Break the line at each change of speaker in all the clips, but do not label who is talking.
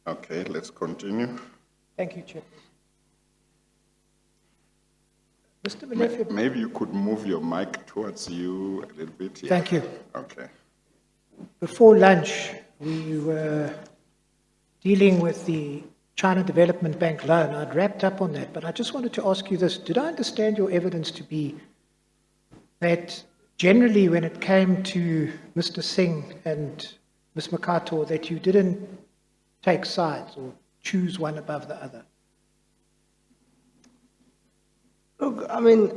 Okay, let's continue.
Thank you, Chair. Mr. Molefe.
Maybe you could move your mic towards you a little bit. Yeah.
Thank you.
Okay.
Before lunch, we were dealing with the China Development Bank loan. I'd wrapped up on that, but I just wanted to ask you this. Did I understand your evidence to be that generally when it came to Mr. Singh and Ms. Makato, that you didn't take sides or choose one above the other?
Look, I mean,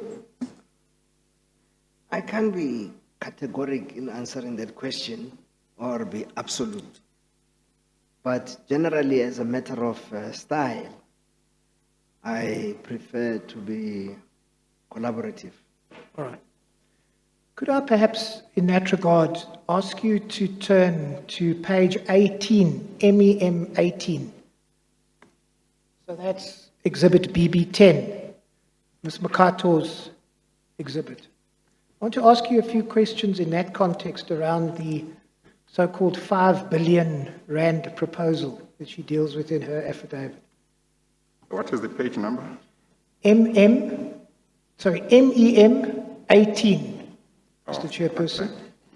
I can't be categoric in answering that question or be absolute. But generally, as a matter of style, I prefer to be collaborative.
All right. Could I perhaps, in that regard, ask you to turn to page 18, MEM 18. So that's exhibit BB10, Ms. Makato's exhibit. I want to ask you a few questions in that context around the so-called 5 billion rand proposal that she deals with in her affidavit.
What is the page number?
MEM 18. Mr. Chairperson,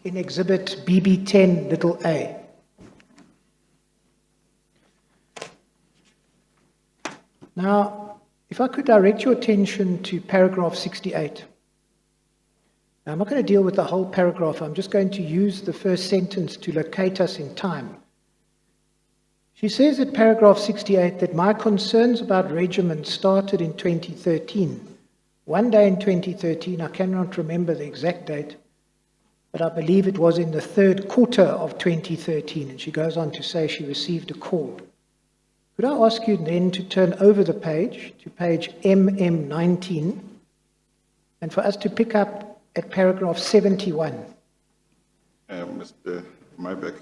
in exhibit BB10 little a. Now, if I could direct your attention to paragraph 68. Now, I'm not going to deal with the whole paragraph. I'm just going to use the first sentence to locate us in time. She says at paragraph 68 that my concerns about regiment started in 2013. One day in 2013, I cannot remember the exact date, but I believe it was in the third quarter of 2013, and she goes on to say she received a call. Could I ask you then to turn over the page to page MM19, and for us to pick up at paragraph 71.
Mr. Mybeck,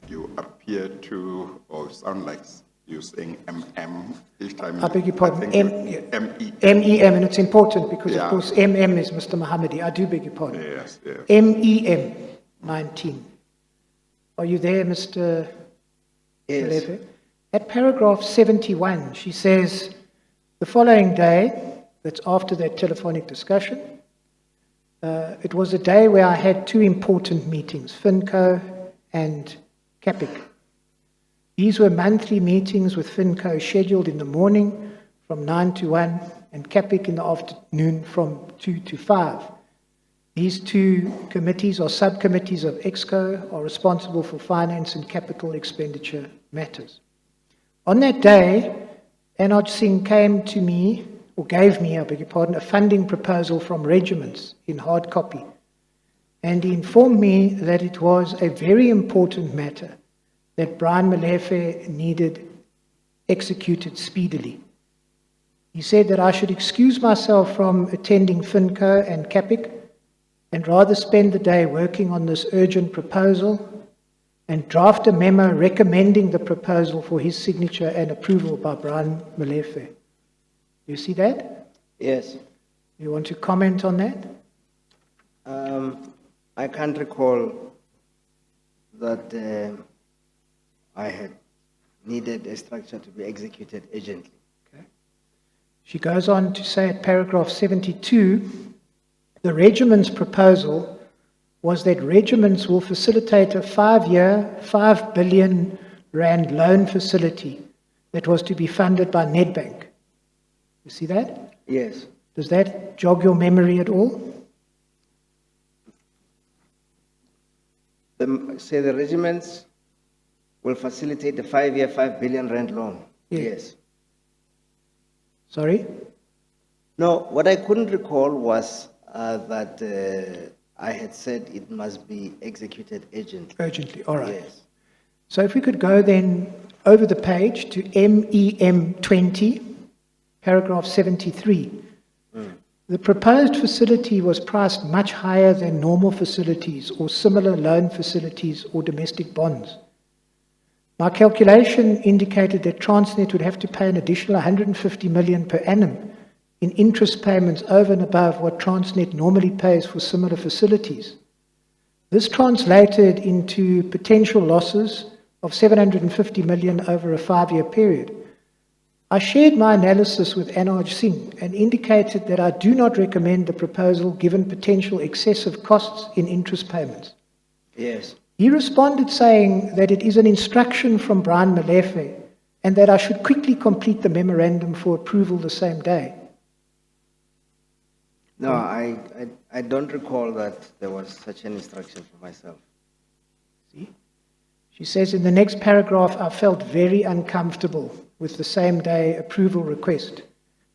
you appear to, or sound like you're saying MM each time.
I beg your pardon,
MEM.
MEM, and it's important because,
Yeah.
of course, MM is Mr. Mohammadi. I do beg your pardon.
Yes, yes.
MEM 19. Are you there, Mr.
Yes.
Molefe? At paragraph 71, she says, the following day, that's after that telephonic discussion, it was a day where I had two important meetings, FinCo and CAPIC. These were monthly meetings with FinCo scheduled in the morning from 9 to 1 and CAPIC in the afternoon from 2 to 5. These two committees or subcommittees of EXCO are responsible for finance and capital expenditure matters. On that day, Anoj Singh came to me, or gave me, I beg your pardon, a funding proposal from regiments in hard copy. And he informed me that it was a very important matter that Brian Molefe needed executed speedily. He said that I should excuse myself from attending FinCo and CAPIC and rather spend the day working on this urgent proposal and draft a memo recommending the proposal for his signature and approval by Brian Molefe. You see that?
Yes.
You want to comment on that?
I can't recall that I had needed a structure to be executed urgently.
Okay. She goes on to say at paragraph 72, the regiment's proposal was that regiments will facilitate a 5-year, 5 billion rand loan facility that was to be funded by Nedbank. You see that?
Yes.
Does that jog your memory at all?
The regiments will facilitate the 5-year, 5 billion rand loan.
Yes.
Yes.
Sorry?
No, what I couldn't recall was that I had said it must be executed urgently.
Urgently, all right.
Yes.
So if we could go then over the page to MEM 20, paragraph 73. The proposed facility was priced much higher than normal facilities or similar loan facilities or domestic bonds. My calculation indicated that Transnet would have to pay an additional 150 million per annum in interest payments over and above what Transnet normally pays for similar facilities. This translated into potential losses of 750 million over a 5-year period. I shared my analysis with Anoj Singh and indicated that I do not recommend the proposal given potential excessive costs in interest payments.
Yes.
He responded saying that it is an instruction from Brian Molefe and that I should quickly complete the memorandum for approval the same day.
No, I don't recall that there was such an instruction for myself.
See? She says in the next paragraph, I felt very uncomfortable with the same day approval request,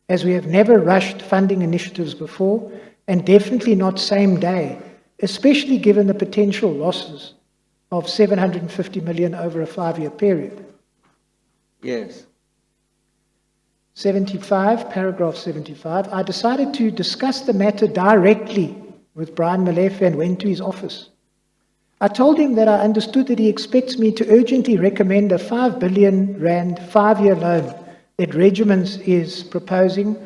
as we have never rushed funding initiatives before, and definitely not same day, especially given the potential losses of 750 million over a 5-year period.
Yes.
75, paragraph 75, I decided to discuss the matter directly with Brian Molefe and went to his office. I told him that I understood that he expects me to urgently recommend a 5 billion rand 5-year loan that Regiments is proposing,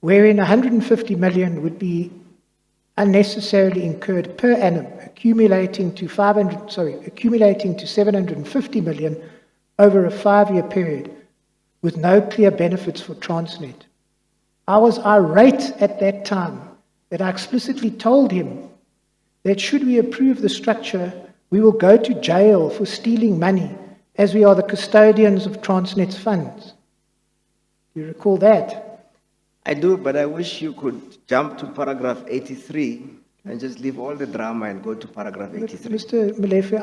wherein 150 million would be unnecessarily incurred per annum, accumulating to 750 million over a 5-year period, with no clear benefits for Transnet. I was irate at that time that I explicitly told him that should we approve the structure, we will go to jail for stealing money, as we are the custodians of Transnet's funds. Do you recall that?
I do, but I wish you could jump to paragraph 83 and just leave all the drama and go to paragraph 83.
Mr. Molefe,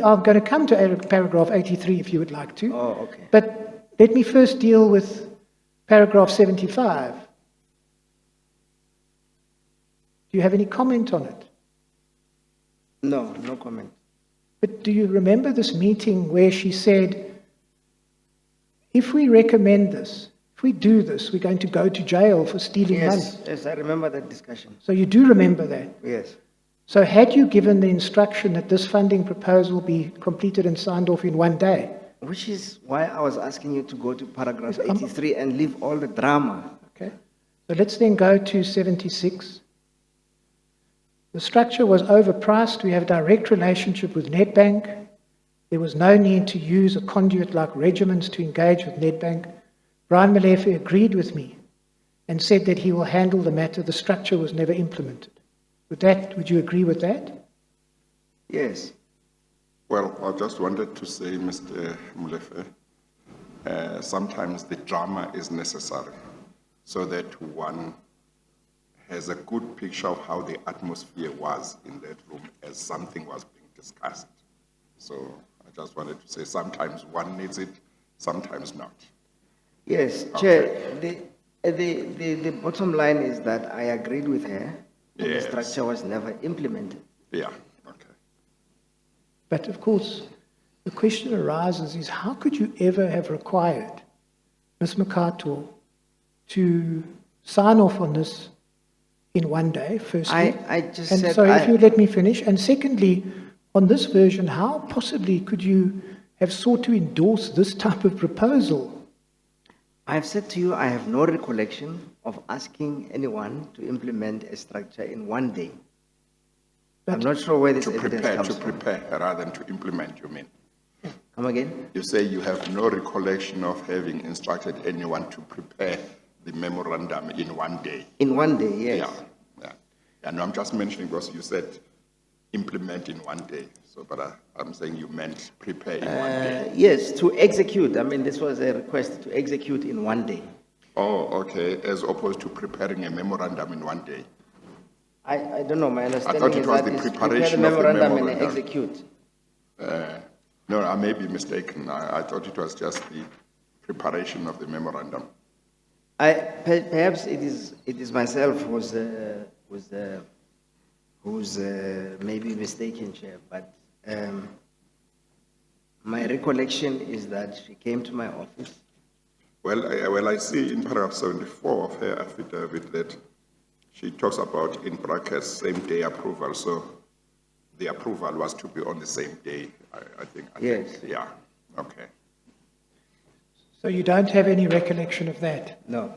I'm going to come to paragraph 83 if you would like to.
Oh, okay.
But let me first deal with paragraph 75. Do you have any comment on it?
No, no comment.
But do you remember this meeting where she said, if we recommend this, if we do this, we're going to go to jail for stealing money?
Yes, I remember that discussion.
So you do remember that?
Yes.
So had you given the instruction that this funding proposal be completed and signed off in 1 day?
Which is why I was asking you to go to paragraph 83 and leave all the drama.
Okay. So let's then go to 76. The structure was overpriced. We have a direct relationship with Nedbank. There was no need to use a conduit like Regiments to engage with Nedbank. Brian Molefe agreed with me and said that he will handle the matter. The structure was never implemented. Would you agree with that?
Yes.
Well, I just wanted to say, Mr. Molefe, sometimes the drama is necessary so that one has a good picture of how the atmosphere was in that room as something was being discussed. So I just wanted to say sometimes one needs it, sometimes not.
Yes,
Okay.
Chair, the bottom line is that I agreed with her.
Yes.
The structure was never implemented.
Yeah, okay.
But of course, the question arises is how could you ever have required Ms. Makato to sign off on this in 1 day, firstly?
I just
and
said...
sorry, if you let me finish. And secondly, on this version, how possibly could you have sought to endorse this type of proposal?
I've said to you, I have no recollection of asking anyone to implement a structure in 1 day. I'm not sure where this evidence comes
To
from.
prepare rather than to implement, you mean?
Come again?
You say you have no recollection of having instructed anyone to prepare the memorandum in 1 day.
In 1 day, yes.
Yeah. And I'm just mentioning because you said implement in 1 day. So, but I'm saying you meant prepare in 1 day.
Yes, to execute. I mean, this was a request to execute in 1 day.
Oh, okay. As opposed to preparing a memorandum in 1 day.
I don't know, my understanding
thought it
is
was
that
the
it's
preparation
prepare
of the
memorandum and
memorandum.
execute.
No, I may be mistaken. I thought it was just the preparation of the memorandum.
Perhaps it is myself who's maybe mistaken, Chair, but my recollection is that she came to my office.
Well, I see in paragraph 74 of her affidavit that she talks about, in brackets, same day approval. So the approval was to be on the same day, I think.
Yes.
Yeah, okay.
So you don't have any recollection of that?
No.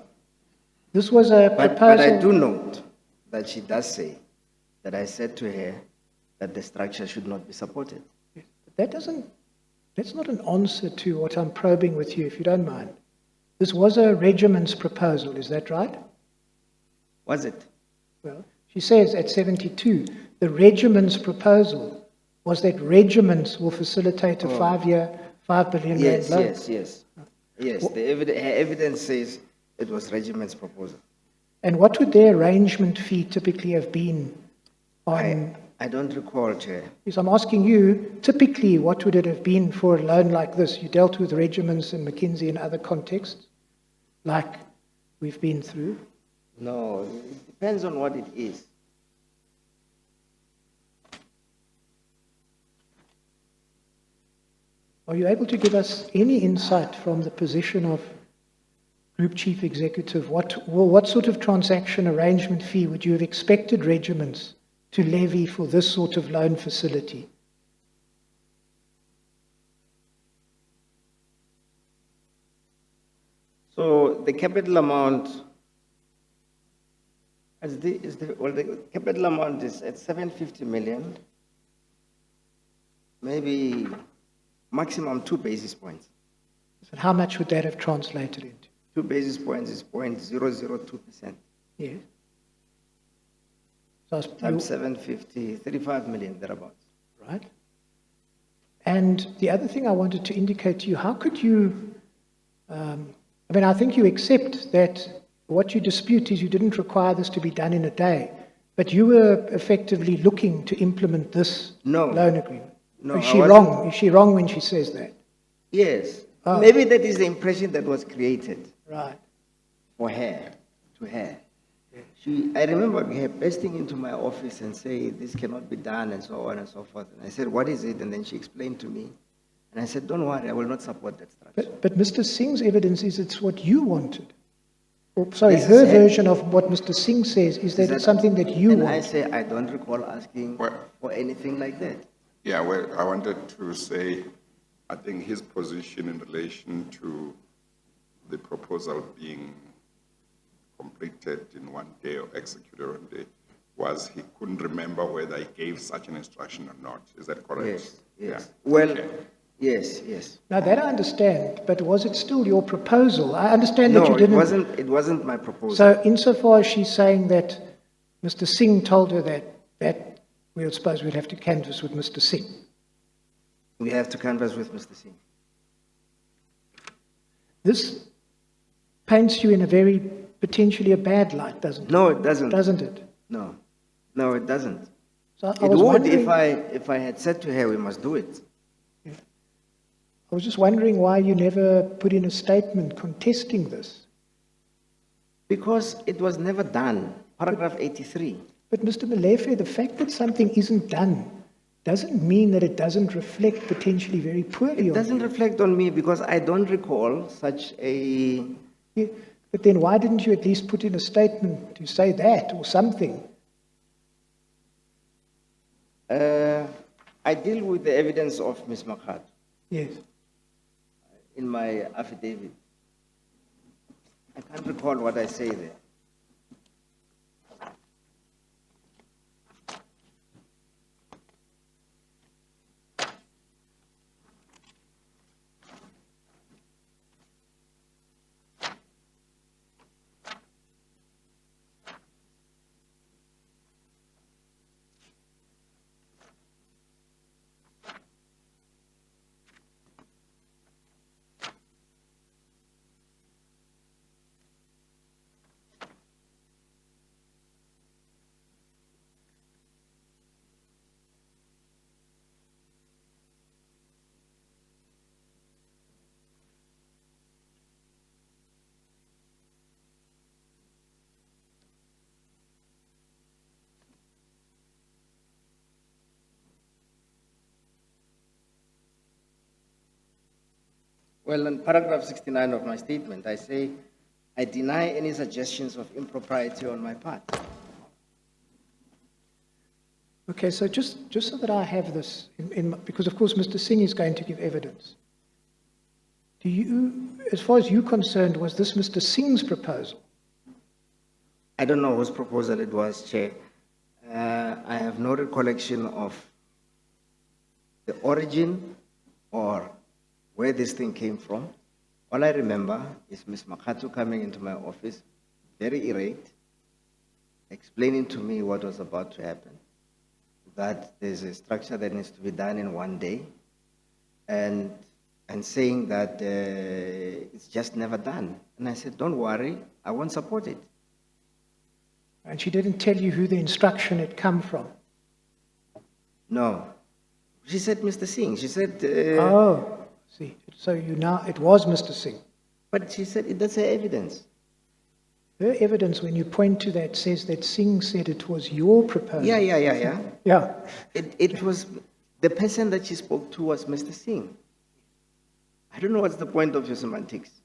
This was a proposal...
But I do note that she does say that I said to her that the structure should not be supported.
that's not an answer to what I'm probing with you, if you don't mind. This was a regiment's proposal, is that right?
Was it?
Well, she says at 72, the regiment's proposal was that regiments will facilitate a 5-year, 5 billion
Yes,
rand loan.
yes. The evidence says it was regiment's proposal.
And what would their arrangement fee typically have been on?
I don't recall, Chair.
Yes, I'm asking you, typically, what would it have been for a loan like this? You dealt with regiments and McKinsey in other contexts, like we've been through.
No, it depends on what it is.
Are you able to give us any insight from the position of Group Chief Executive? What sort of transaction arrangement fee would you have expected regiments to levy for this sort of loan facility?
So the capital amount, the capital amount is at 750 million, maybe maximum 2 basis points.
So how much would that have translated into?
2 basis points is 0.002%.
Yes. So
Times 750, 35 million, thereabouts.
right? And the other thing I wanted to indicate to you, how could you, I think you accept that what you dispute is you didn't require this to be done in a day, but you were effectively looking to implement this loan agreement.
No,
Is she wrong? Is she wrong when she says that?
Yes.
Oh.
Maybe that is the impression that was created
Right.
for her, to her. I remember her bursting into my office and say, this cannot be done, and so on and so forth. And I said, what is it? And then she explained to me. And I said, don't worry, I will not support that structure.
But Mr. Singh's evidence is it's what you wanted. Or, sorry,
This
her
is
version of what Mr. Singh says is that it's something that you
and
want.
I say, I don't recall asking for anything like that.
Yeah, well, I wanted to say, I think his position in relation to the proposal being completed in 1 day or executed on day was he couldn't remember whether he gave such an instruction or not. Is that correct?
Yes, yes.
Yeah.
Well,
Okay.
yes.
Now that I understand, but was it still your proposal? I understand that you
No,
didn't.
it wasn't my proposal.
So insofar as she's saying that Mr. Singh told her that we'll suppose we'd have to canvass with Mr. Singh.
We have to canvass with Mr. Singh.
This paints you in a very potentially a bad light, doesn't it?
No, it doesn't.
Doesn't it?
No, it doesn't.
So
It would if I had said to her, we must do it.
I was just wondering why you never put in a statement contesting this.
Because it was never done. Paragraph 83.
But Mr. Molefe, the fact that something isn't done doesn't mean that it doesn't reflect potentially very poorly
It
on
doesn't
you.
reflect on me because I don't recall such a...
Yeah, but then why didn't you at least put in a statement to say that or something?
I deal with the evidence of Ms. Makhat
Yes.
in my affidavit. I can't recall what I say there. Well, in paragraph 69 of my statement, I say, I deny any suggestions of impropriety on my part.
Okay, so just so that I have this, because of course Mr. Singh is going to give evidence. Do you, as far as you're concerned, was this Mr. Singh's proposal?
I don't know whose proposal it was, Chair. I have no recollection of the origin or where this thing came from. All I remember is Ms. Makatu coming into my office, very irate, explaining to me what was about to happen, that there's a structure that needs to be done in one day, and saying that it's just never done. And I said, don't worry, I won't support it.
And she didn't tell you who the instruction had come from?
No. She said, Mr. Singh. She said...
Oh, see. So it was Mr. Singh.
But she said, that's her evidence.
Her evidence, when you point to that, says that Singh said it was your proposal.
Yeah.
Yeah.
It was, the person that she spoke to was Mr. Singh. I don't know what's the point of your semantics.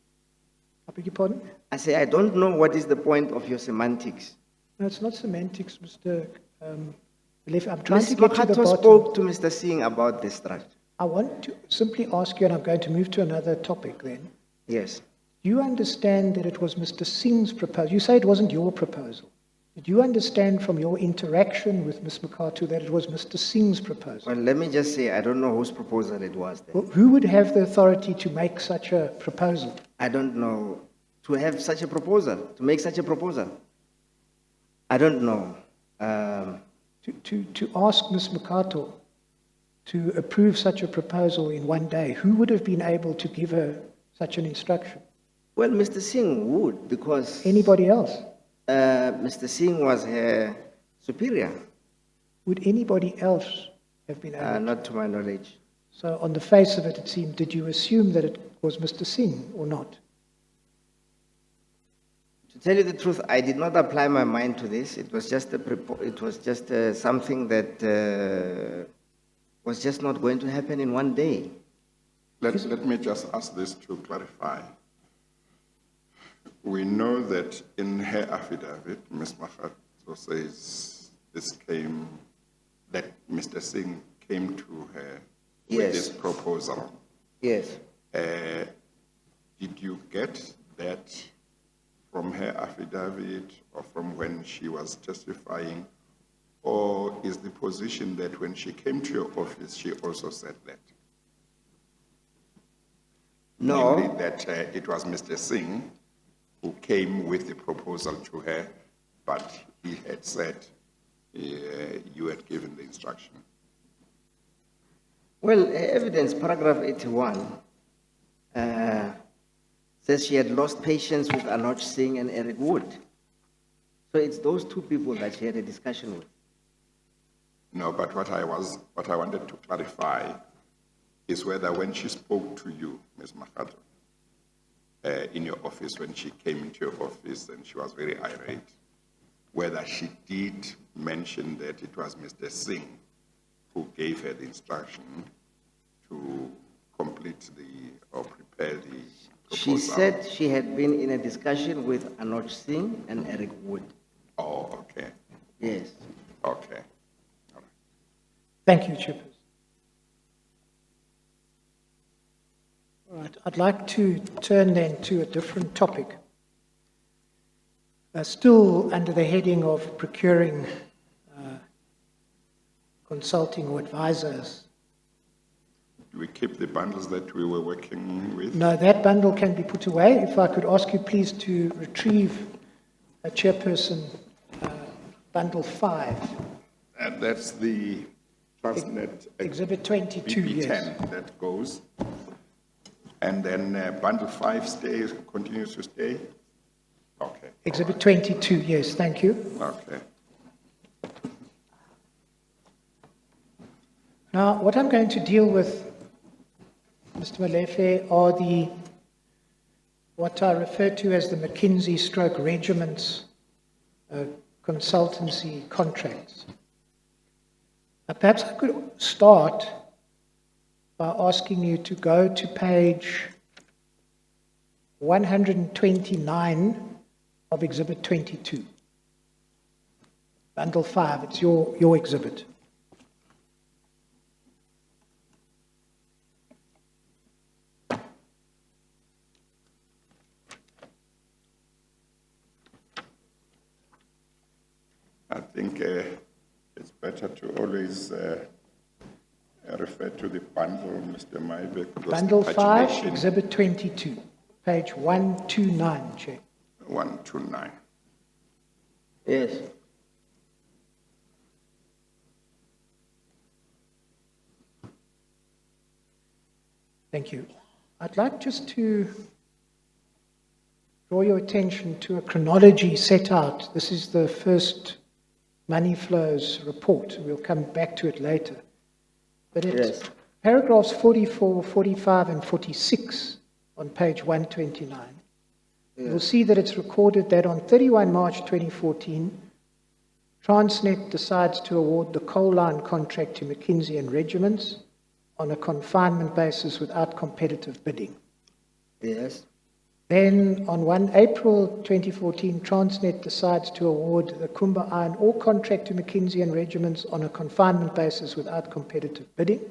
I beg your pardon?
I say, I don't know what is the point of your semantics.
No, it's not semantics, Mr. Molefe. I'm trying
Ms.
to get to the
Makatu
bottom.
spoke to Mr. Singh about the structure.
I want to simply ask you, and I'm going to move to another topic then.
Yes.
Do you understand that it was Mr. Singh's proposal? You say it wasn't your proposal. Did you understand from your interaction with Ms. Makatu that it was Mr. Singh's proposal?
Well, let me just say, I don't know whose proposal it was then.
Well, who would have the authority to make such a proposal?
I don't know. To have such a proposal, to make such a proposal. I don't know.
To ask Ms. Makatu to approve such a proposal in one day, who would have been able to give her such an instruction?
Well, Mr. Singh would, because...
Anybody else?
Mr. Singh was her superior.
Would anybody else have been able
Not to my knowledge.
So on the face of it, it seemed, did you assume that it was Mr. Singh or not?
To tell you the truth, I did not apply my mind to this. It was just something that was just not going to happen in one day.
Let me just ask this to clarify. We know that in her affidavit, Ms. Makatu says that Mr. Singh came to her with this proposal.
Yes.
Did you get that from her affidavit or from when she was testifying? Or is the position that when she came to your office, she also said that?
No.
Namely, that it was Mr. Singh who came with the proposal to her, but he had said you had given the instruction.
Well, evidence, paragraph 81, says she had lost patience with Anuj Singh and Eric Wood. So it's those two people that she had a discussion with.
No, but what I wanted to clarify is whether when she spoke to you, Ms. Makatu, in your office, when she came into your office and she was very irate, whether she did mention that it was Mr. Singh who gave her the instruction to complete or prepare the proposal.
She said she had been in a discussion with Anuj Singh and Eric Wood.
Oh, okay.
Yes.
Okay. All right.
Thank you, Chippers. All right, I'd like to turn then to a different topic. Still under the heading of procuring consulting or advisors.
Do we keep the bundles that we were working with?
No, that bundle can be put away. If I could ask you please to retrieve a chairperson bundle 5.
And that's the Transnet
Exhibit 22,
BP10
yes.
that goes. And then bundle 5 continues to stay? Okay.
Exhibit 22, yes, thank you.
Okay.
Now, what I'm going to deal with, Mr. Molefe, are what I refer to as the McKinsey stroke regiments consultancy contracts. Perhaps I could start by asking you to go to page 129 of Exhibit 22. Bundle 5, it's your exhibit.
I think it's better to always refer to the bundle, Mr. Molefe. because
Bundle
the
5,
pagination-
Exhibit 22, page 129, Chair.
129.
Yes.
Thank you. I'd like just to draw your attention to a chronology set out. This is the first money flows report. We'll come back to it later. But it's
Yes.
paragraphs 44, 45, and 46 on page 129. You'll see that it's recorded that on 31 March 2014, Transnet decides to award the coal line contract to McKinsey and Regiments on a confinement basis without competitive bidding.
Yes.
Then on 1 April 2014, Transnet decides to award the Kumba Iron Ore contract to McKinsey and Regiments on a confinement basis without competitive bidding.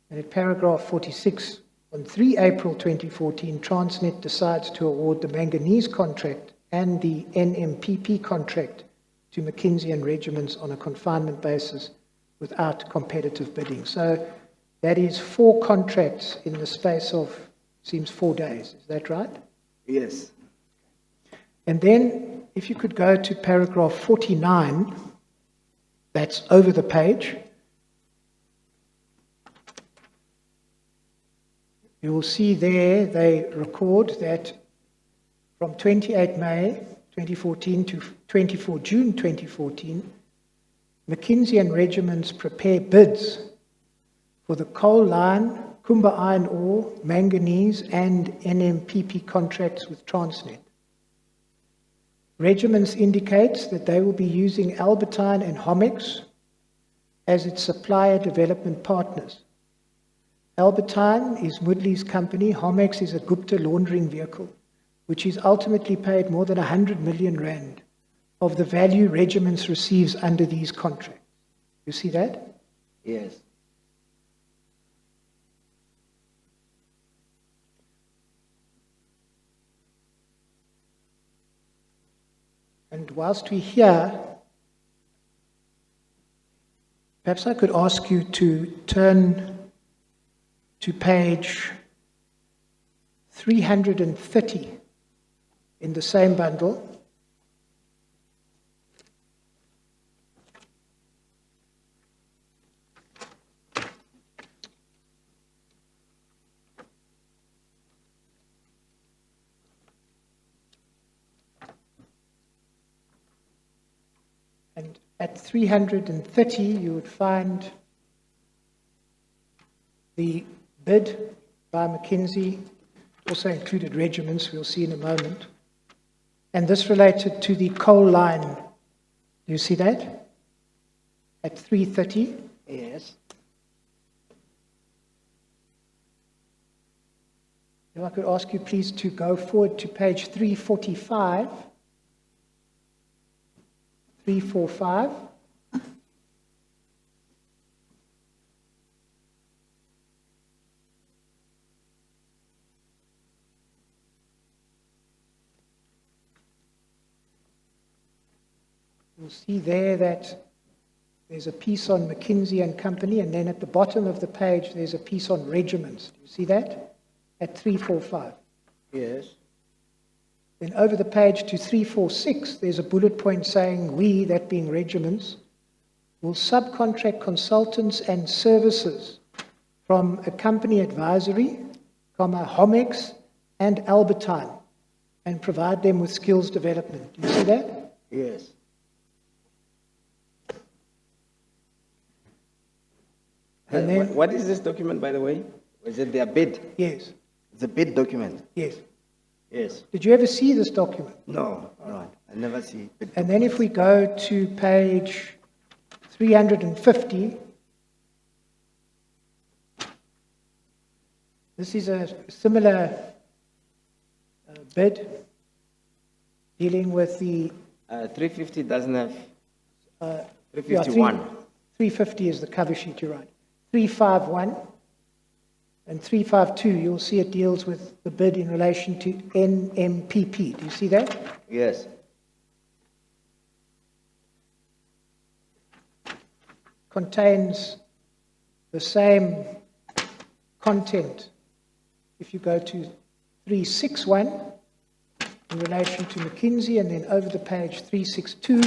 And in paragraph 46, on 3 April 2014, Transnet decides to award the manganese contract and the NMPP contract to McKinsey and Regiments on a confinement basis without competitive bidding. So that is 4 contracts in the space of, seems 4 days. Is that right?
Yes.
And then if you could go to paragraph 49, that's over the page. You will see there they record that from 28 May 2014 to 24 June 2014, McKinsey and Regiments prepare bids for the coal line, Kumba Iron Ore, manganese, and NMPP contracts with Transnet. Regiments indicates that they will be using Albertine and Homex as its supplier development partners. Albertine is Moodley's company. Homex is a Gupta laundering vehicle, which is ultimately paid more than 100 million rand of the value Regiments receives under these contracts. You see that?
Yes.
And whilst we're here, perhaps I could ask you to turn to page 330 in the same bundle. And at 330, you would find the bid by McKinsey, also included Regiments, we'll see in a moment. And this related to the coal line. Do you see that? At 330.
Yes.
If I could ask you please to go forward to page 345. 345. You'll see there that there's a piece on McKinsey and Company, and then at the bottom of the page, there's a piece on Regiments. Do you see that? At 345.
Yes.
Then over the page to 346, there's a bullet point saying, we, that being Regiments, will subcontract consultants and services from a company advisory, Homex, and Albertine, and provide them with skills development. Do you see that?
Yes.
And then-
What is this document, by the way? Is it their bid?
Yes,
It's a bid document.
yes.
Yes.
Did you ever see this document?
No, no, I never see bid.
And then if we go to page 350, this is a similar bid dealing with the
350 doesn't have,
yeah,
351.
350 is the cover sheet, you're right. 351 and 352, you'll see it deals with the bid in relation to NMPP. Do you see that?
Yes.
Contains the same content if you go to 361 in relation to McKinsey, and then over the page 362,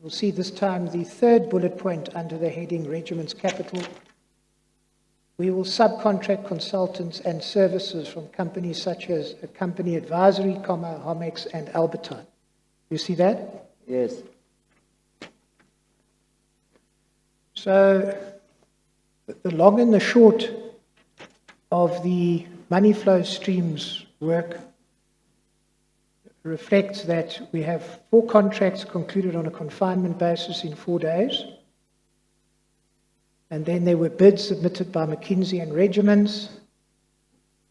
you'll see this time the third bullet point under the heading Regiment's Capital. We will subcontract consultants and services from companies such as a Company Advisory, Homex, and Albertine. You see that?
Yes.
So the long and the short of the money flow streams work reflects that we have 4 contracts concluded on a confinement basis in 4 days. And then there were bids submitted by McKinsey and regiments.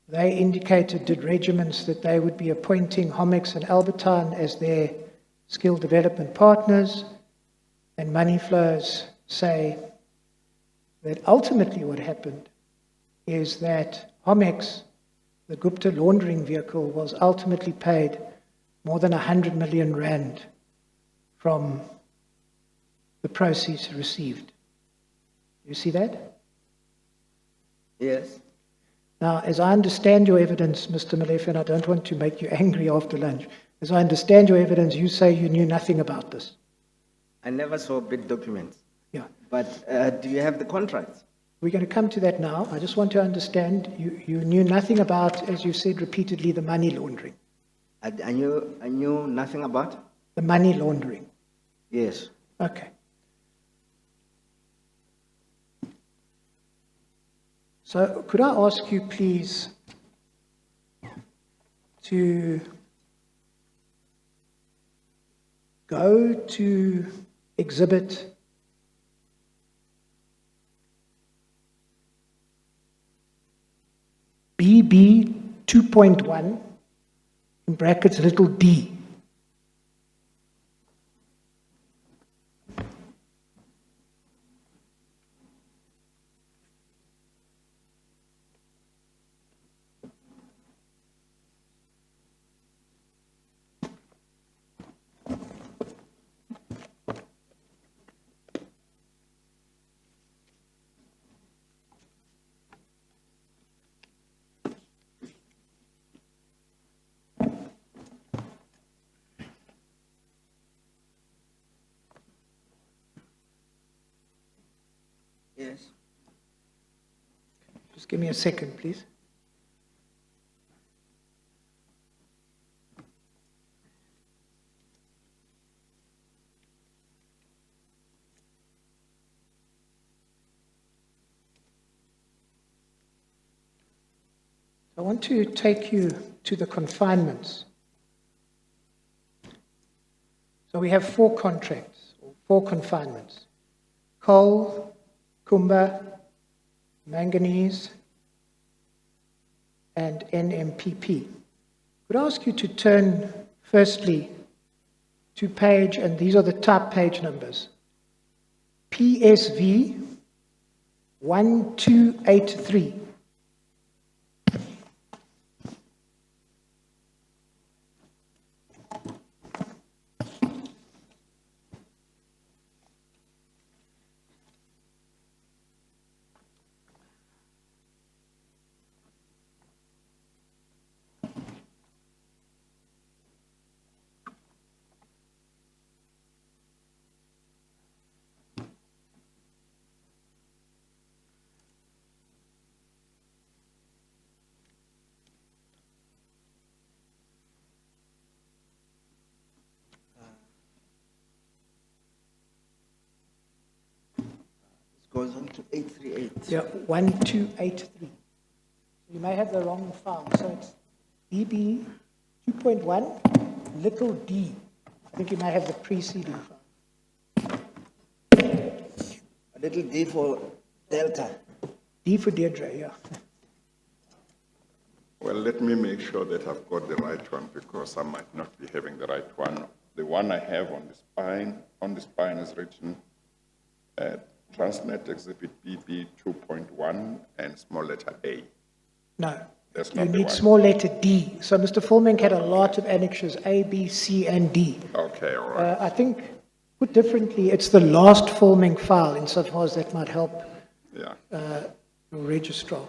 They indicated, did regiments, that they would be appointing Homex and Albertine as their skill development partners. And money flows say that ultimately what happened is that Homex, the Gupta laundering vehicle, was ultimately paid more than 100 million rand from the proceeds received. You see that?
Yes.
Now, as I understand your evidence, Mr. Molefe, and I don't want to make you angry after lunch, as I understand your evidence, you say you knew nothing about this.
I never saw bid documents.
Yeah.
But do you have the contracts?
We're going to come to that now. I just want to understand, you knew nothing about, as you said repeatedly, the money laundering.
I knew nothing about?
The money laundering.
Yes.
Okay. So could I ask you, please, to go to exhibit BB 2.1, in brackets little d.
Yes.
Just give me a second, please. I want to take you to the confinements. So we have 4 contracts, or 4 confinements. Coal, Kumba, manganese, and NMPP. Could I ask you to turn firstly to page, and these are the type page numbers, PSV 1283.
Goes on to 838.
Yeah, 1283. You may have the wrong file. So it's DB 2.1, little d. I think you may have the preceding file.
A little D for Delta.
D for Deirdre, yeah.
Well, let me make sure that I've got the right one, because I might not be having the right one. The one I have on the spine is written Transnet Exhibit BB 2.1 and small letter A.
No.
That's
You
not the
need
one.
small letter D. So Mr. Fulming had a lot of annexures, A, B, C, and D.
Okay, all right.
I think, put differently, it's the last Fulming file, insofar as that might help
Yeah.
your registrar.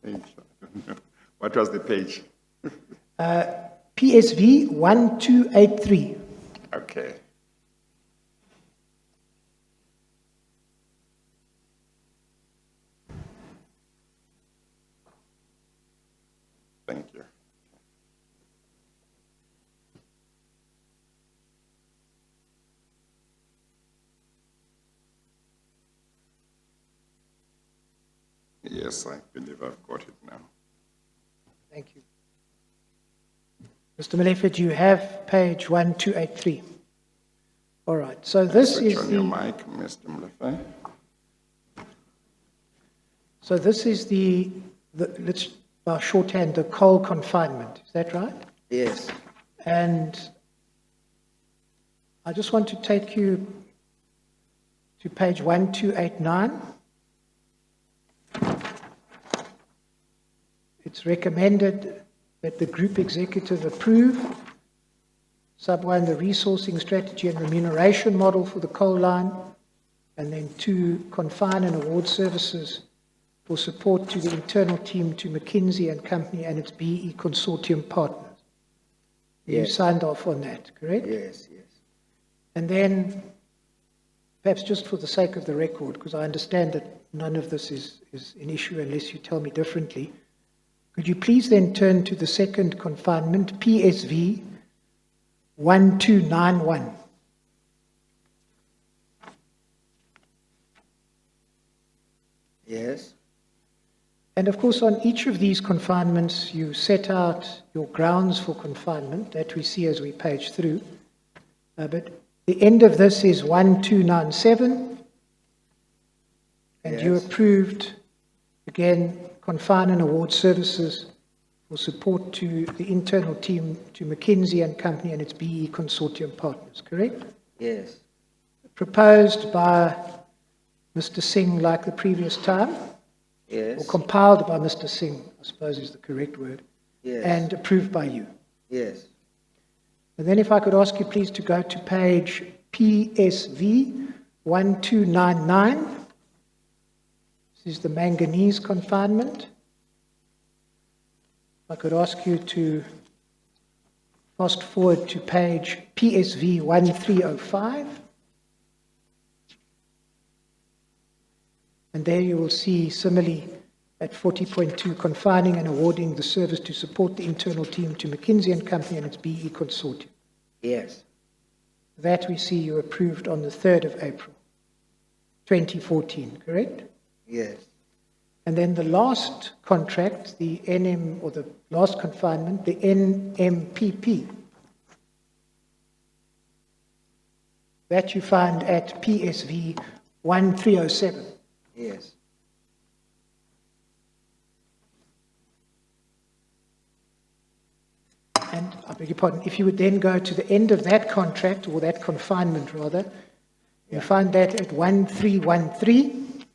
Page, I don't know. What was the page?
PSV 1283.
Okay. Thank you. Yes, I believe I've got it now.
Thank you. Mr. Molefe, do you have page 1283? All right, so this
Switch
is
on your
the,
mic, Mr. Molefe.
so this is let's, by shorthand, the coal confinement. Is that right?
Yes.
And I just want to take you to page 1289. It's recommended that the group executive approve sub 1, the resourcing strategy and remuneration model for the coal line, and then 2, confine and award services for support to the internal team to McKinsey and Company and its BE consortium partners. You
Yes.
signed off on that, correct?
Yes, yes.
And then, perhaps just for the sake of the record, because I understand that none of this is an issue unless you tell me differently, could you please then turn to the second confinement, PSV 1291?
Yes.
And of course, on each of these confinements, you set out your grounds for confinement that we see as we page through. But the end of this is 1297, and you
Yes.
approved, again, confine and award services for support to the internal team to McKinsey and Company and its BE consortium partners, correct?
Yes.
Proposed by Mr. Singh like the previous time, or
Yes.
compiled by Mr. Singh, I suppose is the correct word,
Yes.
and approved by you.
Yes.
And then if I could ask you please to go to page PSV 1299. This is the manganese confinement. I could ask you to fast forward to page PSV 1305. And there you will see similarly at 40.2, confining and awarding the service to support the internal team to McKinsey and Company and its BE consortium.
Yes.
That we see you approved on the 3rd of April, 2014, correct?
Yes.
And then the last contract, the NM, or the last confinement, the NMPP, that you find at PSV 1307.
Yes.
And I beg your pardon, if you would then go to the end of that contract, or that confinement rather, you find that at 1313.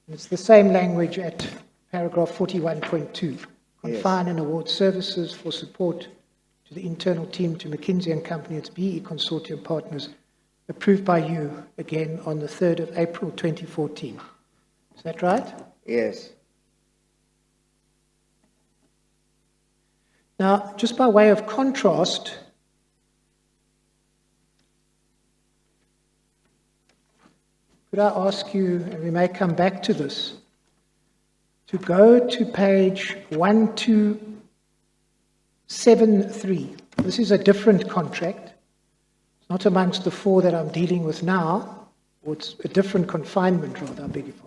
It's the same language at paragraph 41.2. Confine and award services for support to the internal team to McKinsey and Company, its BE consortium partners, approved by you again on the 3rd of April 2014. Is that right?
Yes.
Now, just by way of contrast, could I ask you, and we may come back to this, to go to page 1273. This is a different contract. It's not amongst the 4 that I'm dealing with now, or it's a different confinement rather, I beg your pardon.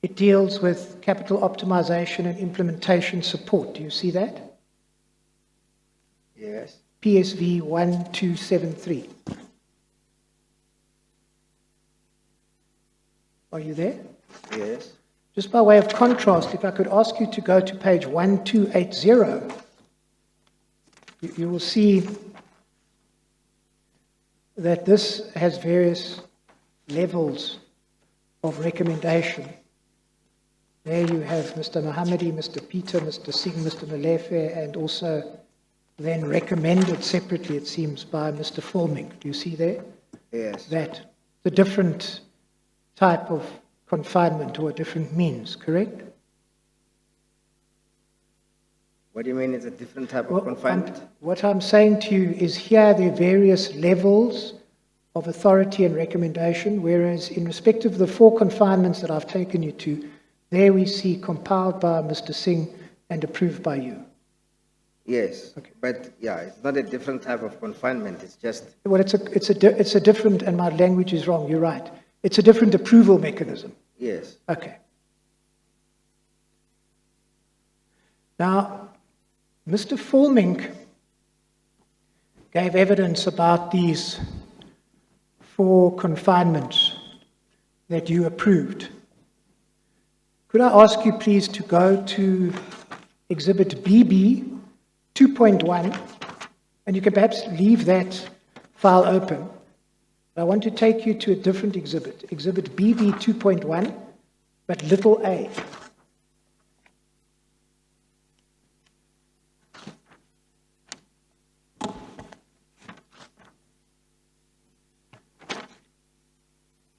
It deals with capital optimization and implementation support. Do you see that?
Yes.
PSV 1273. Are you there?
Yes.
Just by way of contrast, if I could ask you to go to page 1280, you will see that this has various levels of recommendation. There you have Mr. Mohammadi, Mr. Peter, Mr. Singh, Mr. Molefe, and also then recommended separately, it seems, by Mr. Forming. Do you see there?
Yes.
That the different type of confinement or different means, correct?
What do you mean it's a different type of confinement?
What I'm saying to you is here there are various levels of authority and recommendation, whereas in respect of the 4 confinements that I've taken you to, there we see compiled by Mr. Singh and approved by you.
Yes,
Okay.
but yeah, it's not a different type of confinement. It's just
Well, it's a different, and my language is wrong, you're right. It's a different approval mechanism.
yes.
Okay. Now, Mr. Forming gave evidence about these 4 confinements that you approved. Could I ask you please to go to Exhibit BB 2.1, and you can perhaps leave that file open. I want to take you to a different exhibit, Exhibit BB 2.1, but little a.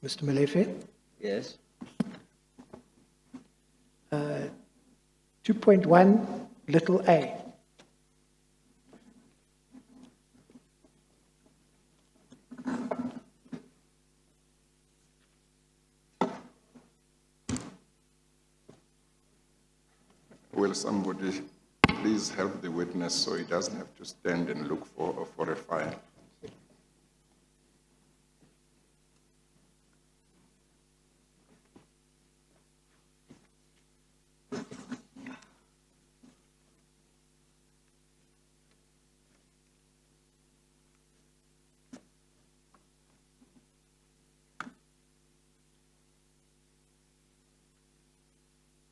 Mr. Molefe?
Yes.
2.1, little a.
Will somebody please help the witness so he doesn't have to stand and look for a file?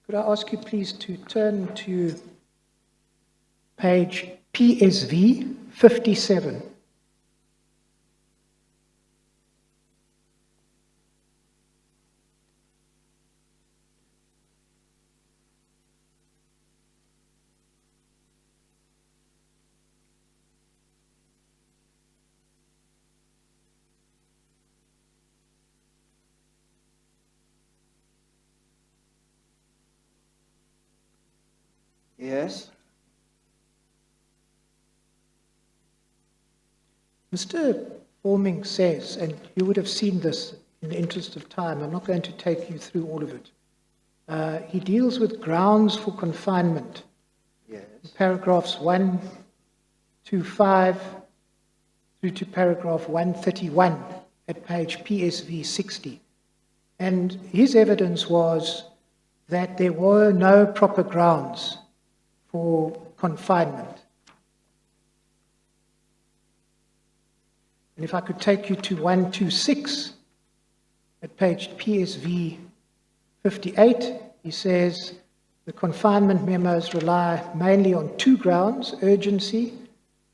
Could I ask you please to turn to page PSV 57?
Yes.
Mr. Forming says, and you would have seen this in the interest of time, I'm not going to take you through all of it. He deals with grounds for confinement,
Yes.
paragraphs 1 to 5 through to paragraph 131 at page PSV 60. And his evidence was that there were no proper grounds for confinement. And if I could take you to 126 at page PSV 58, he says the confinement memos rely mainly on 2 grounds, urgency,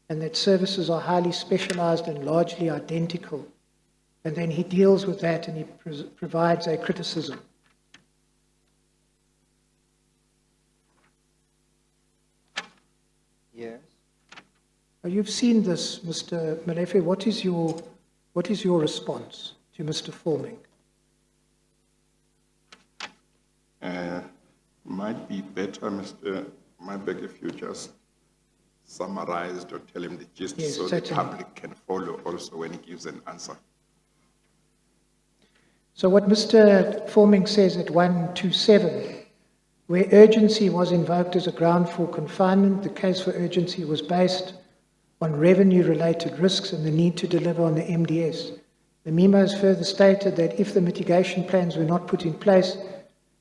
and that services are highly specialized and largely identical. And then he deals with that and he provides a criticism.
Yes.
Now, you've seen this, Mr. Molefe. What is your response to Mr. Forming?
Might be better, Mr. Mybeck, if you just summarized or tell him the gist
Yes,
so
certainly.
the public can follow also when he gives an answer.
So what Mr. Forming says at 127, where urgency was invoked as a ground for confinement, the case for urgency was based on revenue-related risks and the need to deliver on the MDS. The memos further stated that if the mitigation plans were not put in place,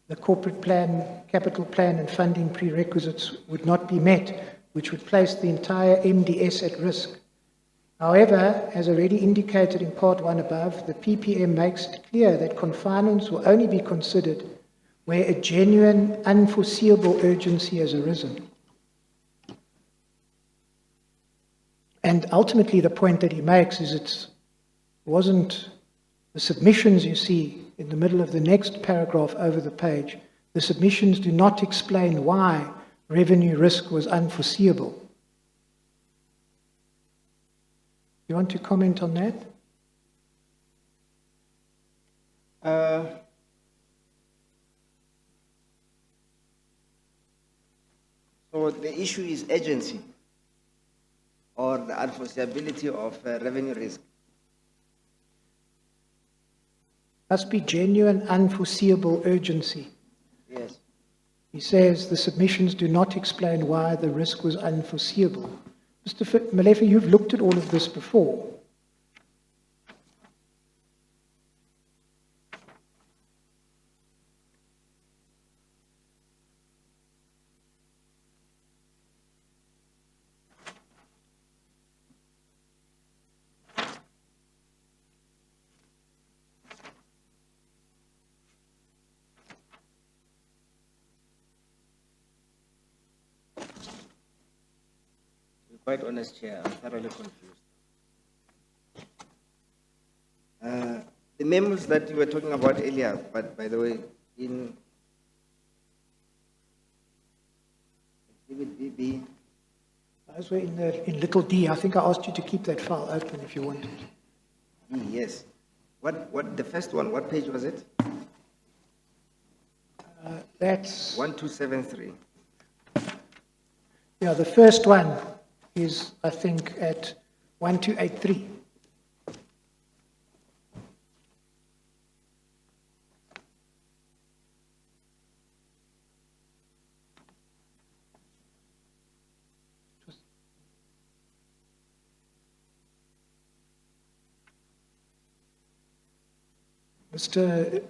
the corporate plan, capital plan and funding prerequisites would not be met, which would place the entire MDS at risk. However, as already indicated in Part 1 above, the PPM makes it clear that confinements will only be considered where a genuine, unforeseeable urgency has arisen. And ultimately, the point that he makes is it wasn't the submissions you see in the middle of the next paragraph over the page. The submissions do not explain why revenue risk was unforeseeable. You want to comment on that?
So the issue is urgency or the unforeseeability of revenue risk.
Must be genuine, unforeseeable urgency.
Yes.
He says the submissions do not explain why the risk was unforeseeable. Mr. Molefe, you've looked at all of this before.
To be quite honest, Chair, I'm thoroughly confused. The memos that you were talking about earlier, but by the way, in Exhibit BB,
Those were in little d. I think I asked you to keep that file open if you wanted.
yes. What the first one, what page was it?
That's,
1273.
yeah, the first one is, I think, at 1283. Mr.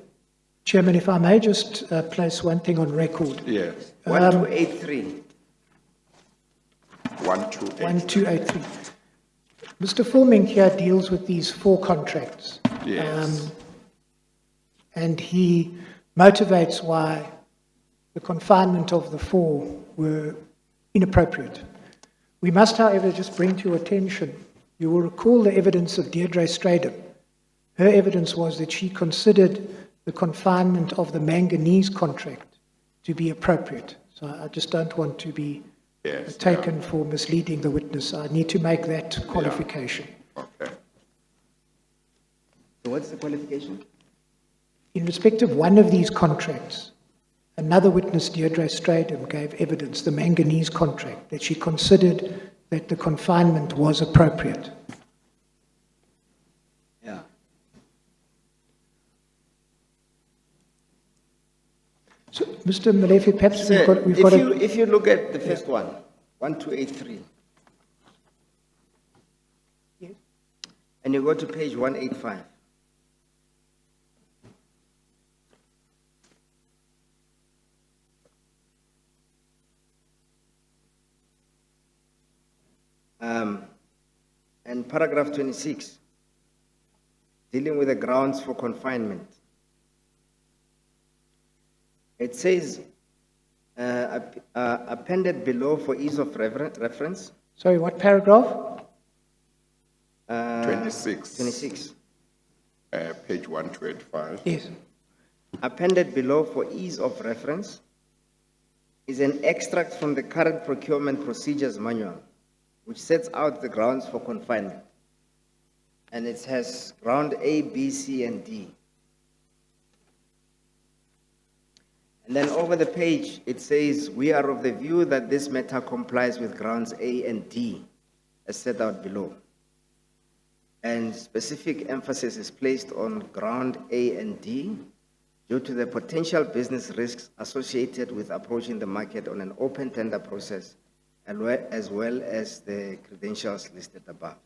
Chairman, if I may just place one thing on record.
Yes,
1283.
128.
1283. Mr. Fulming here deals with these 4 contracts.
Yes.
And he motivates why the confinement of the 4 were inappropriate. We must, however, just bring to your attention, you will recall the evidence of Deirdre Stradham. Her evidence was that she considered the confinement of the manganese contract to be appropriate. So I just don't want to be taken for misleading the witness. I need to make that qualification.
Okay.
So what's the qualification?
In respect of one of these contracts, another witness, Deirdre Stradham, gave evidence, the manganese contract, that she considered that the confinement was appropriate.
Yeah.
So, Mr. Molefe, perhaps
Sir,
we've got
if you look at the first one, 1283,
Yes.
and you go to page 185, and paragraph 26, dealing with the grounds for confinement. It says, appended below for ease of reference.
Sorry, what paragraph?
26.
26.
Page 1285.
Yes.
Appended below for ease of reference is an extract from the current procurement procedures manual, which sets out the grounds for confinement. And it has ground A, B, C, and D. And then over the page, it says, we are of the view that this matter complies with grounds A and D, as set out below. And specific emphasis is placed on ground A and D due to the potential business risks associated with approaching the market on an open tender process, as well as the credentials listed above.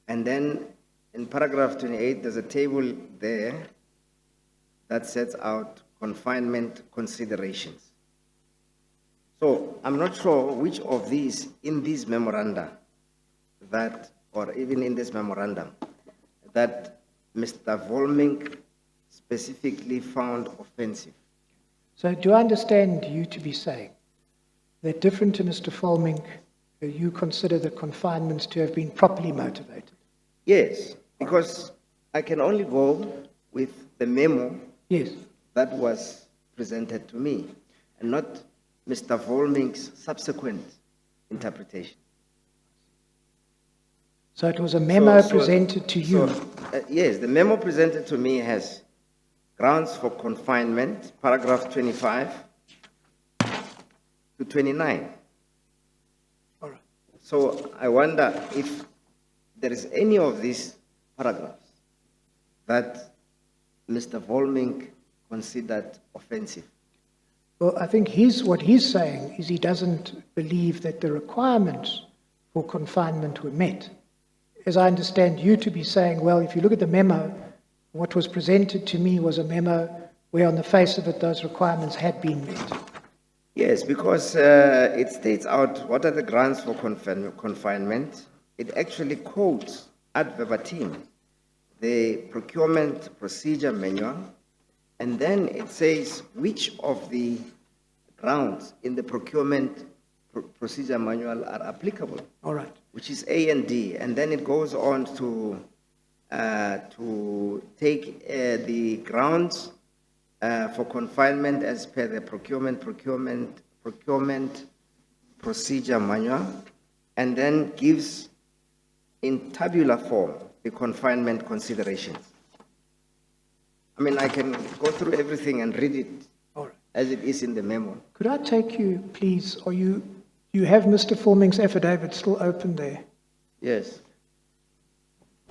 And then in paragraph 28, there's a table there that sets out confinement considerations. So I'm not sure which of these in these memoranda that, or even in this memorandum, that Mr. Volmink specifically found offensive.
So do I understand you to be saying that, different to Mr. Fulming, you consider the confinements to have been properly motivated?
Yes, because I can only go with the memo
Yes.
that was presented to me, and not Mr. Volmink's subsequent interpretation.
So it was a memo
So-
presented to you.
Yes, the memo presented to me has grounds for confinement, paragraph 25 to 29.
All right.
So I wonder if there is any of these paragraphs that Mr. Volmink considered offensive.
Well, I think what he's saying is he doesn't believe that the requirements for confinement were met. As I understand you to be saying, well, if you look at the memo, what was presented to me was a memo where on the face of it those requirements had been met.
Yes, because it states out what are the grounds for confinement. It actually quotes ad verbatim the procurement procedure manual, and then it says which of the grounds in the procurement procedure manual are applicable,
All right.
which is A and D, and then it goes on to take the grounds for confinement as per the procurement procedure manual, and then gives in tabular form the confinement considerations. I mean, I can go through everything and read it
All right.
as it is in the memo.
Could I take you, please, or you have Mr. Volmink's affidavit still open there?
Yes.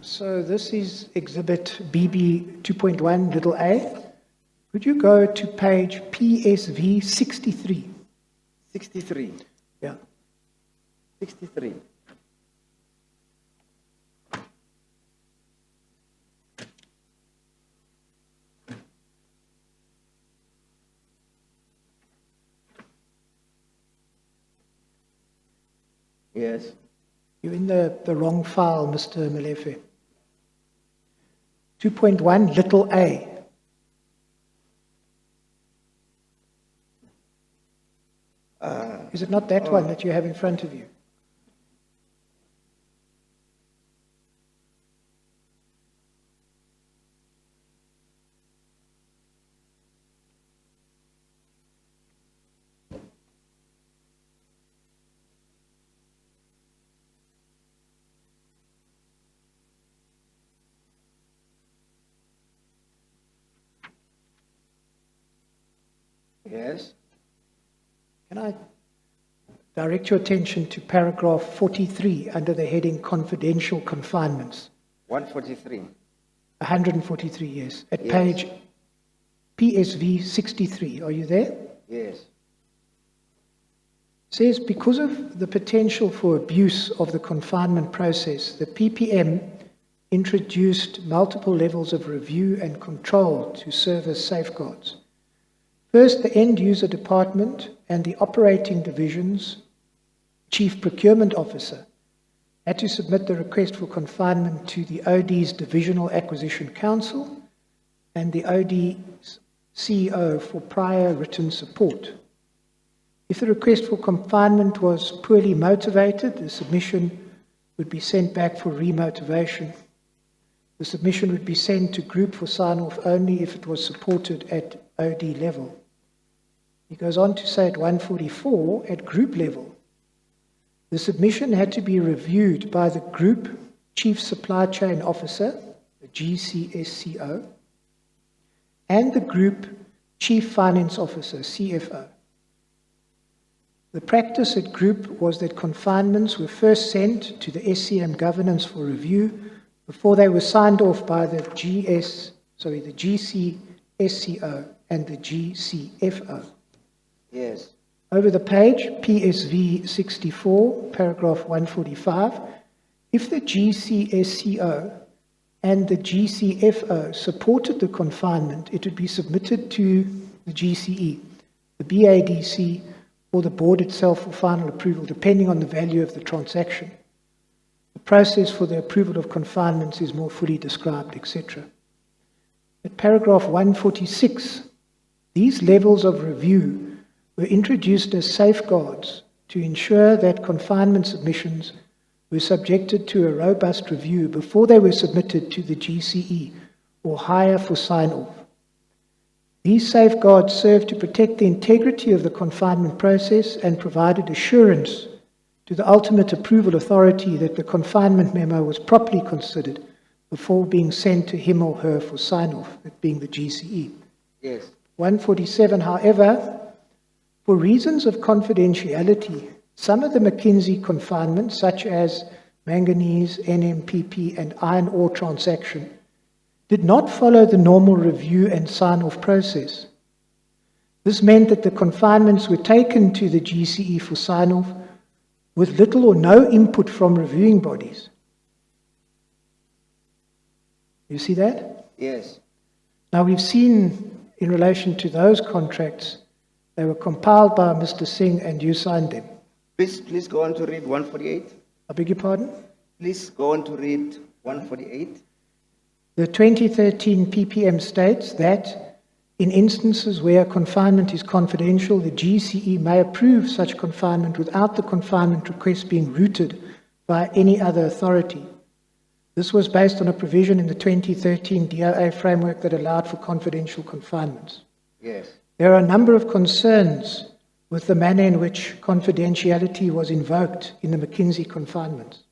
So this is exhibit BB 2.1 little a. Could you go to page PSV 63?
63.
Yeah.
63. Yes.
You're in the wrong file, Mr. Molefe. 2.1 little a. Is it not that one that you have in front of you?
Yes.
Can I direct your attention to paragraph 43 under the heading confidential confinements?
143.
143 years. At
Yes.
page PSV 63. Are you there?
Yes.
Says, because of the potential for abuse of the confinement process, the PPM introduced multiple levels of review and control to serve as safeguards. First, the end user department and the operating division's chief procurement officer had to submit the request for confinement to the OD's Divisional Acquisition Council and the OD's CEO for prior written support. If the request for confinement was poorly motivated, the submission would be sent back for remotivation. The submission would be sent to group for sign-off only if it was supported at OD level. He goes on to say at 144, at group level, the submission had to be reviewed by the Group Chief Supply Chain Officer, the GCSCO, and the Group Chief Finance Officer, CFO. The practice at Group was that confinements were first sent to the SCM governance for review before they were signed off by the GCSCO and the GCFO.
Yes.
Over the page, PSV 64, paragraph 145, if the GCSCO and the GCFO supported the confinement, it would be submitted to the GCE, the BADC, or the board itself for final approval, depending on the value of the transaction. The process for the approval of confinements is more fully described, etc. At paragraph 146, these levels of review were introduced as safeguards to ensure that confinement submissions were subjected to a robust review before they were submitted to the GCE or higher for sign-off. These safeguards served to protect the integrity of the confinement process and provided assurance to the ultimate approval authority that the confinement memo was properly considered before being sent to him or her for sign-off, that being the GCE.
Yes.
147, however, for reasons of confidentiality, some of the McKinsey confinements, such as manganese, NMPP, and iron ore transaction, did not follow the normal review and sign-off process. This meant that the confinements were taken to the GCE for sign-off with little or no input from reviewing bodies. You see that?
Yes.
Now, we've seen in relation to those contracts, they were compiled by Mr. Singh and you signed them.
Please go on to read 148.
I beg your pardon?
Please go on to read 148.
The 2013 PPM states that in instances where confinement is confidential, the GCE may approve such confinement without the confinement request being routed by any other authority. This was based on a provision in the 2013 DOA framework that allowed for confidential confinements.
Yes.
There are a number of concerns with the manner in which confidentiality was invoked in the McKinsey confinements.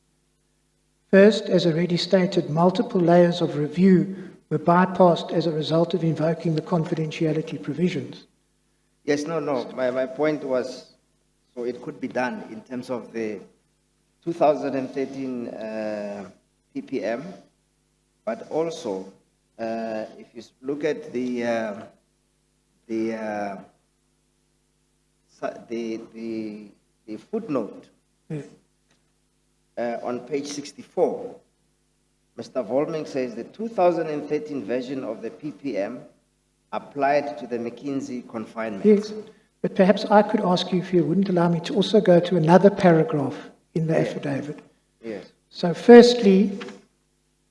First, as already stated, multiple layers of review were bypassed as a result of invoking the confidentiality provisions.
Yes, no. My point was, so it could be done in terms of the 2013 PPM, but also if you look at the footnote on page 64, Mr. Volming says the 2013 version of the PPM applied to the McKinsey confinement.
Yes, but perhaps I could ask you if you wouldn't allow me to also go to another paragraph in the affidavit.
Yes.
So firstly,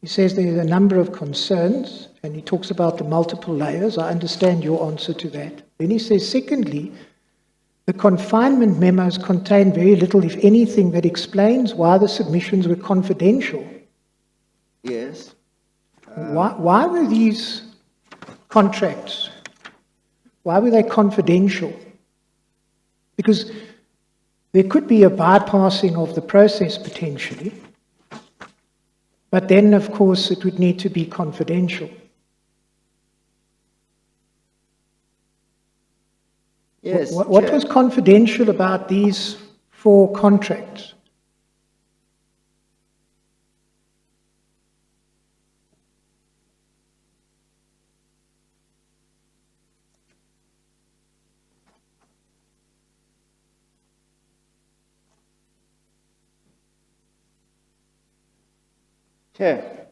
he says there are a number of concerns, and he talks about the multiple layers. I understand your answer to that. Then he says, secondly, the confinement memos contain very little, if anything, that explains why the submissions were confidential.
Yes.
Why were these contracts, why were they confidential? Because there could be a bypassing of the process potentially, but then, of course, it would need to be confidential.
Yes.
What
Chair.
was confidential about these 4 contracts?
Chair,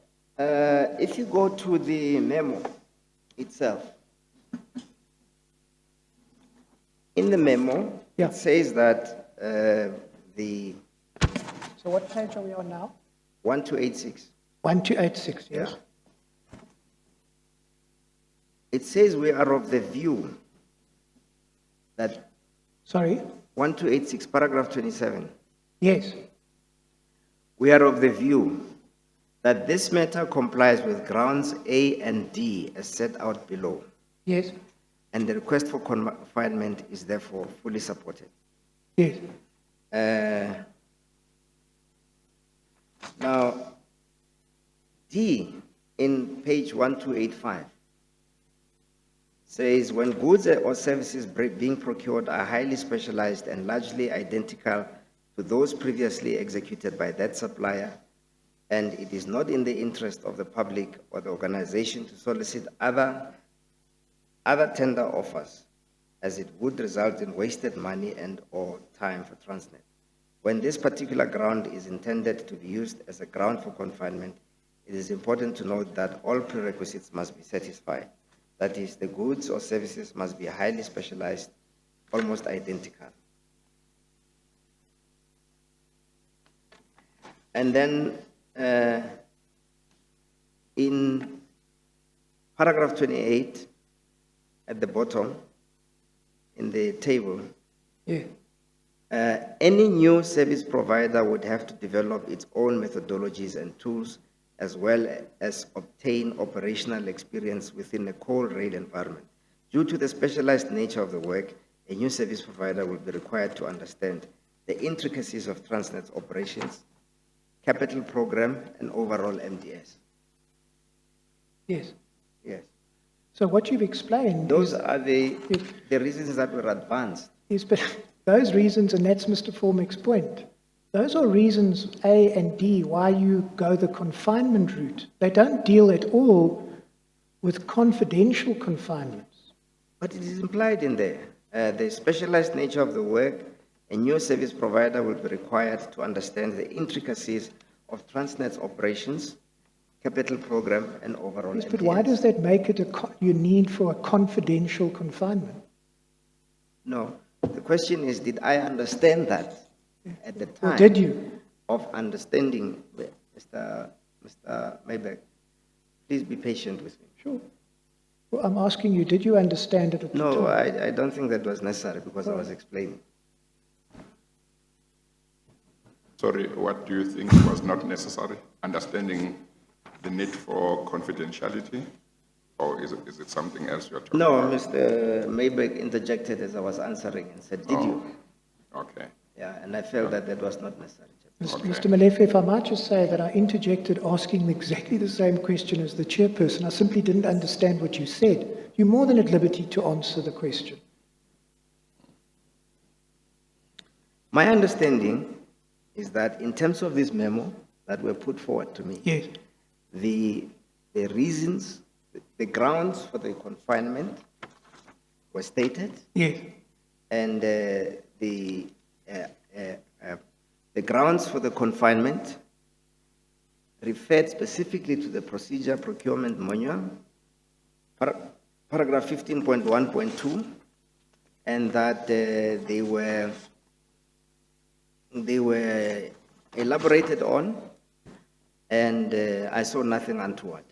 if you go to the memo itself, in the memo,
Yeah.
it says that the
So what page are we on now?
1286,
1286, yes.
it says we are of the view that
Sorry?
1286, paragraph 27,
Yes.
we are of the view that this matter complies with grounds A and D as set out below,
Yes.
and the request for confinement is therefore fully supported.
Yes.
Now, D in page 1285 says when goods or services being procured are highly specialized and largely identical to those previously executed by that supplier, and it is not in the interest of the public or the organization to solicit other tender offers, as it would result in wasted money and or time for Transnet. When this particular ground is intended to be used as a ground for confinement, it is important to note that all prerequisites must be satisfied. That is, the goods or services must be highly specialized, almost identical. And then in paragraph 28, at the bottom, in the table,
Yeah.
any new service provider would have to develop its own methodologies and tools, as well as obtain operational experience within a coal rail environment. Due to the specialized nature of the work, a new service provider will be required to understand the intricacies of Transnet's operations, capital program, and overall MDS.
Yes.
Yes.
So what you've explained
Those are the reasons that were advanced.
is, but those reasons, and that's Mr. Formick's point, those are reasons A and D why you go the confinement route. They don't deal at all with confidential confinements.
But it is implied in there. The specialized nature of the work, a new service provider will be required to understand the intricacies of Transnet's operations, capital program, and overall
Yes, but
MDS.
why does that make it you need for a confidential confinement?
No. The question is, did I understand that at the time?
Or did you?
Of understanding, Mr. Maybeck, please be patient with me.
Sure. Well, I'm asking you, did you understand it at the time?
No, I don't think that was necessary because I was explaining.
Sorry, what do you think was not necessary? Understanding the need for confidentiality? Or is it something else you're talking
No,
about?
Mr. Maybeck interjected as I was answering and said, did you?
Okay.
Yeah, and I felt that was not necessary.
Mr. Molefe, if I might just say that I interjected asking exactly the same question as the chairperson. I simply didn't understand what you said. You're more than at liberty to answer the question.
My understanding is that in terms of this memo that were put forward to me,
Yes.
the reasons, the grounds for the confinement were stated,
Yes.
and the grounds for the confinement referred specifically to the procedure procurement manual, paragraph 15.1.2, and that they were elaborated on, and I saw nothing untoward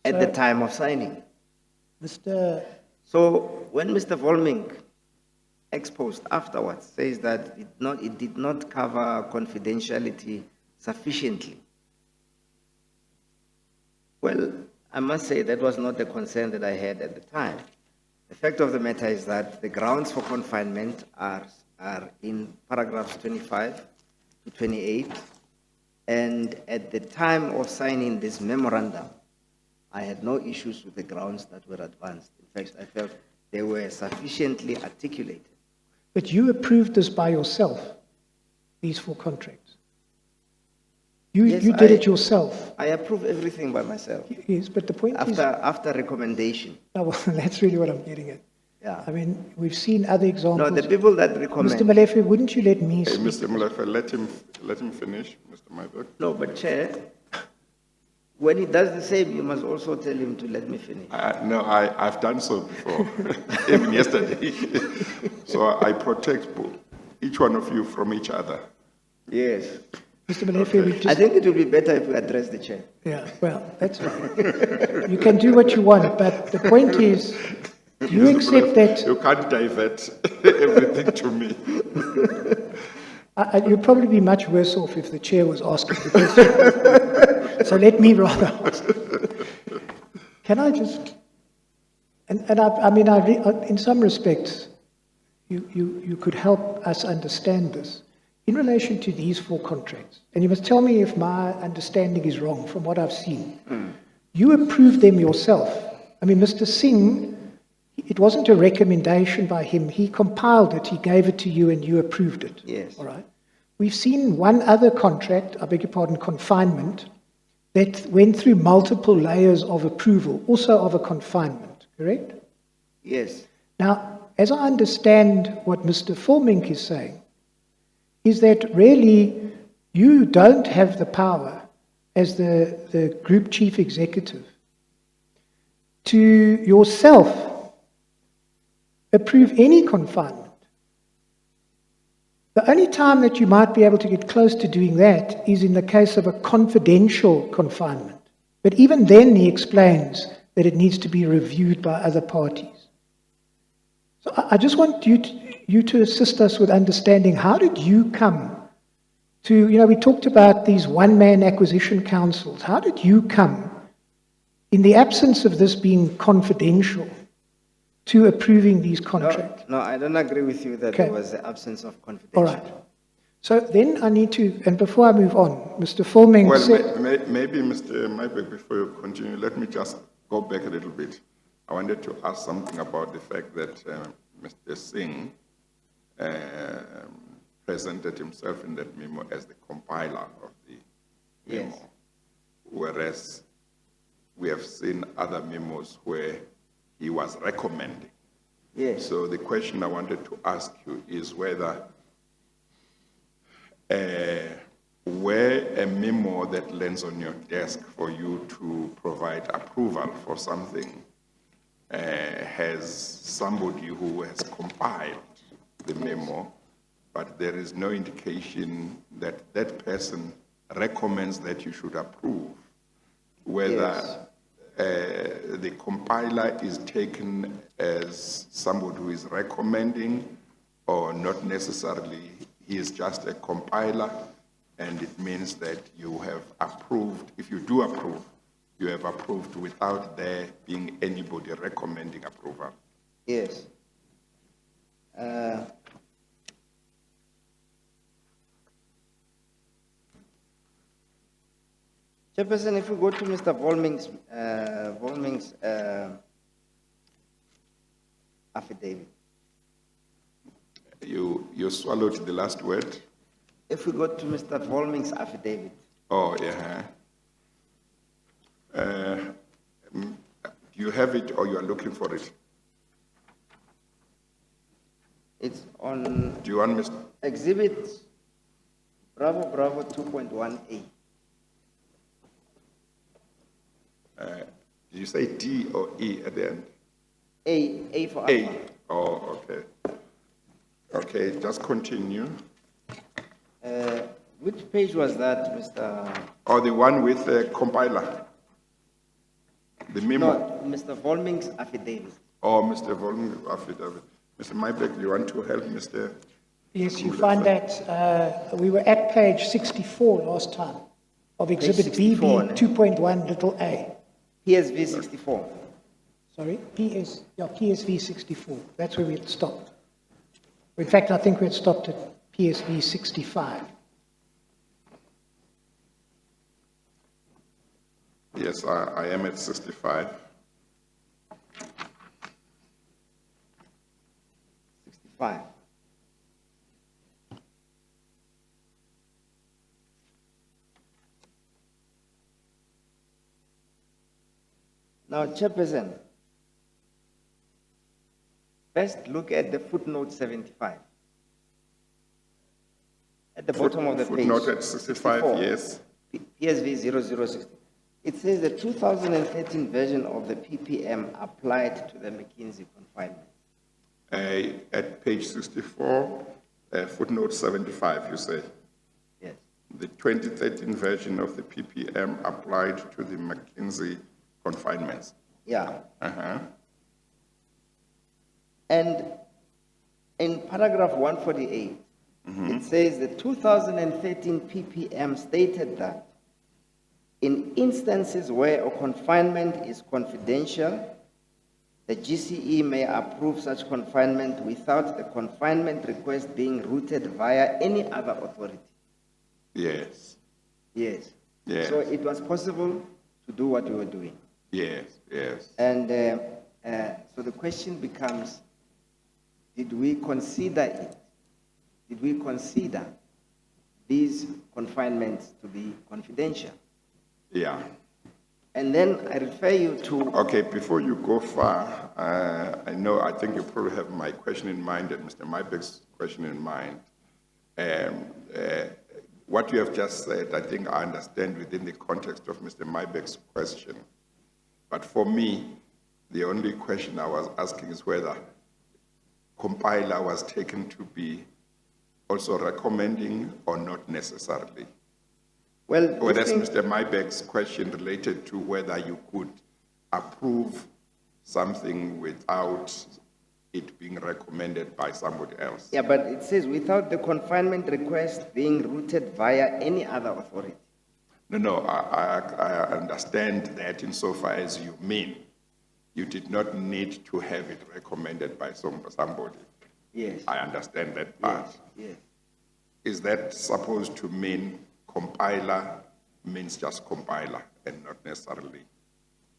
at the time of signing.
Mr.
So when Mr. Volmink exposed afterwards says that it did not cover confidentiality sufficiently, well, I must say that was not the concern that I had at the time. The fact of the matter is that the grounds for confinement are in paragraphs 25 to 28, and at the time of signing this memorandum, I had no issues with the grounds that were advanced. In fact, I felt they were sufficiently articulated.
But you approved this by yourself, these 4 contracts.
Yes,
you did it yourself.
I approve everything by myself.
Yes, but the point is...
After recommendation.
Oh, well, that's really what I'm getting at.
Yeah.
I mean, we've seen other examples.
No, the people that recommend.
Mr. Molefe, wouldn't you let me
Hey,
speak?
Mr. Molefe, let him finish, Mr. Mayberg.
No, but Chair, when he does the same, you must also tell him to let me finish.
No, I've done so before, even yesterday. So I protect each one of you from each other.
Yes.
Mr. Molefe, we just...
I think it would be better if we address the Chair.
Yeah, well, that's fine. You can do what you want, but the point is, you
Mr.
accept
Molefe,
that...
You can't divert everything to me.
You'd probably be much worse off if the chair was asking the question. So let me rather ask. Can I just... in some respects, you could help us understand this. In relation to these 4 contracts, and you must tell me if my understanding is wrong from what I've seen, you approved them yourself. I mean, Mr. Singh, it wasn't a recommendation by him. He compiled it, he gave it to you, and you approved it.
Yes.
All right. We've seen one other contract, I beg your pardon, confinement, that went through multiple layers of approval, also of a confinement, correct?
Yes.
Now, as I understand what Mr. Formink is saying, is that really you don't have the power as the group chief executive to yourself approve any confinement. The only time that you might be able to get close to doing that is in the case of a confidential confinement. But even then he explains that it needs to be reviewed by other parties. So I just want you to assist us with understanding, how did you come to, we talked about these one-man acquisition councils. How did you come, in the absence of this being confidential, to approving these contracts?
No, I don't agree with you that
Okay.
there was the absence of
All
confidentiality.
right. So then I need to, and before I move on, Mr. Fulming
Well,
said,
maybe, Mr. Molefe, before you continue, let me just go back a little bit. I wanted to ask something about the fact that Mr. Singh presented himself in that memo as the compiler of the memo,
Yes.
whereas we have seen other memos where he was recommending.
Yes.
So the question I wanted to ask you is whether where a memo that lands on your desk for you to provide approval for something has somebody who has compiled the memo, but there is no indication that that person recommends that you should approve, whether the compiler is taken as somebody who is recommending or not necessarily. He is just a compiler, and it means that you have approved. If you do approve, you have approved without there being anybody recommending approval.
Yes. Chairperson, if we go to Mr. Volming's affidavit.
You swallowed the last word?
If we go to Mr. Volming's affidavit.
Oh, yeah. Do you have it or you are looking for it?
It's on
Do you want Mr.
exhibit Bravo 2.1A.
Did you say D or E at the end?
A for
A.
alpha.
Oh, okay. Okay, just continue.
Which page was that, Mr.?
Or the one with the compiler? The memo?
No, Mr. Volming's affidavit.
Or Mr. Volume affidavit? Mr. Mybeck, do you want to help Mr.?
yes, you find that we were at page 64 last time of exhibit
64,
BB 2.1 little a.
PSV 64.
Sorry, PSV 64. That's where we had stopped. In fact, I think we had stopped at PSV 65.
Yes, I am at 65.
65. Now, Chairperson, first look at the footnote 75. At the bottom of the page.
Footnote at 65,
64,
yes.
PSV 0060. It says the 2013 version of the PPM applied to the McKinsey confinement.
At page 64, footnote 75, you say.
Yes.
The 2013 version of the PPM applied to the McKinsey confinements.
Yeah.
Uh-huh.
And in paragraph 148, it says the 2013 PPM stated that in instances where a confinement is confidential, the GCE may approve such confinement without the confinement request being routed via any other authority.
Yes,
Yes.
Yes.
So it was possible to do what we were doing.
yes, yes.
And so the question becomes, did we consider it? Did we consider these confinements to be confidential?
Yeah.
And then I refer you to,
Okay, before you go far, I think you probably have my question in mind and Mr. Mybeck's question in mind. What you have just said, I think I understand within the context of Mr. Mybeck's question. But for me, the only question I was asking is whether compiler was taken to be also recommending or not necessarily.
well,
Or
this
that's
thing-
Mr. Mybeck's question related to whether you could approve something without it being recommended by somebody else.
yeah, but it says without the confinement request being routed via any other authority.
No, I understand that insofar as you mean. you did not need to have it recommended by somebody.
Yes.
I understand that part.
Yes. Yes.
Is that supposed to mean compiler means just compiler and not necessarily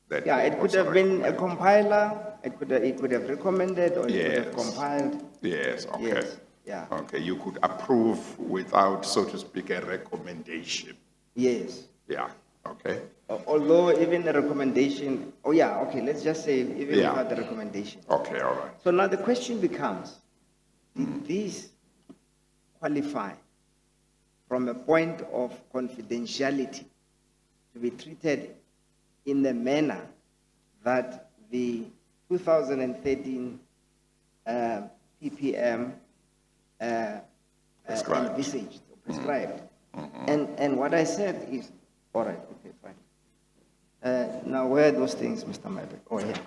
that?
Yeah, it could
also
have been a
recommend?
compiler, it could have recommended, or it could have
Yes.
compiled.
Yes, okay.
Yes, yeah.
Okay, you could approve without, so to speak, a recommendation.
Yes.
Yeah, okay.
Although even a recommendation, oh yeah, okay, let's just say even
Yeah.
without the recommendation.
Okay, all right.
So now the question becomes, did these qualify from a point of confidentiality to be treated in the manner that the 2013 PPM
Prescribed.
envisaged or prescribed? And what I said is, all right, okay, fine. Now, where are those things, Mr. Maybek? Oh, yeah.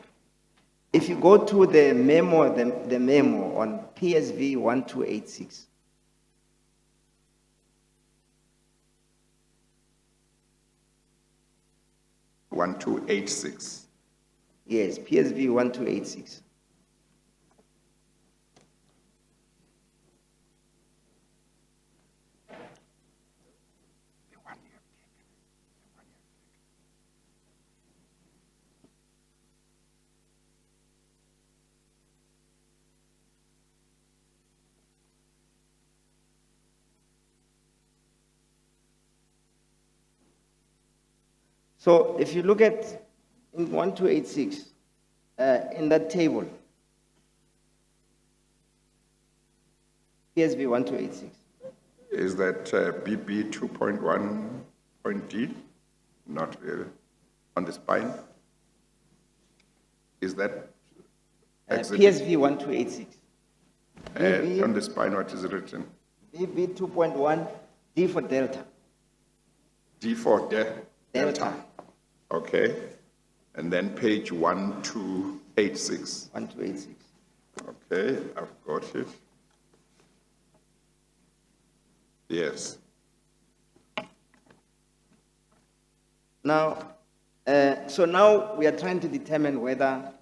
If you go to the memo, the memo on PSV 1286,
(1286).
yes, PSV 1286. So if you look at in 1286, in that table, PSV 1286,
Is that BB 2.1.D? Not really. On the spine? Is that exhibit?
PSV 1286,
On the spine, what is written?
BB 2.1, D for Delta.
D for
Delta.
Okay. And then page 1286.
1286.
Okay, I've got it. Yes.
Now, so now we are trying to determine whether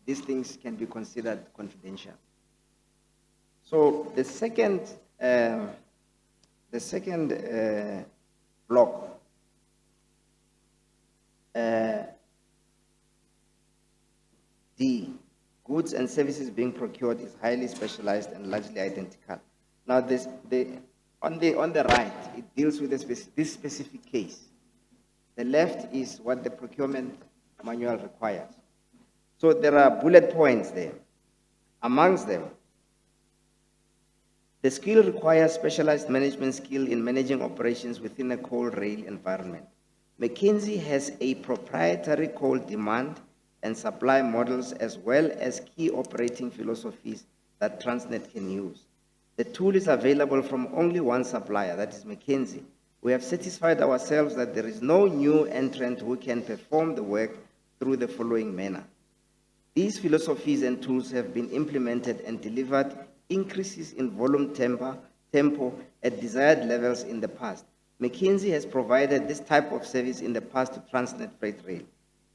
these things can be considered confidential. So the second block D, goods and services being procured is highly specialized and largely identical. Now, on the right, it deals with this specific case. The left is what the procurement manual requires. So there are bullet points there. Amongst them, the skill requires specialized management skill in managing operations within a coal rail environment. McKinsey has a proprietary coal demand and supply models as well as key operating philosophies that Transnet can use. The tool is available from only one supplier, that is McKinsey. We have satisfied ourselves that there is no new entrant who can perform the work through the following manner. These philosophies and tools have been implemented and delivered increases in volume tempo at desired levels in the past. McKinsey has provided this type of service in the past to Transnet Freight Rail.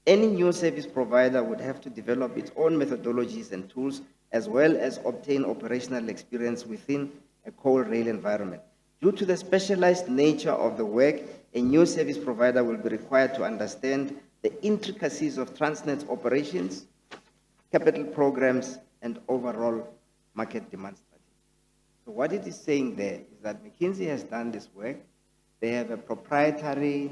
Any new service provider would have to develop its own methodologies and tools as well as obtain operational experience within a coal rail environment. Due to the specialized nature of the work, a new service provider will be required to understand the intricacies of Transnet's operations, capital programs, and overall market demand strategy. So what it is saying there is that McKinsey has done this work. They have a proprietary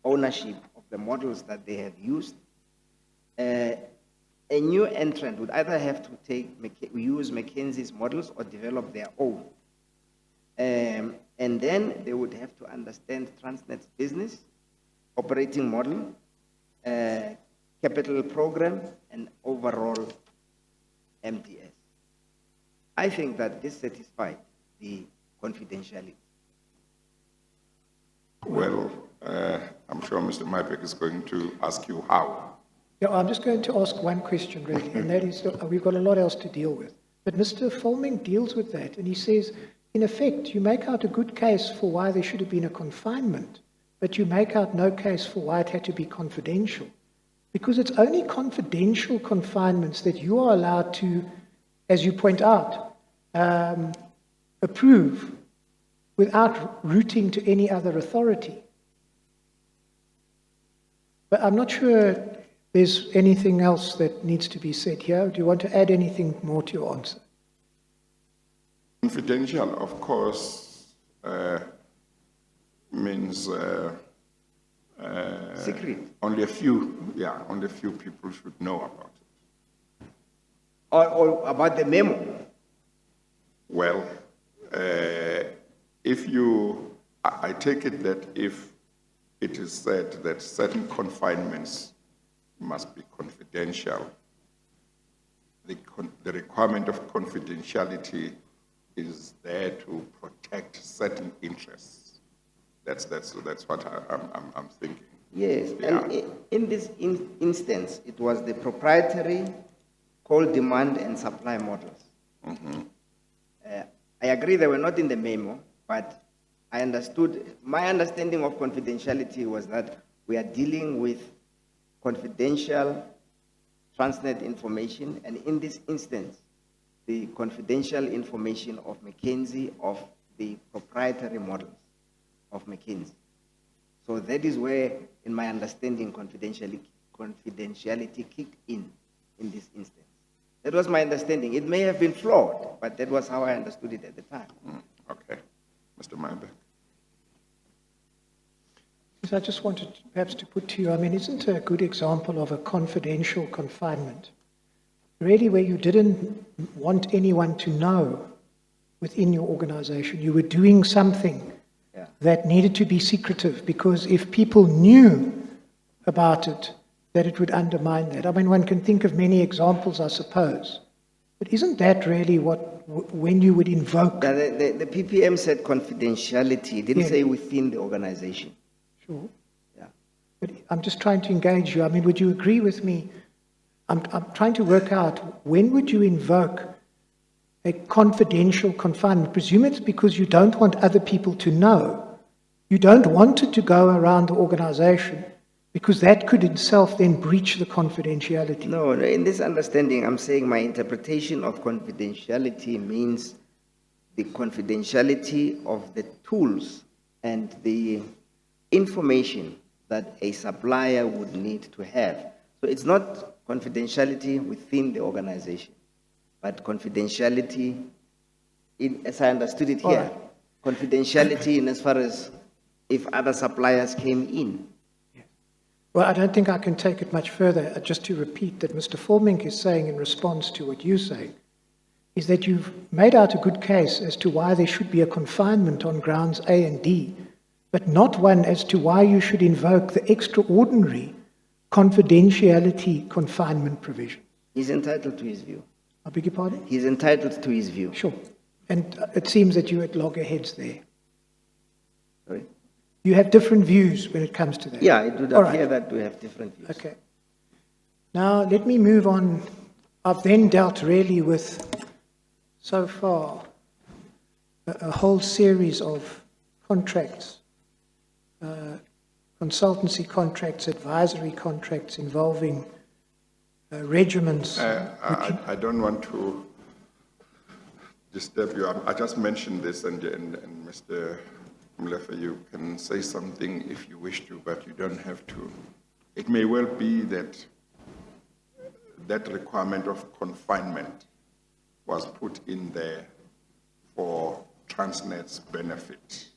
ownership of the models that they have used. A new entrant would either have to use McKinsey's models or develop their own. And then they would have to understand Transnet's business, operating model, capital program, and overall MTS. I think that this satisfied the confidentiality.
Well, I'm sure Mr. Maybek is going to ask you how.
Yeah, I'm just going to ask one question, really, and that is, we've got a lot else to deal with. But Mr. Fulming deals with that, and he says, in effect, you make out a good case for why there should have been a confinement, but you make out no case for why it had to be confidential. Because it's only confidential confinements that you are allowed to, as you point out, approve without routing to any other authority. But I'm not sure there's anything else that needs to be said here. Do you want to add anything more to your answer?
Confidential, of course, means
Secret.
only a few people should know about it.
Or about the memo.
Well, I take it that if it is said that certain confinements must be confidential, the requirement of confidentiality is there to protect certain interests. That's what I'm thinking.
Yes,
Yeah.
and in this instance, it was the proprietary coal demand and supply models. I agree they were not in the memo, but my understanding of confidentiality was that we are dealing with confidential Transnet information, and in this instance, the confidential information of McKinsey of the proprietary models of McKinsey. So that is where, in my understanding, confidentiality kicked in this instance. That was my understanding. It may have been flawed, but that was how I understood it at the time.
Okay. Mr. Meyerbeck.
I just wanted perhaps to put to you, I mean, isn't a good example of a confidential confinement really where you didn't want anyone to know within your organization? You were doing something that needed to be secretive, because if people knew about it, that it would undermine that. I mean, one can think of many examples, I suppose. But isn't that really when you would invoke...
The PPM said confidentiality. It didn't say within the organization.
Sure.
Yeah.
But I'm just trying to engage you. I mean, would you agree with me? I'm trying to work out, when would you invoke a confidential confinement? Presume it's because you don't want other people to know. You don't want it to go around the organization, because that could itself then breach the confidentiality.
No, in this understanding, I'm saying my interpretation of confidentiality means the confidentiality of the tools and the information that a supplier would need to have. So it's not confidentiality within the organization, but confidentiality, as I understood it here, confidentiality in as far as if other suppliers came in.
Well, I don't think I can take it much further. Just to repeat that Mr. Formink is saying in response to what you say, is that you've made out a good case as to why there should be a confinement on grounds A and D, but not one as to why you should invoke the extraordinary confidentiality confinement provision.
He's entitled to his view.
I beg your pardon?
He's entitled to his view.
Sure. And it seems that you're at loggerheads there.
Sorry?
You have different views when it comes to that.
Yeah, it would
All
appear
right.
that we have different views.
Okay. Now, let me move on. I've then dealt really with, so far, a whole series of contracts, consultancy contracts, advisory contracts involving regiments.
I don't want to disturb you. I just mentioned this, and Mr. Molefe, you can say something if you wish to, but you don't have to. It may well be that that requirement of confinement was put in there for Transnet's benefit.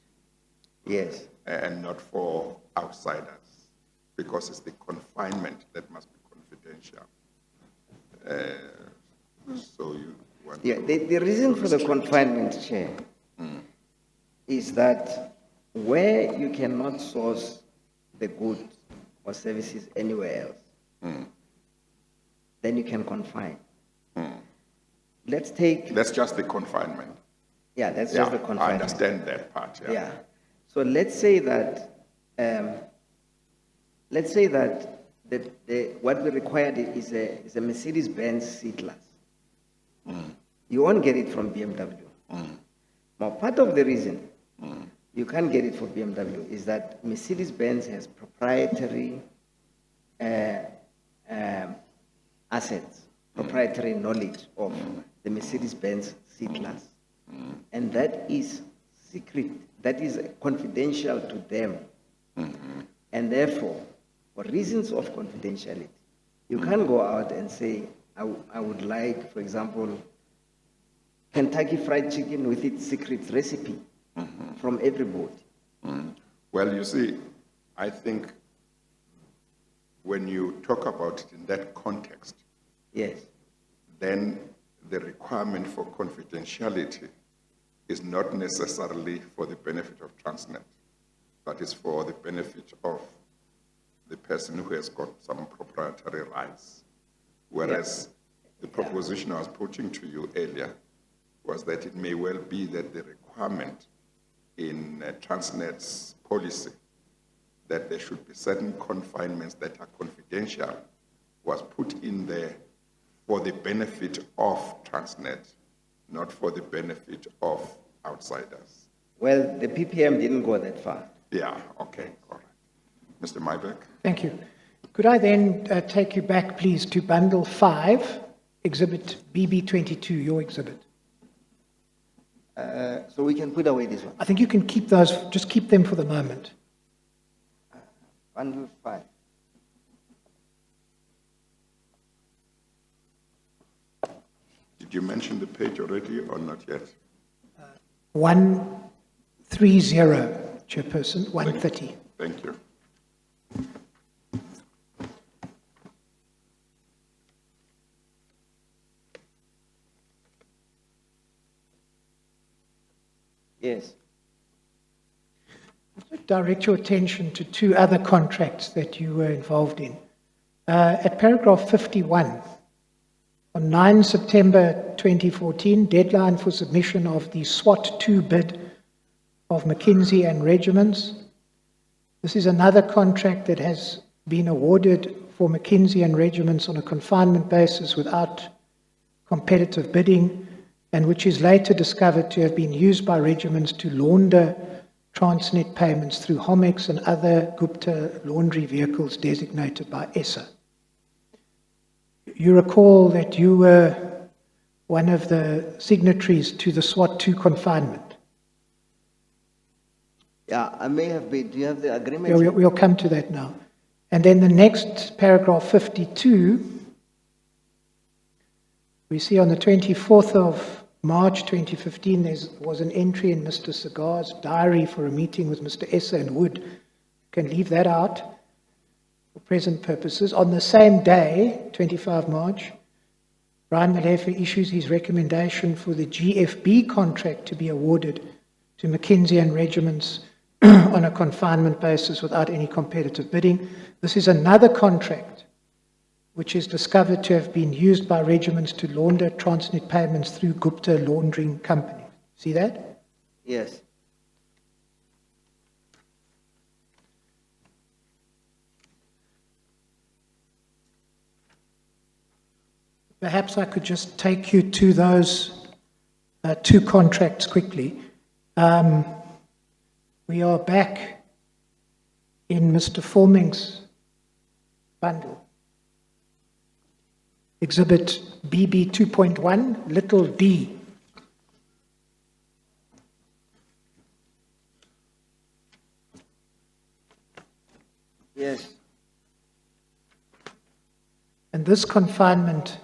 Yes.
And not for outsiders, because it's the confinement that must be confidential. So you want
Yeah, the reason for the confinement, Chair, is that where you cannot source the goods or services anywhere else, then you can confine. Let's take...
That's just the confinement.
Yeah, that's just the confinement.
I understand that part,
Yeah. So let's say that what we required is a Mercedes-Benz C-Class. You won't get it from BMW. Now, part of the reason you can't get it from BMW is that Mercedes-Benz has proprietary assets, proprietary knowledge of the Mercedes-Benz C-Class. And that is secret, that is confidential to them. And therefore, for reasons of confidentiality, you can't go out and say, I would like, for example, Kentucky Fried Chicken with its secret recipe from everybody.
Well, you see, I think when you talk about it in that context,
Yes,
then the requirement for confidentiality is not necessarily for the benefit of Transnet, but is for the benefit of the person who has got some proprietary rights. Whereas the proposition I was putting to you earlier was that it may well be that the requirement in Transnet's policy that there should be certain confinements that are confidential was put in there for the benefit of Transnet, not for the benefit of outsiders.
well, the PPM didn't go that far.
Yeah, okay, all right. Mr. Mybeck?
Thank you. Could I then take you back, please, to Bundle 5, Exhibit BB22, your exhibit?
So we can put away this one.
I think you can keep those, just keep them for the moment.
Bundle 5.
Did you mention the page already or not yet?
130, Chairperson, 130.
Thank you.
Yes.
Direct your attention to two other contracts that you were involved in. At paragraph 51, on 9 September 2014, deadline for submission of the SWAT 2 bid of McKinsey and Regiments. This is another contract that has been awarded for McKinsey and Regiments on a confinement basis without competitive bidding, and which is later discovered to have been used by regiments to launder Transnet payments through Homex and other Gupta laundry vehicles designated by ESSA. You recall that you were one of the signatories to the SWAT 2 confinement.
Yeah, I may have been. Do you have the agreement?
We'll come to that now. And then the next paragraph 52, we see on the 24th of March 2015, there was an entry in Mr. Segar's diary for a meeting with Mr. Essa and Wood. You can leave that out for present purposes. On the same day, 25 March, Brian Molefe issues his recommendation for the GFB contract to be awarded to McKinsey and Regiments on a confinement basis without any competitive bidding. This is another contract which is discovered to have been used by regiments to launder Transnet payments through Gupta laundering company. See that?
Yes.
Perhaps I could just take you to those two contracts quickly. We are back in Mr. Forming's bundle. Exhibit BB 2.1, little d.
Yes.
And this confinement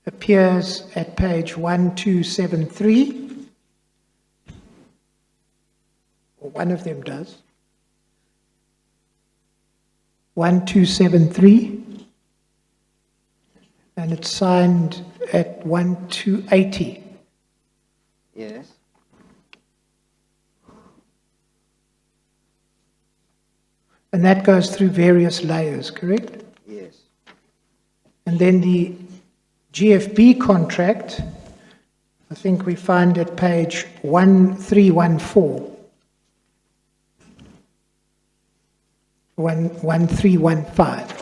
appears at page 1273, or one of them does. 1273. And it's signed at 1280.
Yes.
And that goes through various layers, correct?
Yes.
And then the GFB contract, I think we find at page 1314. 1315.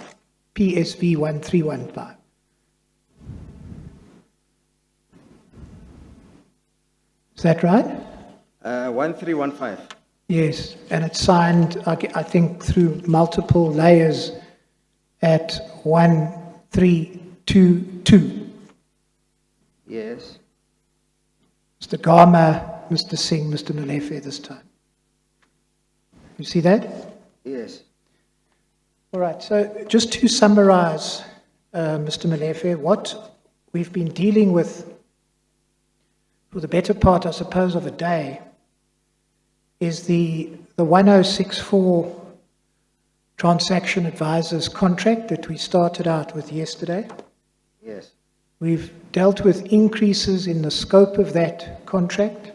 PSV 1315. Is that right?
1315.
Yes, and it's signed, I think, through multiple layers at 1322.
Yes.
Mr. Gama, Mr. Singh, Mr. Molefe this time. You see that?
Yes.
All right, so just to summarize, Mr. Molefe, what we've been dealing with for the better part, I suppose, of a day is the 1064 transaction advisors contract that we started out with yesterday.
Yes.
We've dealt with increases in the scope of that contract,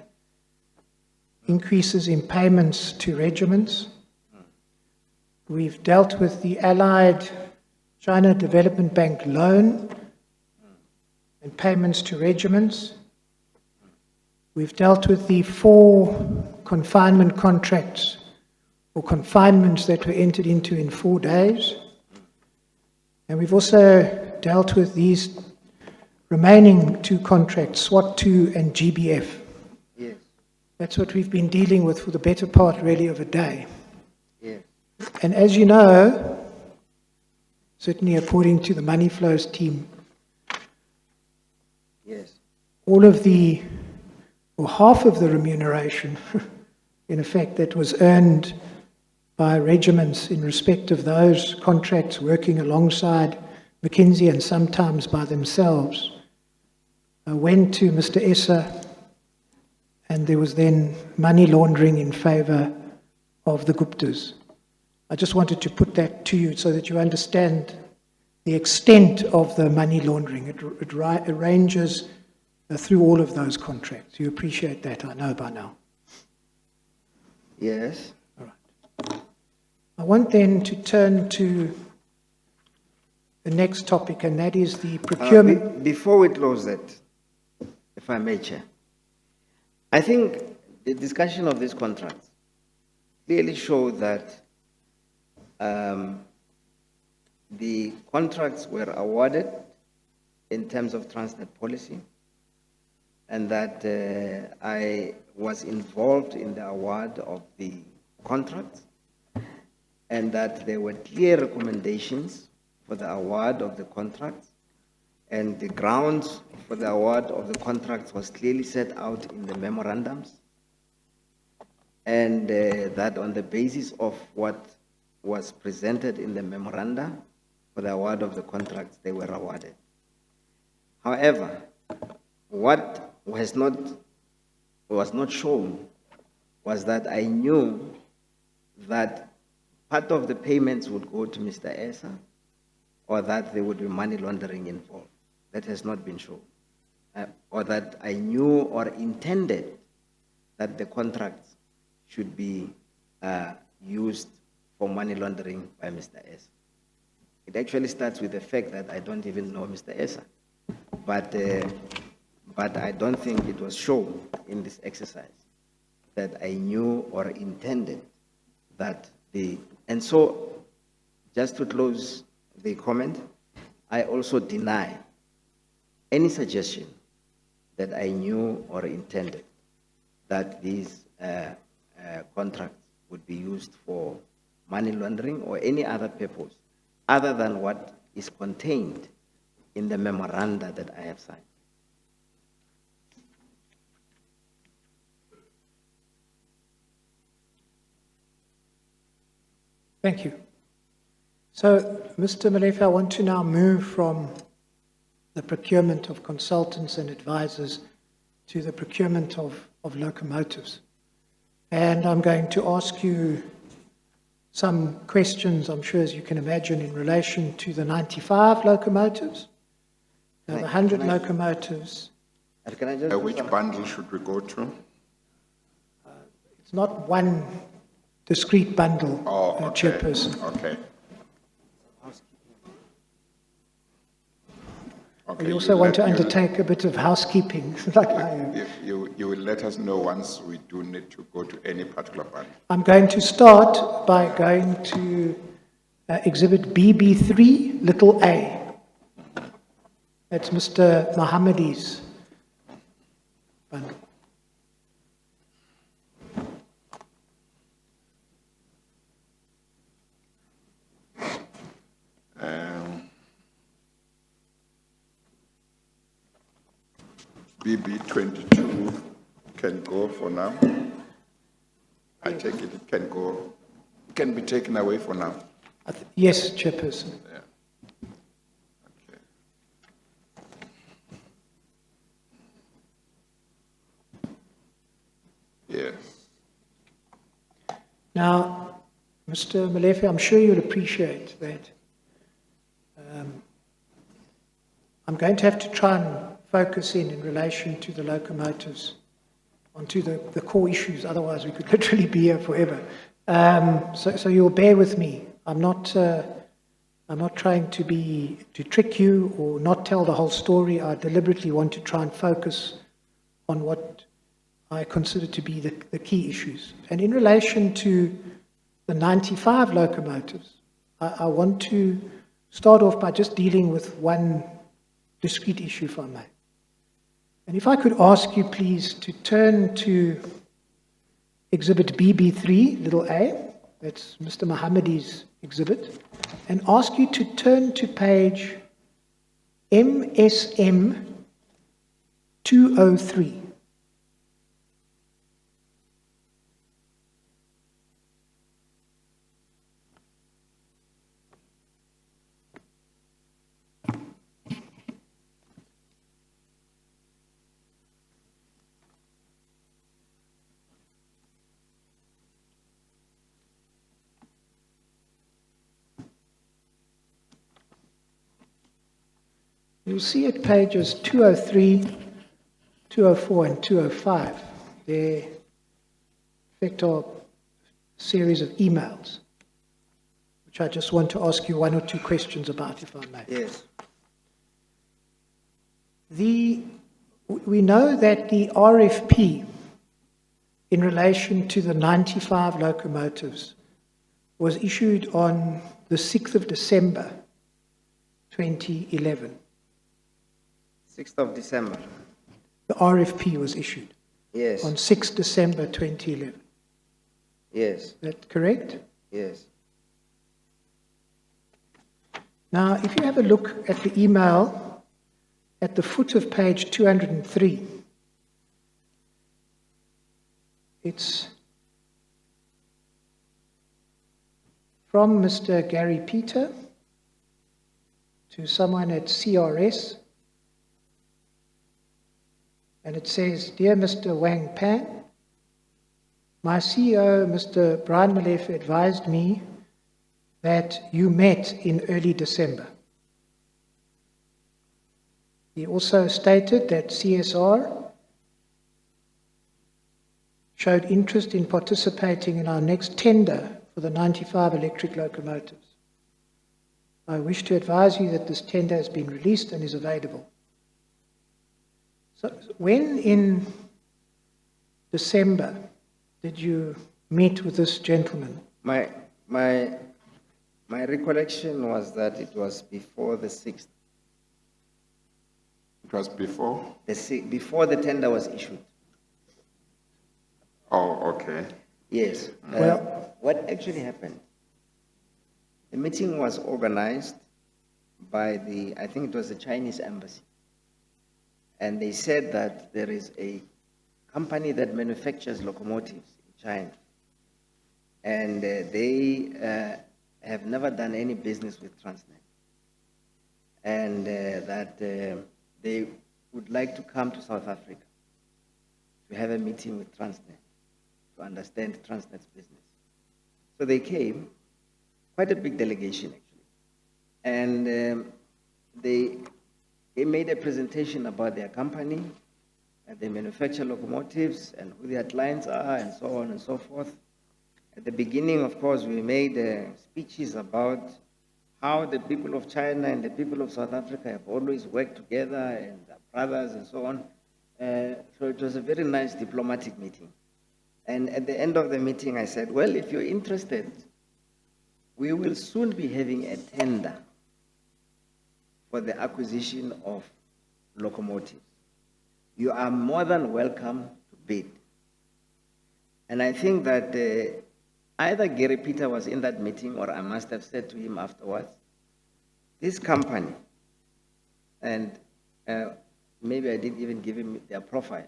increases in payments to regiments. We've dealt with the Allied China Development Bank loan and payments to regiments. We've dealt with the 4 confinement contracts or confinements that were entered into in 4 days. And we've also dealt with these remaining 2 contracts, SWAT 2 and GBF.
Yes.
That's what we've been dealing with for the better part, really, of a day.
Yes.
And as you know, certainly according to the money flows team,
Yes.
all of the, or half of the remuneration, in effect, that was earned by regiments in respect of those contracts working alongside McKinsey and sometimes by themselves, went to Mr. Essa, and there was then money laundering in favor of the Guptas. I just wanted to put that to you so that you understand the extent of the money laundering. It ranges through all of those contracts. You appreciate that, I know by now.
Yes.
All right. I want then to turn to the next topic, and that is the procurement.
Before we close that, if I may, Chair, I think the discussion of these contracts clearly show that the contracts were awarded in terms of Transnet policy, and that I was involved in the award of the contracts, and that there were clear recommendations for the award of the contracts, and the grounds for the award of the contracts was clearly set out in the memorandums, and that on the basis of what was presented in the memoranda for the award of the contracts, they were awarded. However, what was not shown was that I knew that part of the payments would go to Mr. Essa, or that there would be money laundering involved. That has not been shown. Or that I knew or intended that the contracts should be used for money laundering by Mr. Essa. It actually starts with the fact that I don't even know Mr. Essa. But I don't think it was shown in this exercise that I knew or intended that and so, just to close the comment, I also deny any suggestion that I knew or intended that these contracts would be used for money laundering or any other purpose other than what is contained in the memoranda that I have signed.
Thank you. So, Mr. Molefe, I want to now move from the procurement of consultants and advisors to the procurement of locomotives. And I'm going to ask you some questions, I'm sure, as you can imagine, in relation to the 95 locomotives, the 100 locomotives.
Can I just
Which bundle should we go to?
It's not one discrete bundle,
Okay.
Chairperson.
Okay. Okay,
We also want to undertake a bit of housekeeping, like I am.
You will let us know once we do need to go to any particular bundle.
I'm going to start by going to exhibit BB3, little a. That's Mr. Mohammedi's bundle.
BB22 can go for now. I take it can go, can be taken away for now.
Yes, Chairperson.
Yeah. Okay. Yes.
Now, Mr. Molefe, I'm sure you'll appreciate that I'm going to have to try and focus in relation to the locomotives onto the core issues, otherwise we could literally be here forever. So you'll bear with me. I'm not trying to trick you or not tell the whole story. I deliberately want to try and focus on what I consider to be the key issues. And in relation to the 95 locomotives, I want to start off by just dealing with one discrete issue, if I may. And if I could ask you, please, to turn to Exhibit BB3, little a, that's Mr. Mohammedi's exhibit, and ask you to turn to page MSM 203. You'll see at pages 203, 204, and 205, they in fact are a series of emails, which I just want to ask you one or two questions about, if I may.
Yes.
We know that the RFP in relation to the 95 locomotives was issued on the 6th of December, 2011.
6th of December.
The RFP was issued
Yes.
on 6th December 2011.
Yes.
Is that correct?
Yes.
Now, if you have a look at the email at the foot of page 203, it's from Mr. Gary Peter to someone at CRS. And it says, "Dear Mr. Wang Pan, my CEO, Mr. Brian Molefe, advised me that you met in early December. He also stated that CSR showed interest in participating in our next tender for the 95 electric locomotives. I wish to advise you that this tender has been released and is available." So when in December did you meet with this gentleman?
My recollection was that it was before the 6th,
It was before?
before the tender was issued.
Oh, okay.
Yes.
Well-
What actually happened? The meeting was organized by I think it was the Chinese embassy. And they said that there is a company that manufactures locomotives in China. And they have never done any business with Transnet. And that they would like to come to South Africa to have a meeting with Transnet to understand Transnet's business. So they came, quite a big delegation actually. And they made a presentation about their company, and they manufacture locomotives and who their clients are and so on and so forth. At the beginning, of course, we made speeches about how the people of China and the people of South Africa have always worked together and are brothers and so on. So it was a very nice diplomatic meeting. And at the end of the meeting, I said, well, if you're interested, we will soon be having a tender for the acquisition of locomotives. You are more than welcome to bid. And I think that either Gary Peter was in that meeting or I must have said to him afterwards, this company, and maybe I didn't even give him their profile,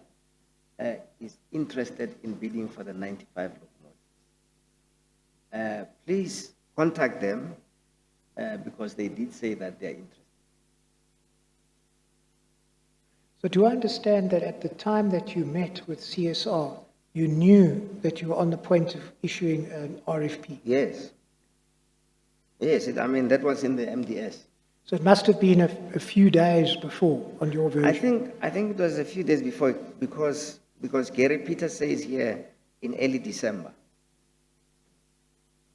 is interested in bidding for the 95 locomotives. Please contact them because they did say that they are interested.
So do I understand that at the time that you met with CSR, you knew that you were on the point of issuing an RFP?
Yes. Yes, I mean, that was in the MDS.
So it must have been a few days before on your version.
I think it was a few days before because Gary Peter says here in early December.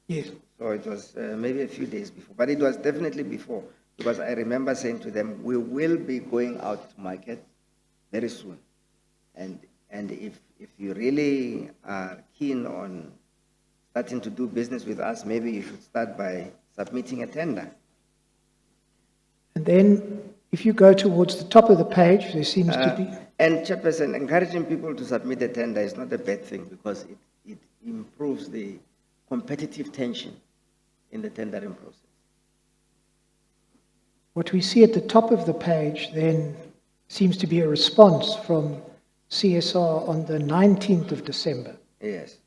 Yes.
So it was maybe a few days before, but it was definitely before because I remember saying to them, we will be going out to market very soon. And if you really are keen on starting to do business with us, maybe you should start by submitting a tender.
And then if you go towards the top of the page, there seems to be...
And Chairperson, encouraging people to submit a tender is not a bad thing because it improves the competitive tension in the tendering process.
What we see at the top of the page then seems to be a response from CSR on the 19th of December.
Yes.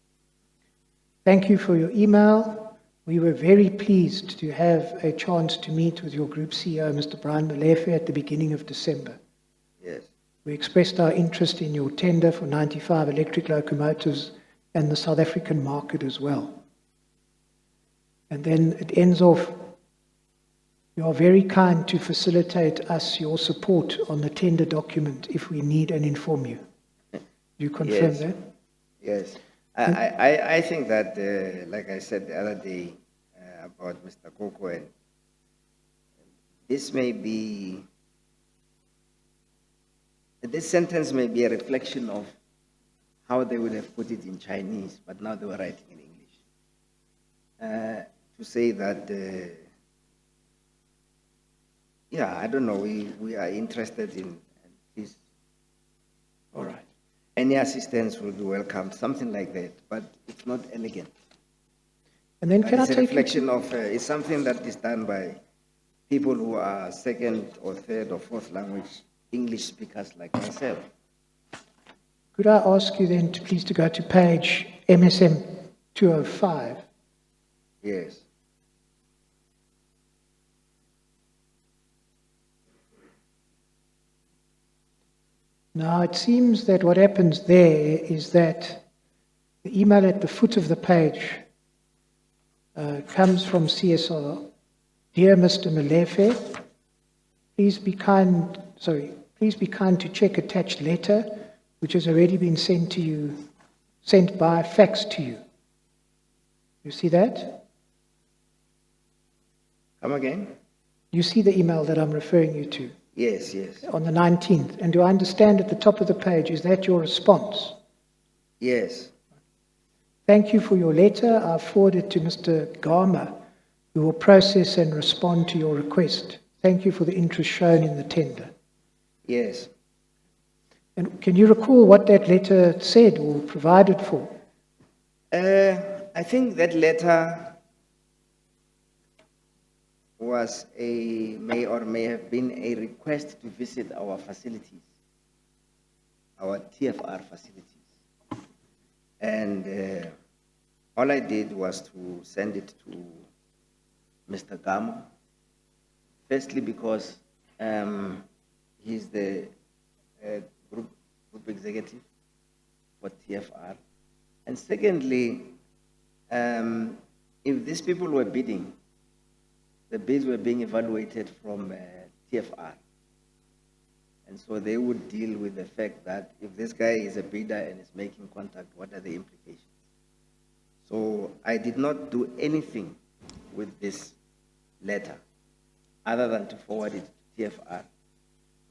Thank you for your email. We were very pleased to have a chance to meet with your group CEO, Mr. Brian Molefe, at the beginning of December.
Yes.
We expressed our interest in your tender for 95 electric locomotives and the South African market as well. And then it ends off, you are very kind to facilitate us your support on the tender document if we need and inform you. Do you confirm
Yes.
that?
Yes. I think that, like I said the other day about Mr. Koko, and this sentence may be a reflection of how they would have put it in Chinese, but now they were writing in English. To say that, yeah, I don't know, we are interested in this.
All right.
Any assistance will be welcome, something like that, but it's not elegant.
And then can I
It's a
take you
reflection of, it's something that is done by people who are second or third or fourth language English speakers like myself.
Could I ask you then to please to go to page MSM 205?
Yes.
Now, it seems that what happens there is that the email at the foot of the page comes from CSR. Dear Mr. Molefe, please be kind to check attached letter, which has already been sent by fax to you. You see that?
Come again?
You see the email that I'm referring you to?
Yes, yes.
On the 19th. And do I understand at the top of the page, is that your response?
Yes.
Thank you for your letter. I'll forward it to Mr. Gama, who will process and respond to your request. Thank you for the interest shown in the tender.
Yes.
And can you recall what that letter said or provided for?
I think that letter may have been a request to visit our facilities, our TFR facilities. And all I did was to send it to Mr. Gama, firstly because he's the group executive for TFR. And secondly, if these people were bidding, the bids were being evaluated from TFR. And so they would deal with the fact that if this guy is a bidder and is making contact, what are the implications? So I did not do anything with this letter other than to forward it to TFR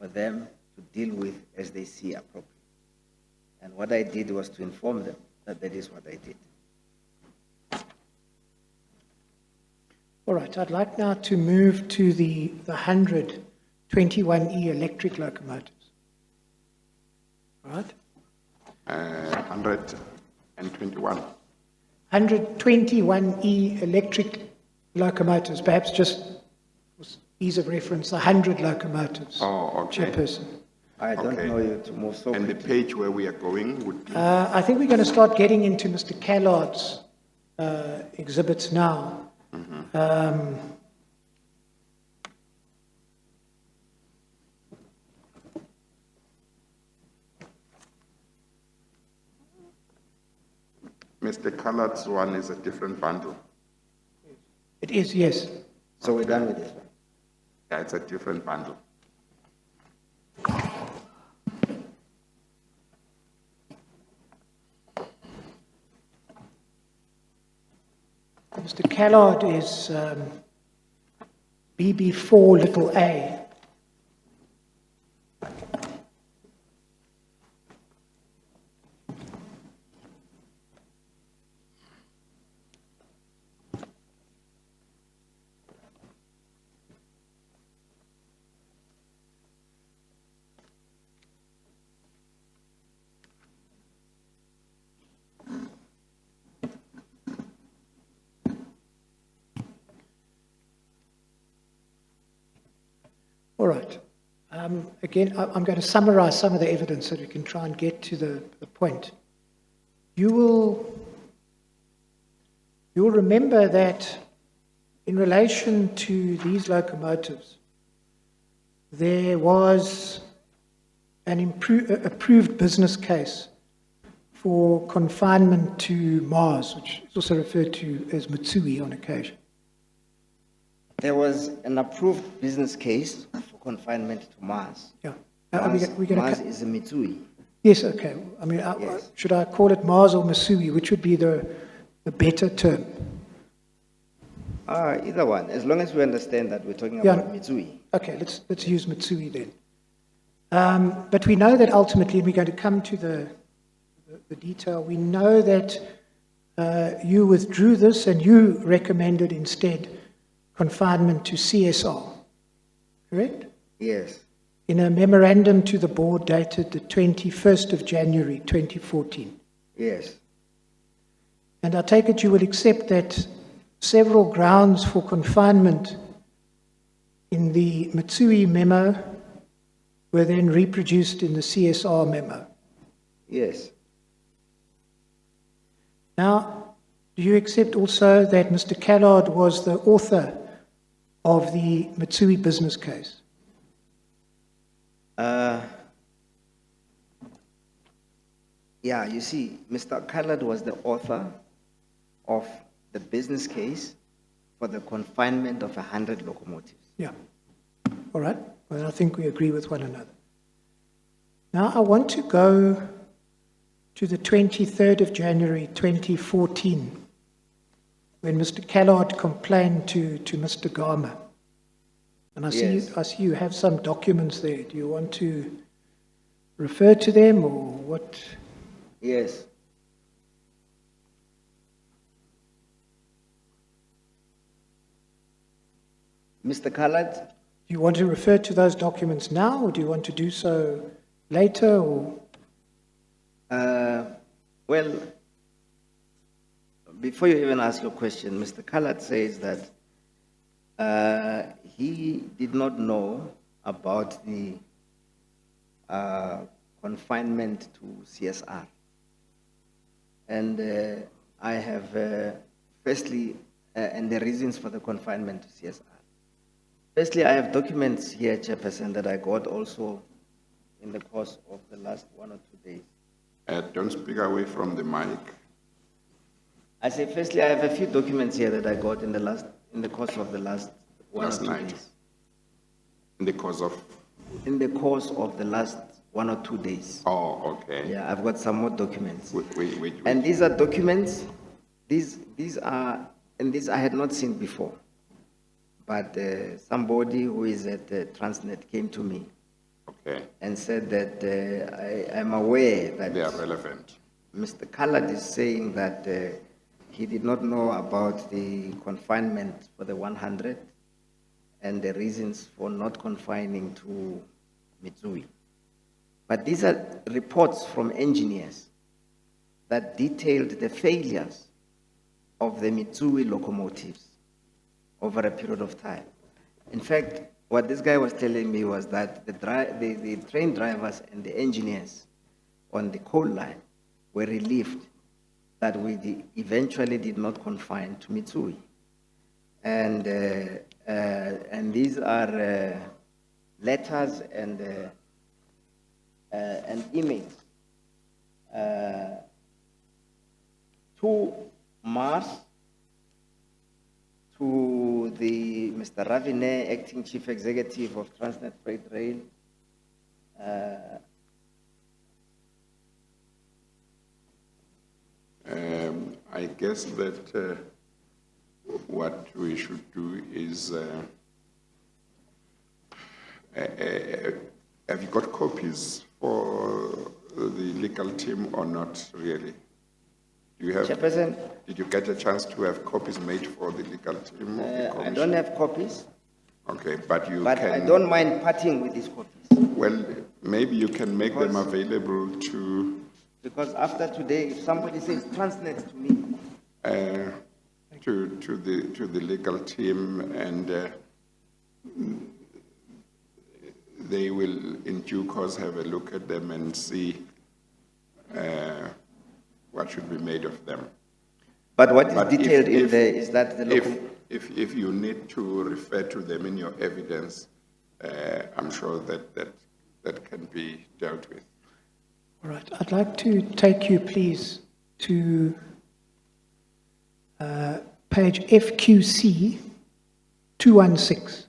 for them to deal with as they see appropriate. And what I did was to inform them that that is what I did.
All right, I'd like now to move to the 121E electric locomotives. All right?
121.
121E electric locomotives, perhaps just for ease of reference, 100 locomotives.
Oh, okay.
Chairperson.
I don't
Okay.
know you to move so
And the
quickly.
page where we are going would be,
I think we're going to start getting into Mr. Callard's exhibits now.
Mr. Callard's one is a different bundle.
It is, yes.
So we're done with this one.
Yeah, it's a different bundle.
Mr. Callard is BB4 little a. All right. Again, I'm going to summarize some of the evidence so that we can try and get to the point. You'll remember that in relation to these locomotives, there was an approved business case for confinement to Mars, which is also referred to as Mitsui on occasion.
There was an approved business case for confinement to Mars.
Yeah.
Mars,
We're going
Mars
to.
is a Mitsui.
Yes, okay. I mean,
Yes.
should I call it Mars or Missouri, which would be the better term?
Either one, as long as we understand that we're talking
Yeah.
about Mitsui.
Okay, let's use Mitsui then. But we know that ultimately, and we're going to come to the detail, we know that you withdrew this and you recommended instead confinement to CSR, correct?
Yes,
In a memorandum to the board dated the 21st of January 2014.
yes,
And I take it you will accept that several grounds for confinement in the Mitsui memo were then reproduced in the CSR memo.
yes,
Now, do you accept also that Mr. Callard was the author of the Mitsui business case?
Yeah, you see, Mr. Khaled was the author of the business case for the confinement of 100 locomotives.
Yeah. All right. Well, I think we agree with one another. Now, I want to go to the 23rd of January 2014, when Mr. Callard complained to Mr. Gama. And I see,
Yes.
I see you have some documents there. Do you want to refer to them or what?
Yes. Mr. Khaled,
Do you want to refer to those documents now, or do you want to do so later? Or
well, before you even ask your question, Mr. Khaled says that he did not know about the confinement to CSR. And I have, firstly, and the reasons for the confinement to CSR. Firstly, I have documents here, Chairperson, that I got also in the course of the last 1 or 2 days.
Don't speak away from the mic.
I say, firstly, I have a few documents here that I got in the course of the last 1
Last
or 2
night.
days.
In the course of,
In the course of the last 1 or 2 days.
oh, okay.
Yeah, I've got some more documents.
Wait.
And these are documents, these are, and these I had not seen before. But somebody who is at Transnet came to me
Okay,
and said that I am aware that
they are relevant.
Mr. Khaled is saying that he did not know about the confinement for the 100 and the reasons for not confining to Mitsui. But these are reports from engineers that detailed the failures of the Mitsui locomotives over a period of time. In fact, what this guy was telling me was that the train drivers and the engineers on the coal line were relieved that we eventually did not confine to Mitsui. And these are letters and emails to Mars, to the Mr. Ravine, Acting Chief Executive of Transnet Freight Rail,
I guess that what we should do is, have you got copies for the legal team or not really? Do you have?
Chairperson,
Did you get a chance to have copies made for the legal team? Of the
I
commission?
don't have copies,
Okay, but you
but
can.
I don't mind parting with these copies.
Well, maybe you can make them
Because-
available to
Because after today, if somebody says Transnet to me,
to the legal team, and they will in due course have a look at them and see what should be made of them.
but what is
But if-
detailed in
if-
there is that the local.
If you need to refer to them in your evidence, I'm sure that can be dealt with.
All right, I'd like to take you, please, to page FQC 216.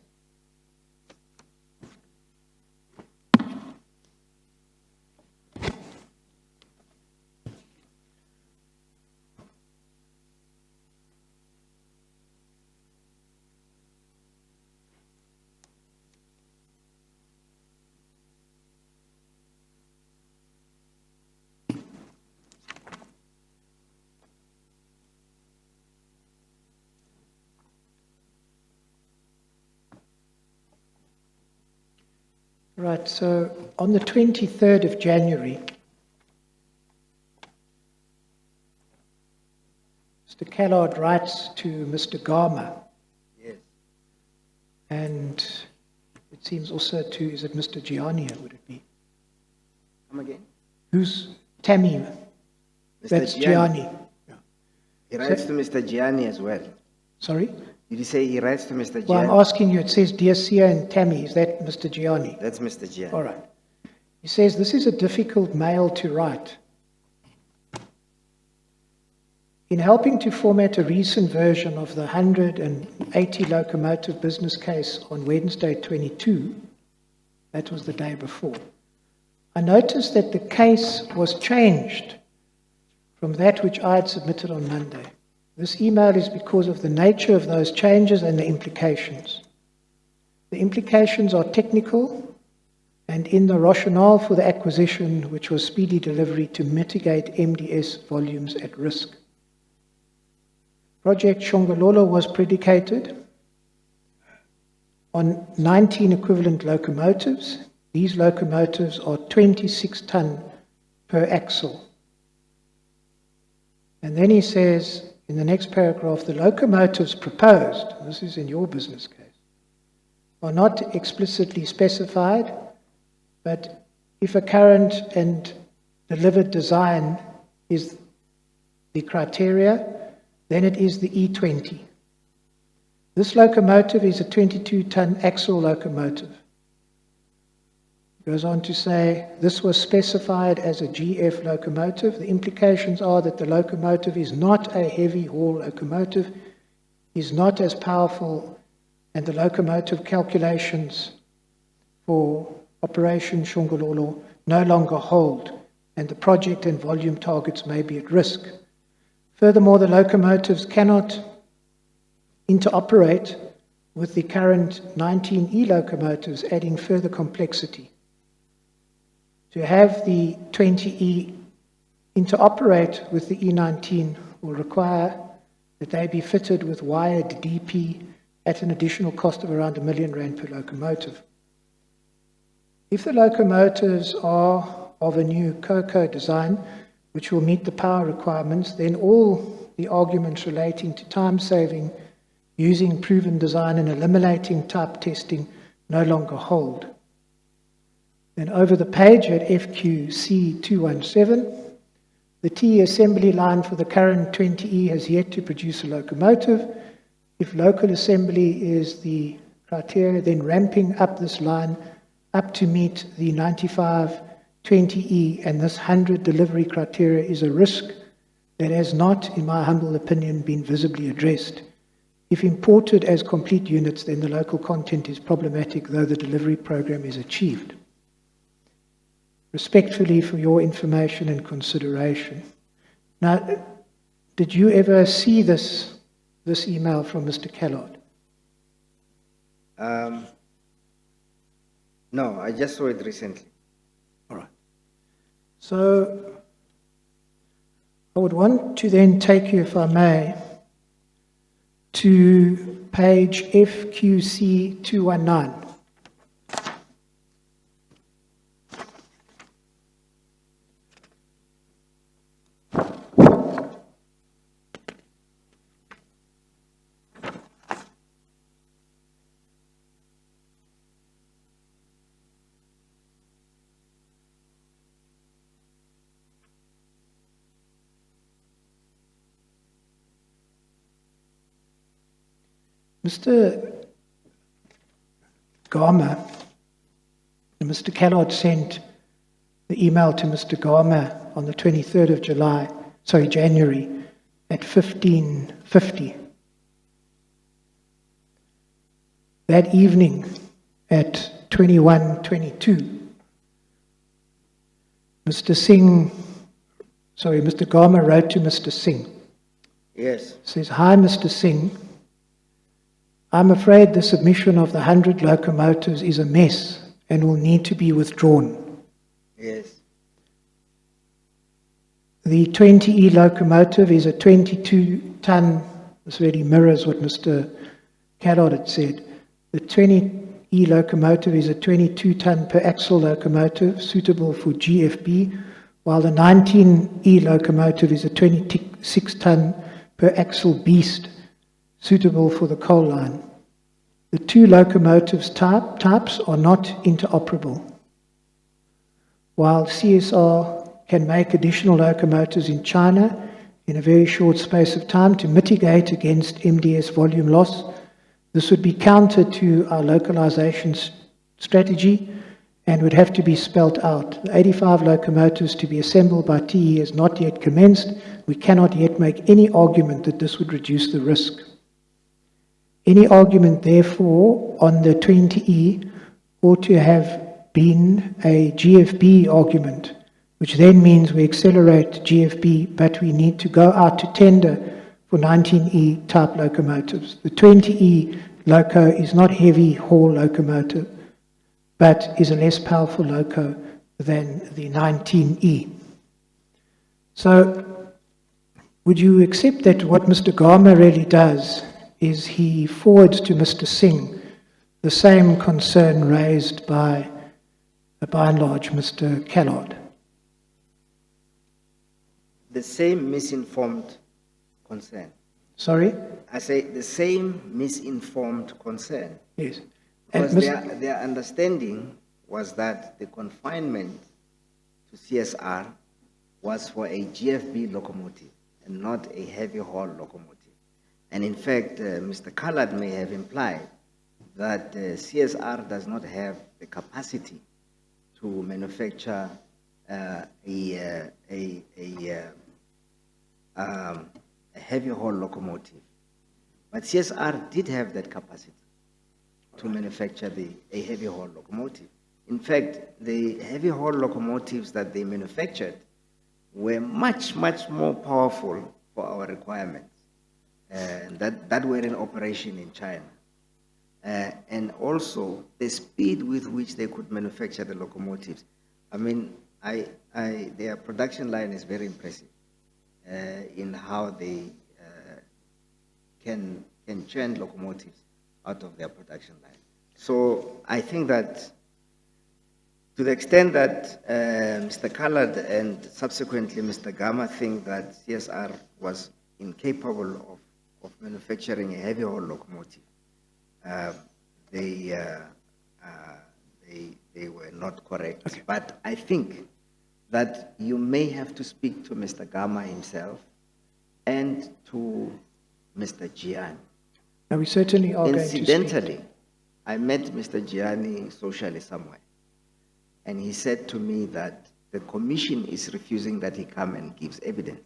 Right, so on the 23rd of January, Mr. Callard writes to Mr. Garma,
Yes.
and it seems also to, is it Mr. Gianni, would it be?
Come again?
Who's Tammy?
Mr.
That's Gianni. Yeah.
He writes to Mr. Gianni as well.
Sorry?
Did you say he writes to Mr.
Well, I'm
Gianni?
asking you, it says Dear Sia and Tammy, is that Mr. Gianni?
That's Mr. Gianni.
All right. He says, this is a difficult mail to write. In helping to format a recent version of the 180 locomotive business case on Wednesday 22, that was the day before, I noticed that the case was changed from that which I had submitted on Monday. This email is because of the nature of those changes and the implications. The implications are technical and in the rationale for the acquisition, which was speedy delivery to mitigate MDS volumes at risk. Project Shongololo was predicated on 19 equivalent locomotives. These locomotives are 26 ton per axle. And then he says, in the next paragraph, the locomotives proposed, this is in your business case, are not explicitly specified, but if a current and delivered design is the criteria, then it is the E20. This locomotive is a 22-ton axle locomotive. It goes on to say, this was specified as a GF locomotive. The implications are that the locomotive is not a heavy haul locomotive, is not as powerful, and the locomotive calculations for Operation Shongololo no longer hold, and the project and volume targets may be at risk. Furthermore, the locomotives cannot interoperate with the current 19E locomotives, adding further complexity. To have the 20E interoperate with the E19 will require that they be fitted with wired DP at an additional cost of around R1 million per locomotive. If the locomotives are of a new COCO design, which will meet the power requirements, then all the arguments relating to time saving, using proven design and eliminating type testing no longer hold. Then over the page at FQC217, the TE assembly line for the current 20E has yet to produce a locomotive. If local assembly is the criteria, then ramping up this line up to meet the 95 20E and this 100 delivery criteria is a risk that has not, in my humble opinion, been visibly addressed. If imported as complete units, then the local content is problematic, though the delivery program is achieved. Respectfully, for your information and consideration. Now, did you ever see this email from Mr. Kellard?
No, I just saw it recently.
All right. So, I would want to then take you, if I may, to page FQC 219. Mr. Garma, Mr. Kellard sent the email to Mr. Garma on the 23rd of January at 15:50. That evening at 21:22, Mr. Garma wrote to Mr. Singh.
Yes.
Says, "Hi, Mr. Singh. I'm afraid the submission of the 100 locomotives is a mess and will need to be withdrawn.
Yes.
The 20E locomotive is a 22-ton, this really mirrors what Mr. Kellard had said. The 20E locomotive is a 22-ton per axle locomotive suitable for GFB, while the 19E locomotive is a 26-ton per axle beast suitable for the coal line. The two locomotives types are not interoperable. While CSR can make additional locomotives in China in a very short space of time to mitigate against MDS volume loss, this would be counter to our localization strategy and would have to be spelt out. The 85 locomotives to be assembled by TE has not yet commenced. We cannot yet make any argument that this would reduce the risk. Any argument, therefore, on the 20E ought to have been a GFB argument, which then means we accelerate GFB, but we need to go out to tender for 19E type locomotives. The 20E loco is not heavy haul locomotive, but is a less powerful loco than the 19E. So, would you accept that what Mr. Garma really does is he forwards to Mr. Singh the same concern raised by and large, Mr. Kellard?
The same misinformed concern.
Sorry?
I say the same misinformed concern.
Yes.
Because their understanding was that the confinement to CSR was for a GFB locomotive and not a heavy haul locomotive. And in fact, Mr. Kellard may have implied that CSR does not have the capacity to manufacture a heavy haul locomotive. But CSR did have that capacity to manufacture a heavy haul locomotive. In fact, the heavy haul locomotives that they manufactured were much, much more powerful for our requirements that were in operation in China. And also the speed with which they could manufacture the locomotives. I mean, their production line is very impressive in how they can churn locomotives out of their production line. So I think that to the extent that Mr. Kellard and subsequently Mr. Garma think that CSR was incapable of manufacturing a heavy haul locomotive, they were not correct. But I think that you may have to speak to Mr. Gama himself and to Mr. Gianni.
Now, we certainly are going to speak.
Incidentally, I met Mr. Gianni socially somewhere, and he said to me that the commission is refusing that he come and gives evidence.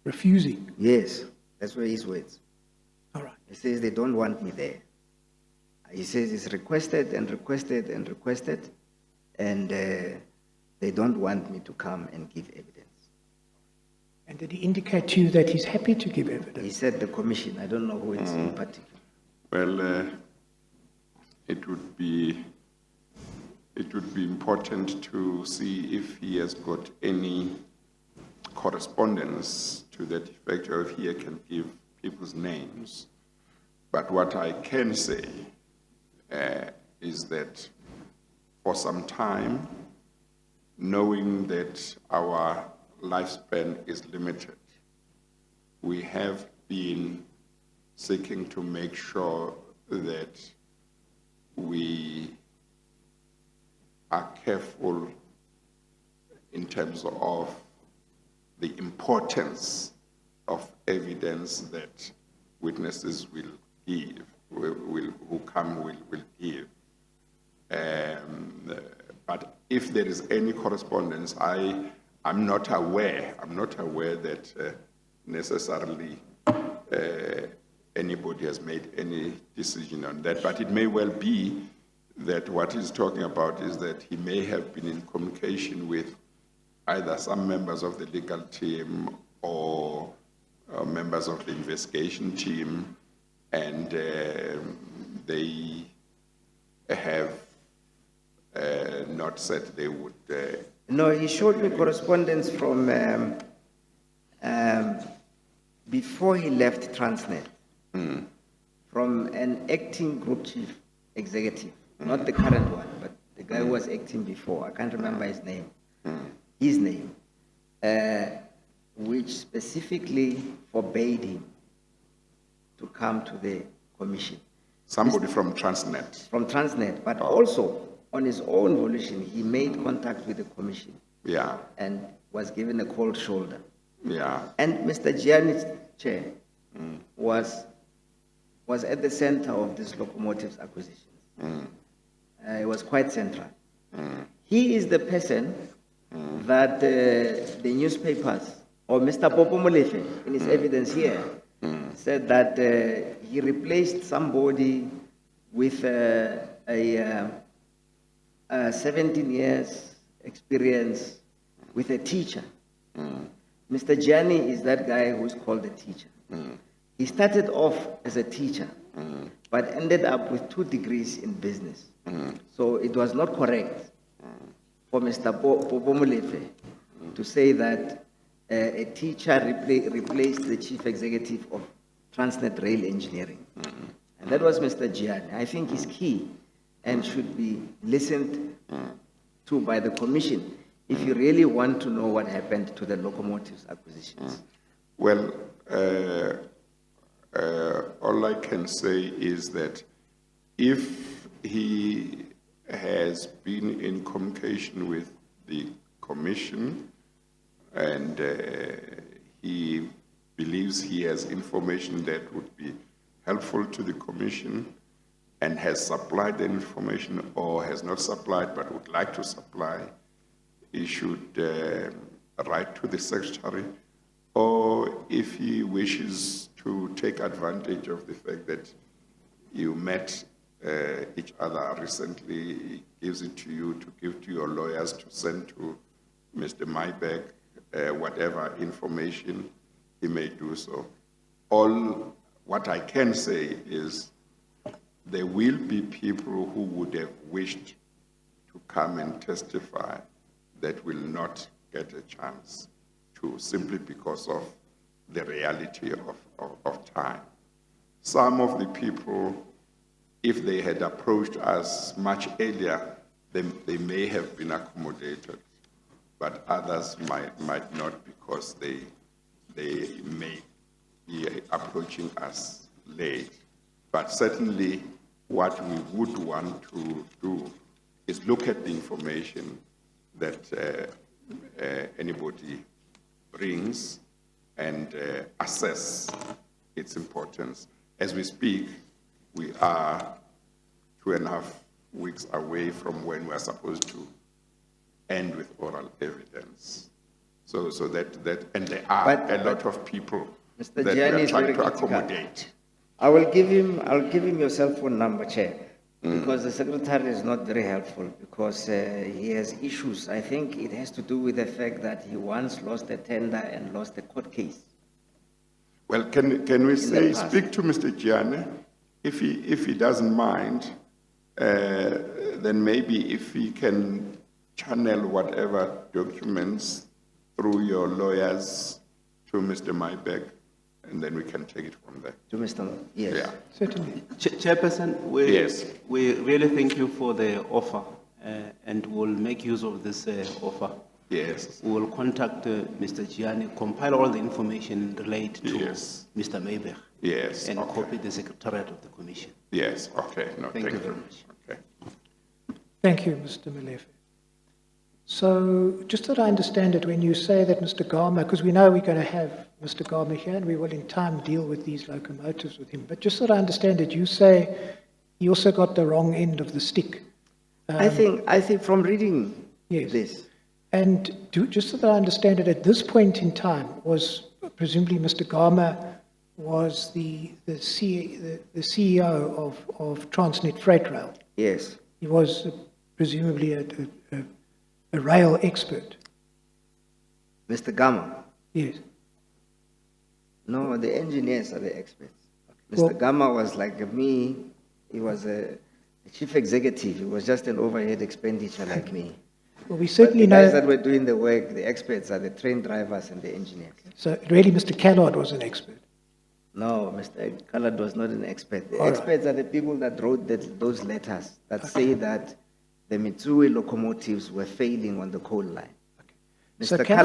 Refusing.
Yes, that's where his words.
All right.
He says they don't want me there. He says it's requested and requested and requested, and they don't want me to come and give evidence.
And did he indicate to you that he's happy to give evidence?
He said the commission, I don't know who it's in particular.
Well, it would be important to see if he has got any correspondence to that effect, or if he can give people's names. But what I can say is that for some time, knowing that our lifespan is limited, we have been seeking to make sure that we are careful in terms of the importance of evidence that witnesses will give, who come will give. But if there is any correspondence, I'm not aware that necessarily anybody has made any decision on that. But it may well be that what he's talking about is that he may have been in communication with either some members of the legal team or members of the investigation team, and they have not said they would.
No, he showed me correspondence from before he left Transnet, from an acting group chief executive, not the current one, but the guy who was acting before. I can't remember his name. His name, which specifically forbade him to come to the commission.
Somebody from Transnet.
From Transnet, but also on his own volition, he made contact with the commission.
Yeah.
And was given a cold shoulder.
Yeah.
And Mr. Gianni's chair was at the center of this locomotives acquisition. It was quite central. He is the person that the newspapers, or Mr. Molefe, in his evidence here, said that he replaced somebody with a 17 years experience with a teacher. Mr. Gianni is that guy who's called a teacher. He started off as a teacher, but ended up with 2 degrees in business. So it was not correct for Mr. Molefe to say that a teacher replaced the chief executive of Transnet Rail Engineering. And that was Mr. Gianni. I think he's key and should be listened to by the commission if you really want to know what happened to the locomotives acquisitions.
Well, all I can say is that if he has been in communication with the commission and he believes he has information that would be helpful to the commission and has supplied the information, or has not supplied but would like to supply, he should write to the secretary, or if he wishes to take advantage of the fact that you met each other recently, he gives it to you to give to your lawyers to send to Mr. Mybeck, whatever information he may do so. All what I can say is there will be people who would have wished to come and testify that will not get a chance to, simply because of the reality of time. Some of the people, if they had approached us much earlier, they may have been accommodated, but others might not, because they may be approaching us late. But certainly, what we would want to do is look at the information that anybody brings and assess its importance. As we speak, we are 2.5 weeks away from when we are supposed to end with oral evidence. So that and there are a lot of people
Mr.
that we
Gianni
are
is
trying
very
to
critical.
accommodate.
I'll give him your cell phone number, Chair, because the secretary is not very helpful because he has issues. I think it has to do with the fact that he once lost a tender and lost a court case.
Well, can we say,
past.
speak to Mr. Gianni, if he doesn't mind, then maybe if he can channel whatever documents through your lawyers to Mr. Maybeck, and then we can take it from there.
To Mr. Yes.
Yeah.
Certainly.
Chairperson,
Yes.
we really thank you for the offer, and we'll make use of this offer.
Yes.
We will contact Mr. Gianni, compile all the information related to
Yes.
Mr. Mayberg,
Yes.
and
Okay.
copy the Secretariat of the Commission.
Yes. Okay. No,
Thank you very much.
Okay.
Thank you, Mr. Molefe. So just that I understand it, when you say that Mr. Garma, because we know we're going to have Mr. Garma here and we will in time deal with these locomotives with him, but just that I understand it, you say he also got the wrong end of the stick.
I think from reading
Yes.
this,
And just so that I understand it, at this point in time, was presumably Mr. Garma was the CEO of Transnet Freight Rail.
yes,
He was presumably a rail expert.
Mr. Gama.
Yes.
No, the engineers are the experts.
Well-
Mr. Gama was like me. He was a chief executive. He was just an overhead expenditure like me.
Well, we
But
certainly
the guys that
know.
were doing the work, the experts are the train drivers and the engineers.
So really, Mr. Callard was an expert.
No, Mr. Khaled was not an expert. The
All right.
experts are the people that wrote those letters that say that the Mitsui locomotives were failing on the coal line.
So
Mr.
can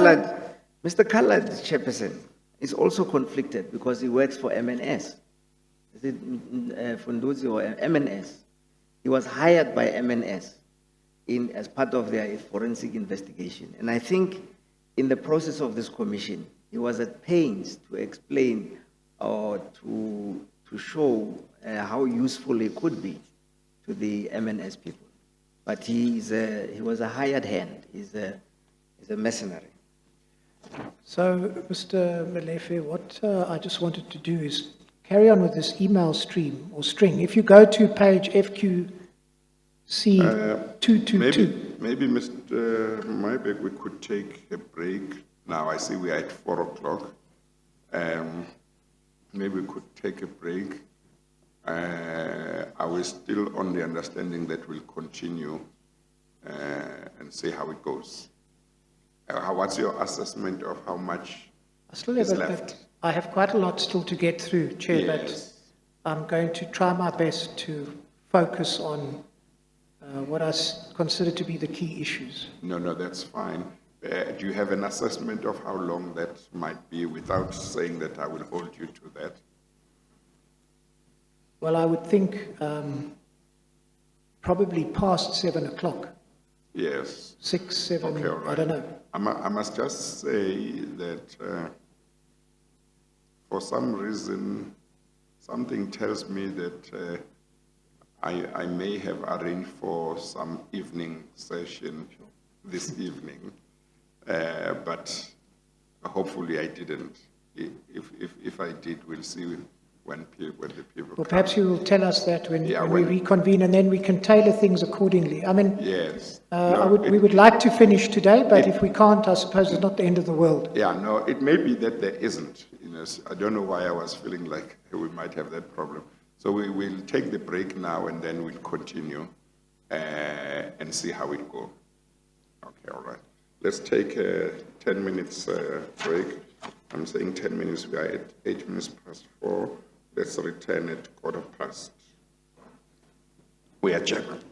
Khaled, Chairperson, is also conflicted because he works for MNS. Is it Funduzi or MNS? He was hired by MNS as part of their forensic investigation. And I think in the process of this commission, he was at pains to explain or to show how useful he could be to the MNS people. But he was a hired hand. He's a mercenary.
So, Mr. Molefe, what I just wanted to do is carry on with this email stream or string. If you go to page FQC222.
Maybe Mr. Maybeck, we could take a break. Now I see we are at 4 o'clock. Maybe we could take a break. Are we still on the understanding that we'll continue and see how it goes? What's your assessment of how much
I still
is
have
left?
I have quite a lot still to get through, Chair,
Yes.
but I'm going to try my best to focus on what I consider to be the key issues.
No, that's fine. Do you have an assessment of how long that might be without saying that I will hold you to that?
Well, I would think probably past 7 o'clock,
Yes.
6, 7,
Okay, all right.
I don't know.
I must just say that for some reason, something tells me that I may have arranged for some evening session this evening, but hopefully I didn't. If I did, we'll see when the people
Well,
come.
perhaps you will tell us that when
Yeah,
we
when-
reconvene, and then we can tailor things accordingly. I mean,
Yes.
we would like to finish today, but if we can't, I suppose it's not the end of the world.
Yeah, no, it may be that there isn't. I don't know why I was feeling like we might have that problem. So we will take the break now and then we'll continue and see how it goes. Okay, all right. Let's take a 10 minutes break. I'm saying 10 minutes. We are at 8 minutes past 4. Let's return at 4:15. We are adjourned.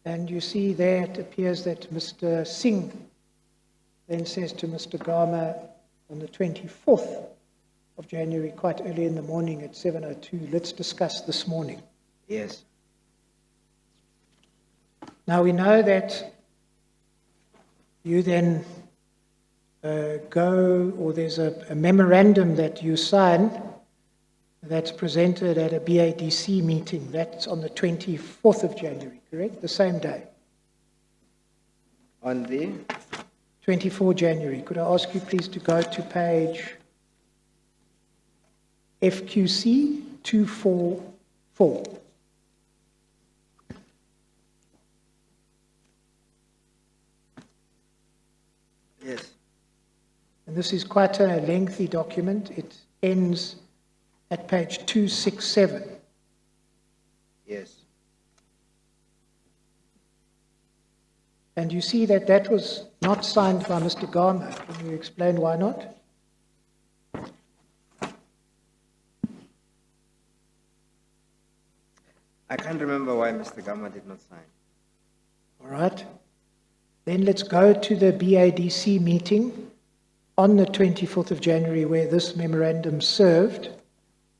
And you see there, it appears that Mr. Singh then says to Mr. Gama on the 24th of January, quite early in the morning at 7:02, let's discuss this morning.
Yes.
Now we know that you then go, or there's a memorandum that you sign that's presented at a BADC meeting. That's on the 24th of January, correct? The same day.
On the
24 January. Could I ask you please to go to page FQC 244.
yes.
And this is quite a lengthy document. It ends at page 267.
Yes.
And you see that that was not signed by Mr. Gama. Can you explain why not?
I can't remember why Mr. Gama did not sign.
All right. Then let's go to the BADC meeting on the 24th of January where this memorandum served.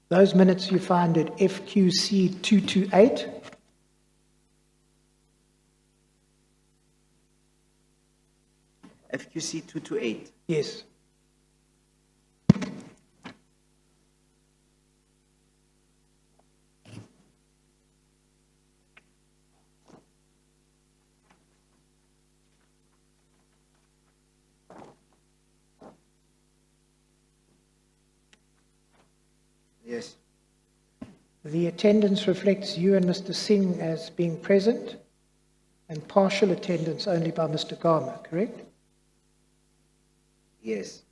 Those minutes you find at FQC 228.
FQC 228.
Yes.
Yes.
The attendance reflects you and Mr. Singh as being present, and partial attendance only by Mr. Gama, correct?
Yes.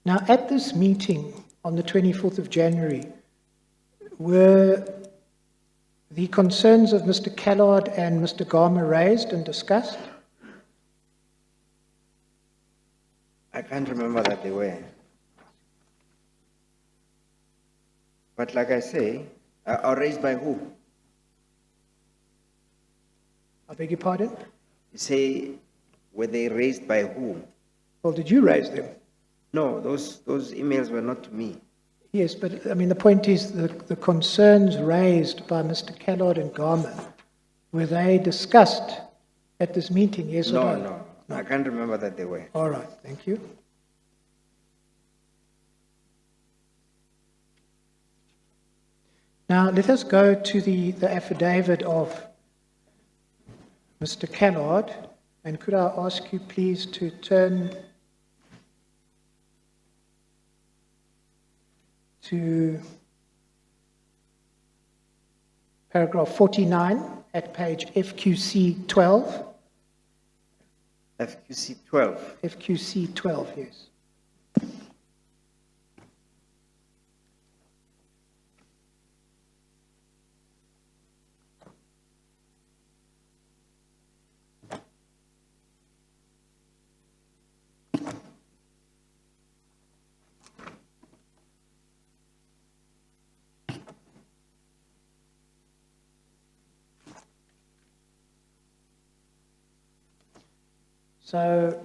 Now, at this meeting on the 24th of January, were the concerns of Mr. Callard and Mr. Gama raised and discussed?
I can't remember that they were. But like I say, are raised by who?
I beg your pardon?
You say, were they raised by who?
Well, did you raise them?
No, those emails were not to me.
Yes, but I mean, the point is the concerns raised by Mr. Callard and Gama, were they discussed at this meeting, yes or
No, I can't remember that they were.
All right, thank you. Now, let us go to the affidavit of Mr. Callard, and could I ask you please to turn to paragraph 49 at page FQC 12.
FQC 12.
FQC 12, yes. So,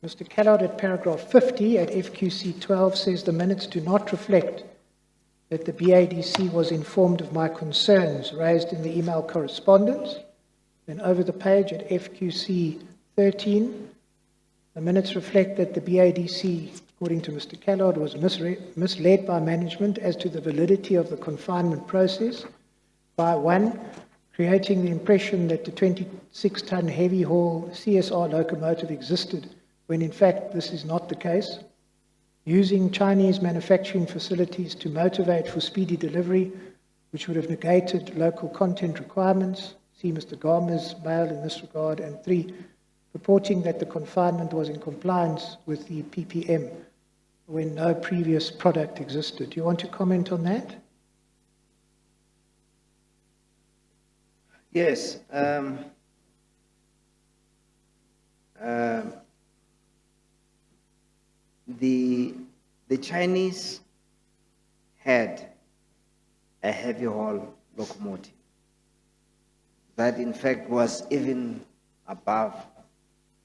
Mr. Callard at paragraph 50 at FQC 12 says the minutes do not reflect that the BADC was informed of my concerns raised in the email correspondence. Then over the page at FQC 13, the minutes reflect that the BADC, according to Mr. Callard, was misled by management as to the validity of the confinement process by one, creating the impression that the 26-ton heavy haul CSR locomotive existed, when in fact this is not the case. Using Chinese manufacturing facilities to motivate for speedy delivery, which would have negated local content requirements. See Mr. Gama's mail in this regard. And 3, purporting that the confinement was in compliance with the PPM when no previous product existed. Do you want to comment on that?
Yes. The Chinese had a heavy haul locomotive that in fact was even above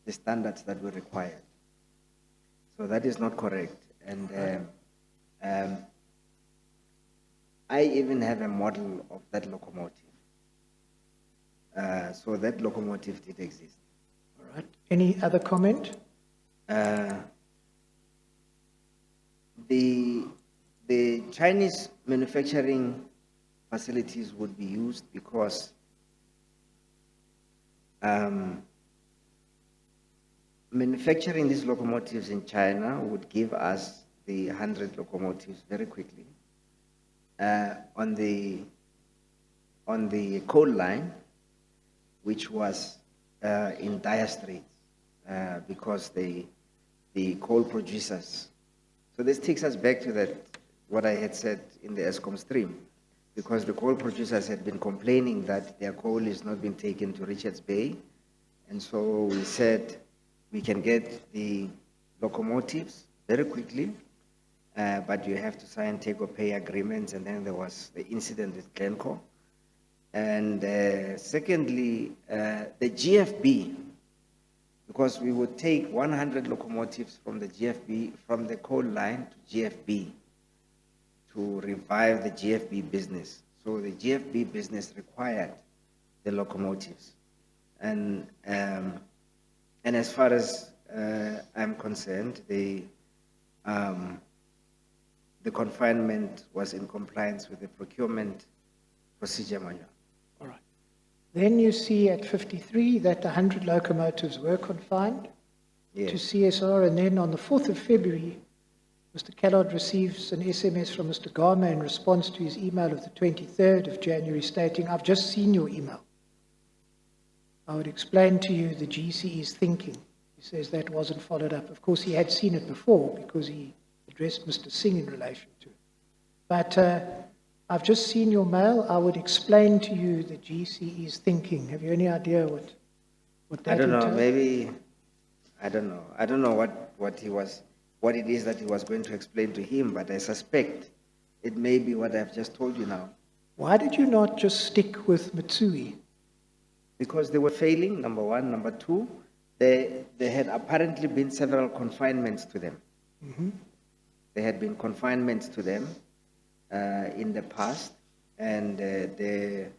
the standards that were required. So that is not correct. And I even have a model of that locomotive. So that locomotive did exist.
All right. Any other comment?
The Chinese manufacturing facilities would be used because manufacturing these locomotives in China would give us the 100 locomotives very quickly. On the coal line, which was in dire straits because the coal producers. So this takes us back to that what I had said in the ESCOM stream, because the coal producers had been complaining that their coal is not being taken to Richards Bay, and so we said we can get the locomotives very quickly, but you have to sign take-or-pay agreements, and then there was the incident with Glencore. And secondly, the GFB, because we would take 100 locomotives from the GFB, from the coal line to GFB, to revive the GFB business. So the GFB business required the locomotives. And as far as I'm concerned, the confinement was in compliance with the procurement procedure manual.
All right. Then you see at 53 that the 100 locomotives were confined to CSR, and then on the 4th of February, Mr. Callard receives an SMS from Mr. Garma in response to his email of the 23rd of January stating, "I've just seen your email. I would explain to you the GCE's thinking." He says that wasn't followed up. Of course, he had seen it before because he addressed Mr. Singh in relation to it. But I've just seen your mail. I would explain to you the GCE's thinking. Have you any idea what that
I don't know.
entails?
Maybe I don't know. I don't know what it is that he was going to explain to him, but I suspect it may be what I've just told you now.
Why did you not just stick with Mitsui?
Because they were failing, number one. Number two, there had apparently been several confinements to them.
Mm-hmm.
There had been confinements to them in the past, and a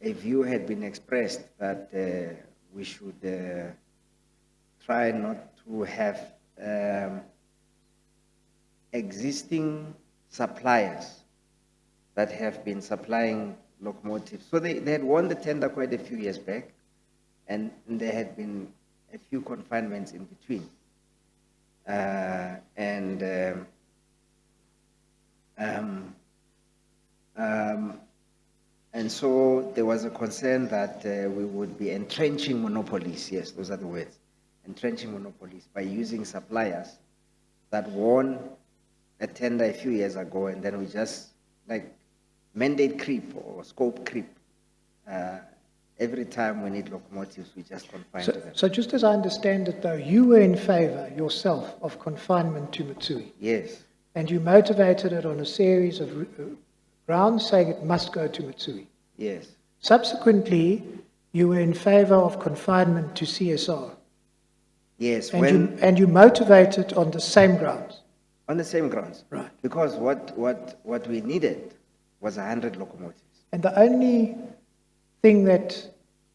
view had been expressed that we should try not to have existing suppliers that have been supplying locomotives. So they had won the tender quite a few years back, and there had been a few confinements in between. And so there was a concern that we would be entrenching monopolies, yes, those are the words, entrenching monopolies by using suppliers that won a tender a few years ago, and then we just, like mandate creep or scope creep. Every time we need locomotives, we just confine to them.
So just as I understand it, though, you were in favor yourself of confinement to Mitsui.
Yes.
And you motivated it on a series of grounds saying it must go to Mitsui.
Yes.
Subsequently, you were in favor of confinement to CSR.
Yes.
And you motivated on the same grounds.
On the same grounds.
Right.
Because what we needed was 100 locomotives.
And the only thing that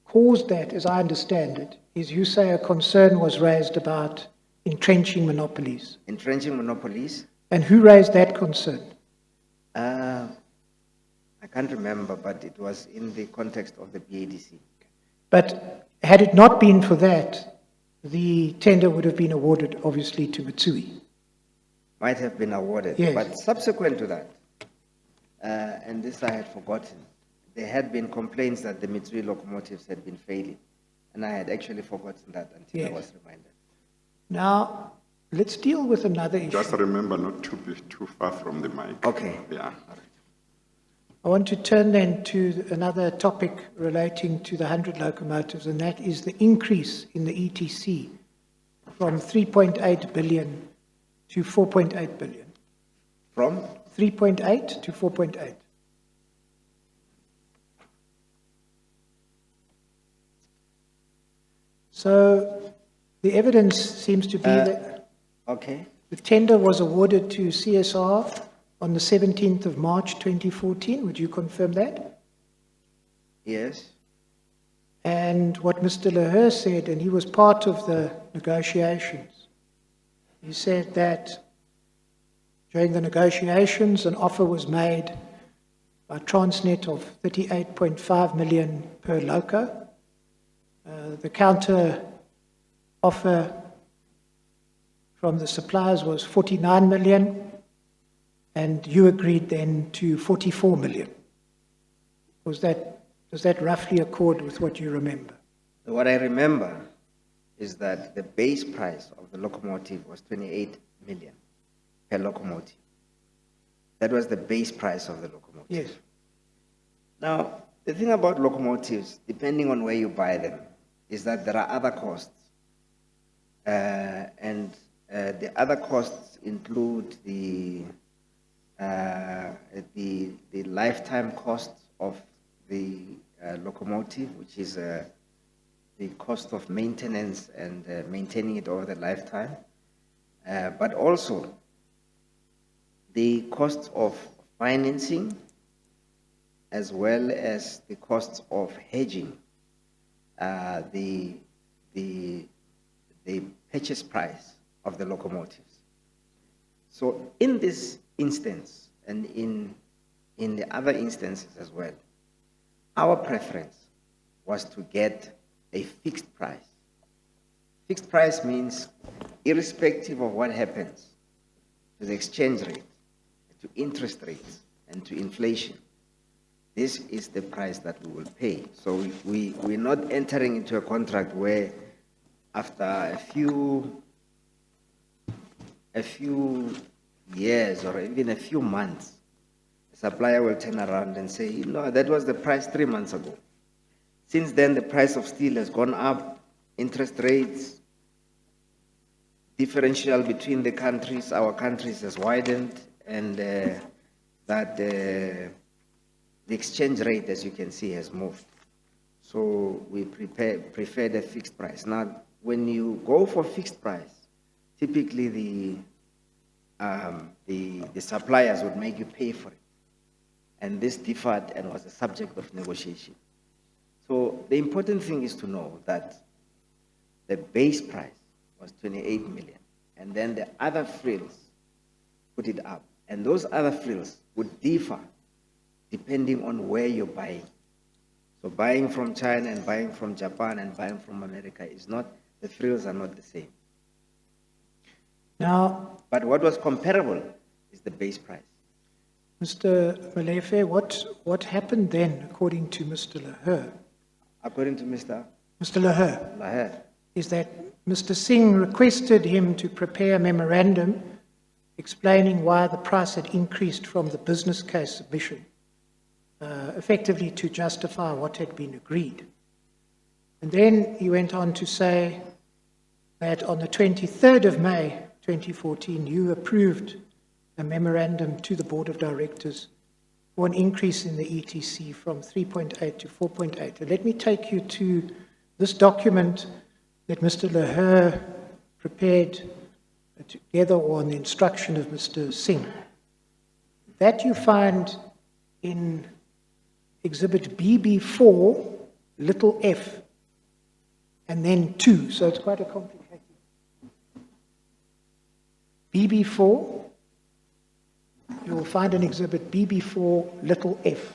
caused that, as I understand it, is you say a concern was raised about entrenching monopolies.
Entrenching monopolies.
And who raised that concern?
I can't remember, but it was in the context of the BADC.
But had it not been for that, the tender would have been awarded, obviously, to Mitsui.
Might have been awarded.
Yes.
But subsequent to that, and this I had forgotten, there had been complaints that the Mitsui locomotives had been failing. And I had actually forgotten that until I was reminded.
Now, let's deal with another issue.
Just remember not to be too far from the mic.
Okay.
Yeah.
I want to turn then to another topic relating to the 100 locomotives, and that is the increase in the ETC from 3.8 billion to 4.8 billion.
From?
3.8 to 4.8. So the evidence seems to be that
Okay.
the tender was awarded to CSR on the 17th of March 2014. Would you confirm that?
Yes.
And what Mr. Leher said, and he was part of the negotiations, he said that during the negotiations an offer was made by Transnet of 38.5 million per loco. The counter offer from the suppliers was 49 million, and you agreed then to 44 million. Does that roughly accord with what you remember?
What I remember is that the base price of the locomotive was 28 million per locomotive. That was the base price of the locomotive.
Yes.
Now, the thing about locomotives, depending on where you buy them, is that there are other costs. The other costs include the lifetime cost of the locomotive, which is the cost of maintenance and maintaining it over the lifetime, but also the cost of financing, as well as the costs of hedging the purchase price of the locomotives. So in this instance, and in the other instances as well, our preference was to get a fixed price. Fixed price means irrespective of what happens to the exchange rate, to interest rates, and to inflation, this is the price that we will pay. So we're not entering into a contract where after a few years or even a few months, the supplier will turn around and say, that was the price 3 months ago. Since then, the price of steel has gone up, interest rates, differential between the countries, our countries has widened, and that the exchange rate, as you can see, has moved. So we prefer the fixed price. Now, when you go for fixed price, typically the suppliers would make you pay for it. And this differed and was a subject of negotiation. So the important thing is to know that the base price was 28 million, and then the other frills put it up. And those other frills would differ depending on where you're buying. So buying from China and buying from Japan and buying from America is not, the frills are not the same.
Now,
But what was comparable is the base price.
Mr. Molefe, what happened then, according to Mr. Leher?
According to Mr.
Leher,
Laher,
is that Mr. Singh requested him to prepare a memorandum explaining why the price had increased from the business case submission, effectively to justify what had been agreed. And then he went on to say that on the 23rd of May 2014, you approved a memorandum to the Board of Directors for an increase in the ETC from 3.8 to 4.8. Let me take you to this document that Mr. Leher prepared together or on the instruction of Mr. Singh. That you find in Exhibit BB4, little f, and then 2. So it's quite a complicated. BB4, you will find an exhibit BB4, little f.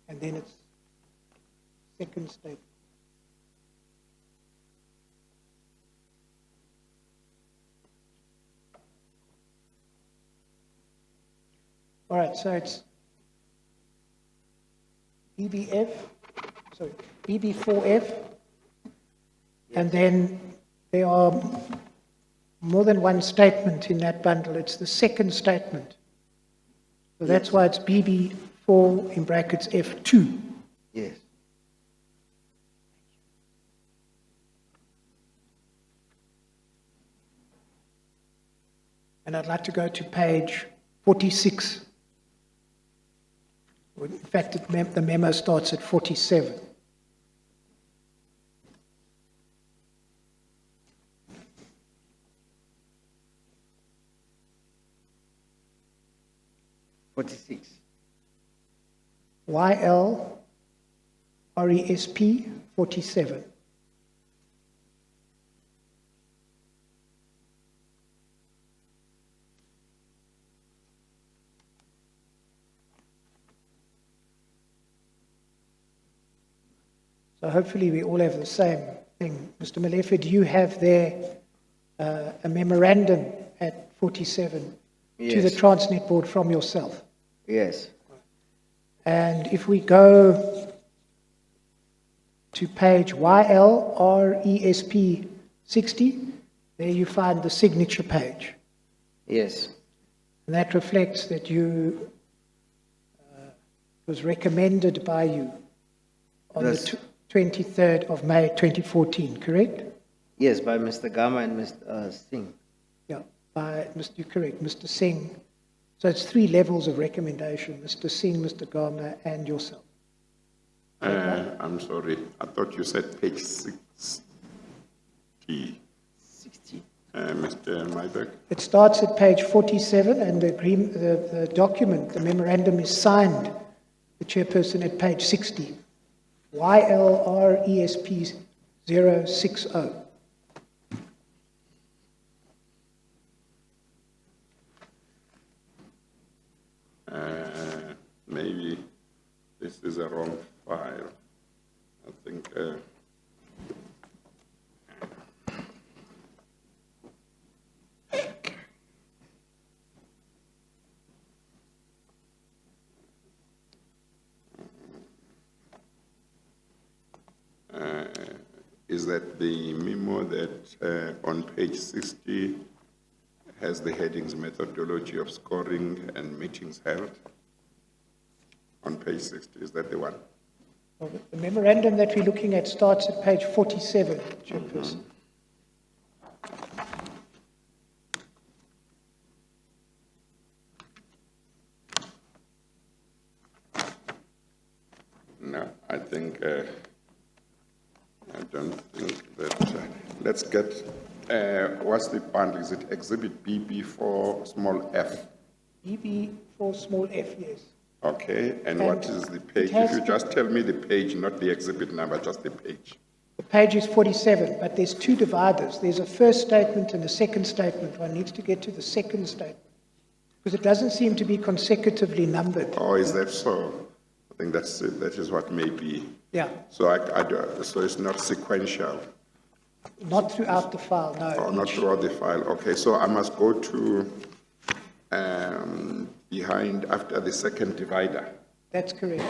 And then it's second statement. All right, so it's BB4F, and then there are more than one statement in that bundle. It's the second statement. So that's why it's BB4 4 in brackets F2.
Yes.
And I'd like to go to page 46. In fact, the memo starts at 47. YL RESP 47. So hopefully we all have the same thing. Mr. Molefe, do you have there a memorandum at 47 to the
Yes.
Transnet board from yourself?
Yes.
And if we go to page YLRESP 60, there you find the signature page.
Yes.
And that reflects that you was recommended by you on
Yes.
the 23rd of May 2014, correct?
Yes, by Mr. Gama and Mr. Singh.
Yeah, you're correct, Mr. Singh. So it's 3 levels of recommendation, Mr. Singh, Mr. Gama, and yourself.
I'm sorry, I thought you said page 60.
60.
Mr. Mybeck?
It starts at page 47, and the document, the memorandum, is signed, the chairperson, at page 60. YLRESP 060.
Maybe this is a wrong file. I think, is that the memo that on page 60 has the headings methodology of scoring and meetings held? On page 60, is that the one?
Well, the memorandum that we're looking at starts at page 47, chairperson.
No, I think, I don't think that, let's get, what's the bundle? Is it exhibit BB4 small f?
BB4 small f, yes.
Okay, and what is the page?
it has
If you
the-
just tell me the page, not the exhibit number, just the page.
The page is 47, but there's 2 dividers. There's a first statement and a second statement. One needs to get to the second statement, because it doesn't seem to be consecutively numbered.
Oh, is that so? I think that's it. That is what may be.
Yeah,
So so it's not sequential,
not throughout the file, no.
or not throughout the file. Okay, so I must go to behind after the second divider.
That's correct,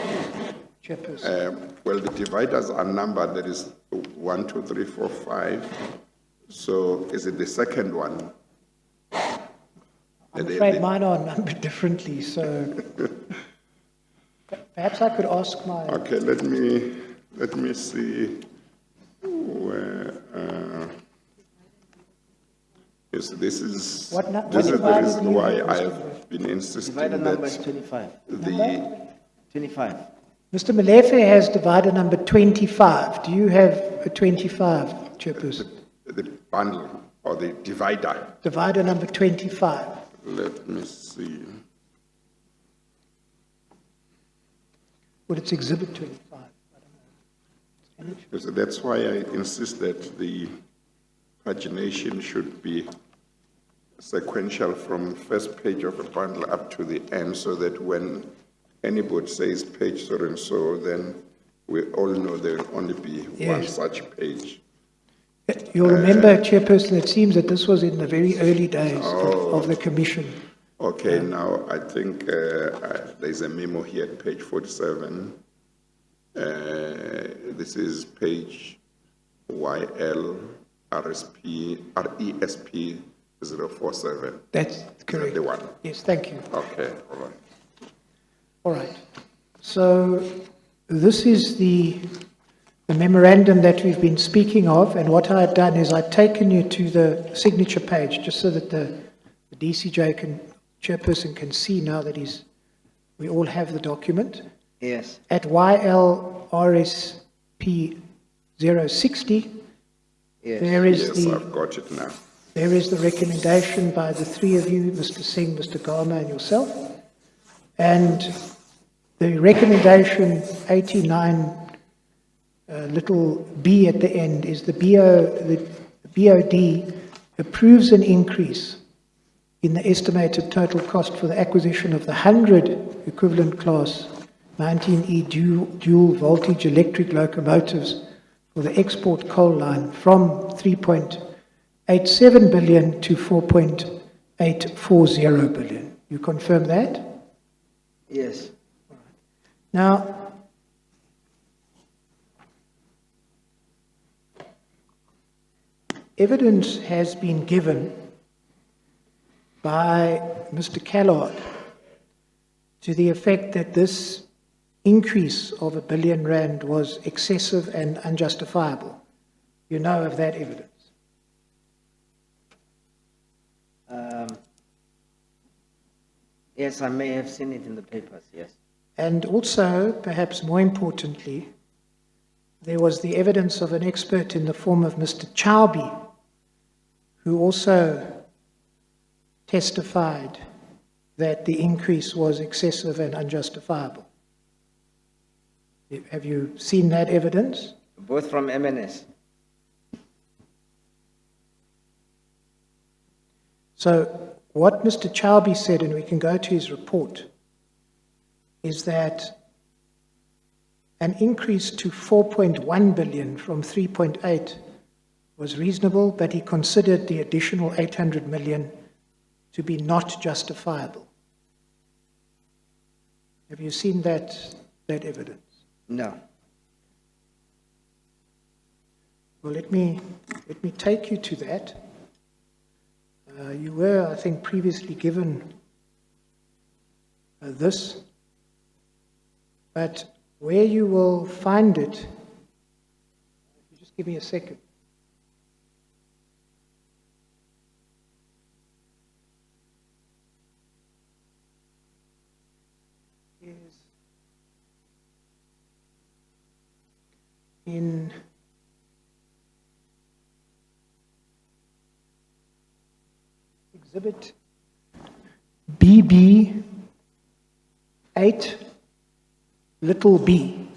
chairperson.
Well, the dividers are numbered. There is 1, 2, 3, 4, 5. So is it the second one?
I'm afraid mine are numbered differently, so perhaps I could ask my...
Okay, let me see where. Yes, this is
What
this is the
divider
reason
do you
why
have,
I
Mr.
have been insisting
Divider number is
that
25.
the
25.
Mr. Molefe has divider number 25. Do you have a 25, chairperson?
the bundle or the divider.
Divider number 25.
Let me see.
Well, it's exhibit 25. I don't know.
Because that's why I insist that the pagination should be sequential from first page of a bundle up to the end, so that when anybody says page so and so, then we all know there will only be one
Yes.
such page.
You'll remember, chairperson, it seems that this was in the very early days of the commission.
Okay, now I think there's a memo here at page 47. This is page RESP 047.
That's correct.
the one?
Yes, thank you.
Okay, all right.
All right. So this is the memorandum that we've been speaking of, and what I've done is I've taken you to the signature page, just so that the chairperson can see now that we all have the document.
Yes.
At YLRSP 060,
Yes.
there is
Yes, I've got it now.
there is the recommendation by the three of you, Mr. Singh, Mr. Garma, and yourself. And the recommendation 89 little b at the end is the BOD approves an increase in the estimated total cost for the acquisition of the 100 equivalent class 19E dual voltage electric locomotives for the export coal line from 3.87 billion to 4.840 billion. You confirm that?
Yes.
Now, evidence has been given by Mr. Callard to the effect that this increase of R1 billion was excessive and unjustifiable. You know of that evidence?
Yes, I may have seen it in the papers, yes.
And also, perhaps more importantly, there was the evidence of an expert in the form of Mr. Chaubi, who also testified that the increase was excessive and unjustifiable. Have you seen that evidence?
Both from MNS.
So what Mr. Chaubi said, and we can go to his report, is that an increase to 4.1 billion from 3.8 was reasonable, but he considered the additional 800 million to be not justifiable. Have you seen that evidence?
No.
Well, let me take you to that. You were, I think, previously given this, but where you will find it, if you just give me a second. Is in Exhibit BB 8 little b.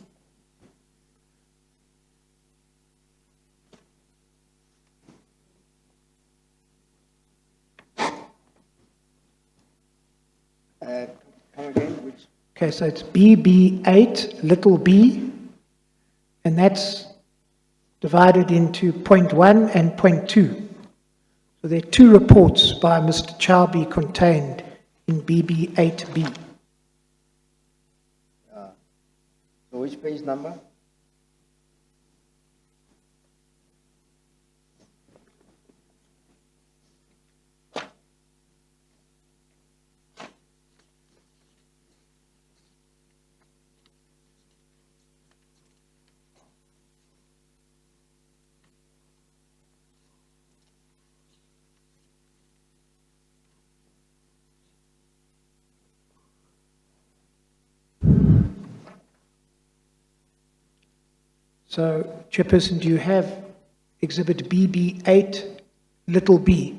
Come again, which?
Okay, so it's BB8 little b, and that's divided into point 1 and point 2. So there are two reports by Mr. Chaubi contained in BB8B.
So which page number?
So, Chairperson, do you have Exhibit BB8 little b?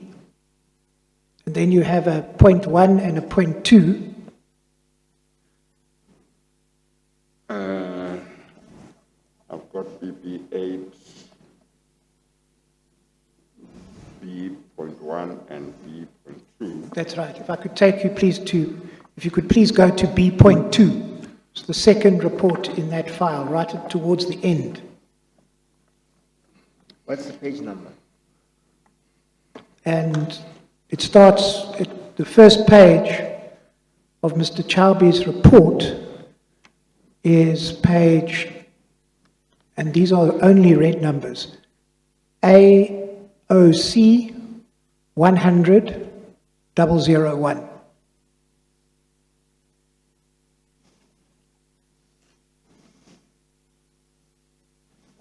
And then you have a point 1 and a point 2.
I've got BB8, B.1 and B.2.
That's right. If I could take you, please, if you could please go to B.2. It's the second report in that file, right towards the end.
What's the page number?
And it starts at the first page of Mr. Chaubi's report is page, and these are only red numbers, AOC 100,001.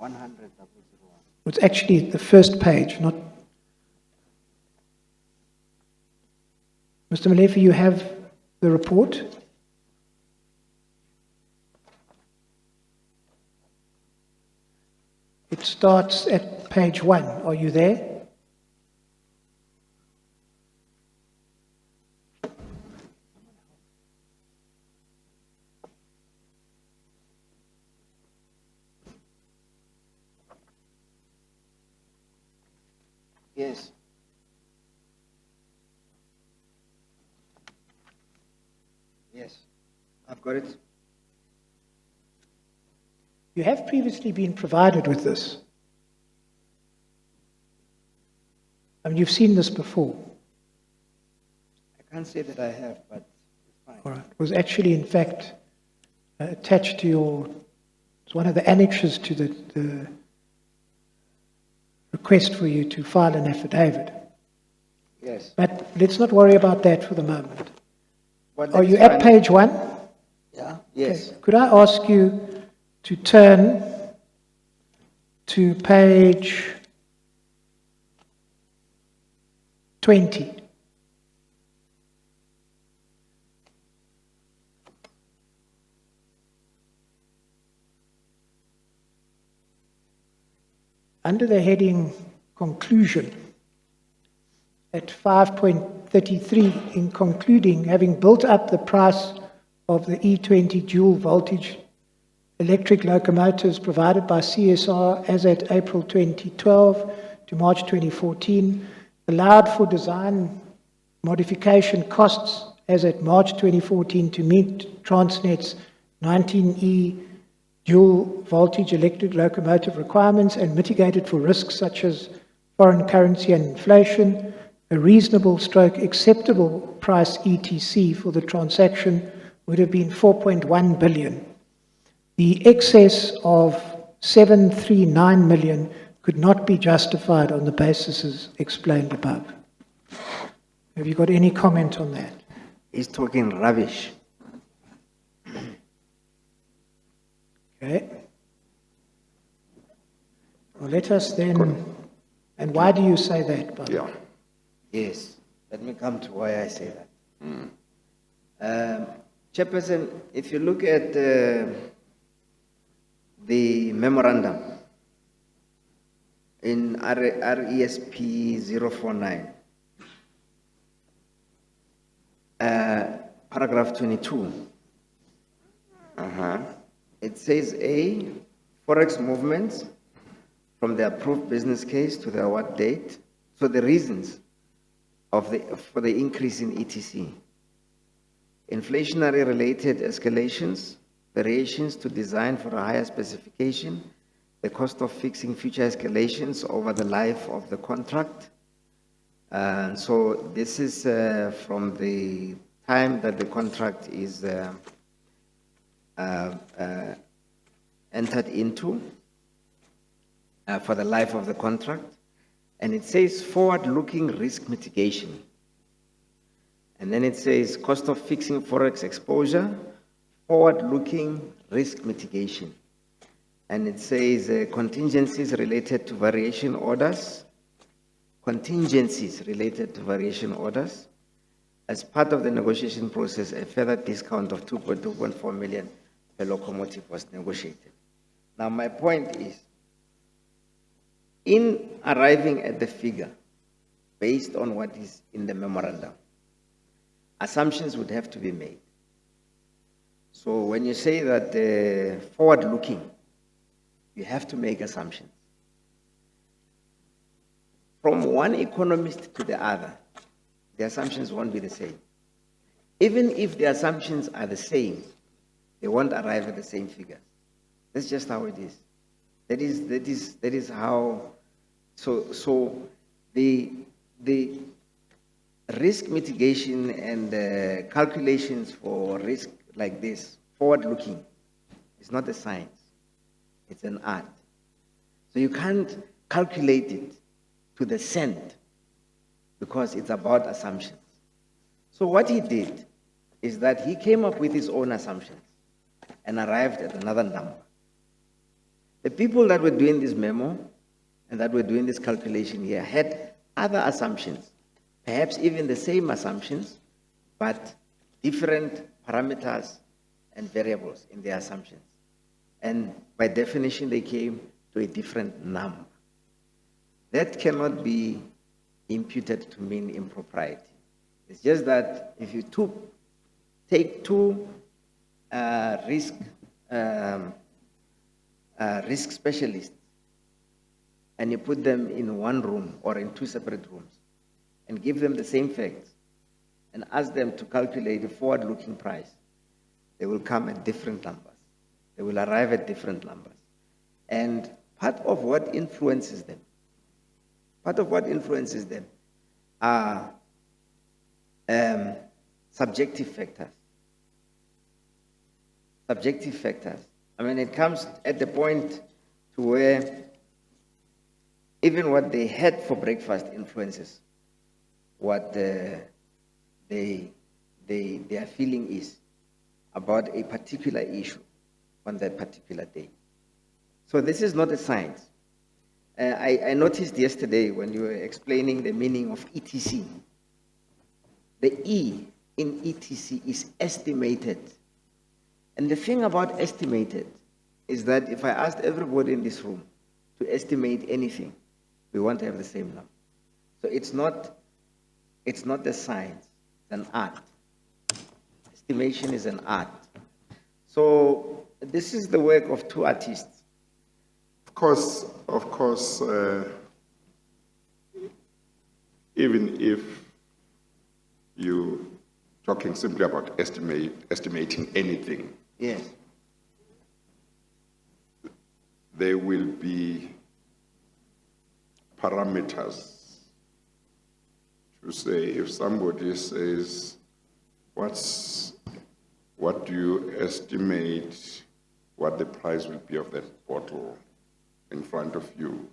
100,001.
It's actually the first page, not... Mr. Molefe, you have the report? It starts at page 1. Are you there?
Yes. Yes, I've got it.
You have previously been provided with this. I mean, you've seen this before.
I can't say that I have, but it's fine.
All right. It was actually, in fact, attached to your... It's one of the annexes to the request for you to file an affidavit.
Yes.
But let's not worry about that for the moment.
But
Are
that
you
is
at
fine.
page 1?
Yeah, yes.
Okay. Could I ask you to turn to page 20? Under the heading Conclusion, at 5.33, in concluding, having built up the price of the E20 dual voltage electric locomotives provided by CSR as at April 2012 to March 2014, allowed for design modification costs as at March 2014 to meet Transnet's 19E dual voltage electric locomotive requirements and mitigated for risks such as foreign currency and inflation, a reasonable stroke acceptable price ETC for the transaction would have been 4.1 billion. The excess of 739 million could not be justified on the basis as explained above. Have you got any comment on that?
He's talking rubbish.
Okay. Well, let us then... And why do you say that, by the way?
Yes, let me come to why I say that. Chairperson, if you look at the memorandum in RESP 049, paragraph 22, it says A, Forex movements from the approved business case to the award date, so the reasons for the increase in ETC. Inflationary related escalations, variations to design for a higher specification, the cost of fixing future escalations over the life of the contract. So this is from the time that the contract is entered into for the life of the contract. And it says forward-looking risk mitigation. And then it says cost of fixing Forex exposure, forward-looking risk mitigation. And it says contingencies related to variation orders, As part of the negotiation process, a further discount of 2.4 million per locomotive was negotiated. Now, my point is, in arriving at the figure based on what is in the memorandum, assumptions would have to be made. So when you say that forward-looking, you have to make assumptions. From one economist to the other, the assumptions won't be the same. Even if the assumptions are the same, they won't arrive at the same figure. That's just how it is. That is how. So the risk mitigation and calculations for risk like this, forward-looking, is not a science. It's an art. So you can't calculate it to the cent because it's about assumptions. So what he did is that he came up with his own assumptions and arrived at another number. The people that were doing this memo and that were doing this calculation here had other assumptions, perhaps even the same assumptions, but different parameters and variables in their assumptions. And by definition, they came to a different number. That cannot be imputed to mean impropriety. It's just that if you take two risk specialists and you put them in one room or in two separate rooms and give them the same facts and ask them to calculate a forward-looking price, they will come at different numbers. They will arrive at different numbers. And part of what influences them are subjective factors. Subjective factors. I mean, it comes at the point to where even what they had for breakfast influences what their feeling is about a particular issue on that particular day. So this is not a science. I noticed yesterday when you were explaining the meaning of ETC, the E in ETC is estimated. And the thing about estimated is that if I asked everybody in this room to estimate anything, we want to have the same number. So it's not a science, it's an art. Estimation is an art. So this is the work of two artists.
Of course, even if you're talking simply about estimating anything,
yes,
there will be parameters to say, if somebody says, what do you estimate what the price will be of that bottle in front of you?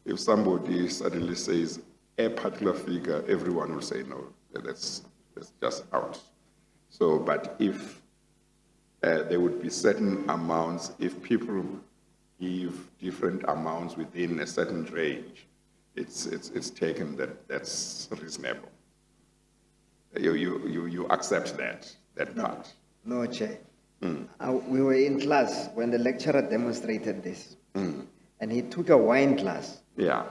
If somebody suddenly says a particular figure, everyone will say, no, that's just out. So, but if there would be certain amounts, if people give different amounts within a certain range, it's taken that's reasonable. You accept that part.
No, Chair. We were in class when the lecturer demonstrated this. And he took a wine glass.
Yeah.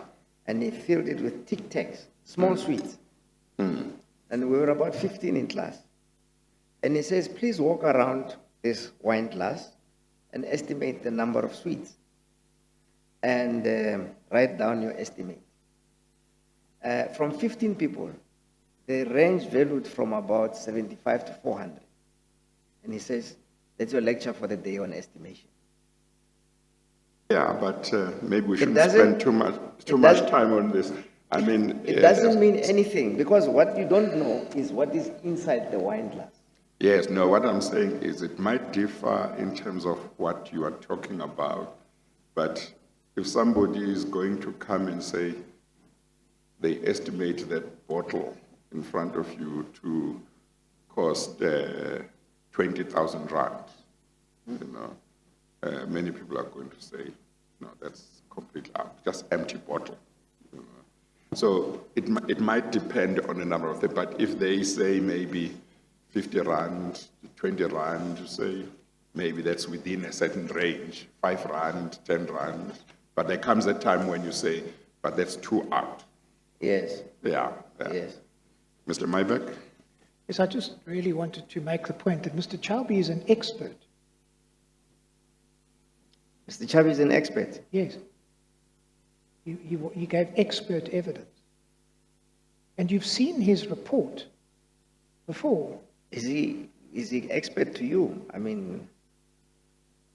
And he filled it with Tic Tacs, small sweets. And we were about 15 in class. And he says, please walk around this wine glass and estimate the number of sweets. And write down your estimate. From 15 people, the range valued from about 75 to 400. And he says, that's your lecture for the day on estimation.
Yeah, but maybe we shouldn't spend too much time on this. I mean,
it doesn't mean anything, because what you don't know is what is inside the wine glass.
Yes, no, what I'm saying is it might differ in terms of what you are talking about, but if somebody is going to come and say they estimate that bottle in front of you to cost 20,000 rand, you know, many people are going to say, no, that's completely out, just empty bottle. You know. So it might depend on a number of things, but if they say maybe 50 rand, 20 rand, you say maybe that's within a certain range, 5 rand, 10 rand, but there comes a time when you say, but that's too out.
Yes.
Yeah.
Yes.
Mr. Maybeck?
Yes, I just really wanted to make the point that Mr. Chaubi is an expert.
Mr. Chaubi is an expert.
Yes. He gave expert evidence. And you've seen his report before.
Is he expert to you? I mean,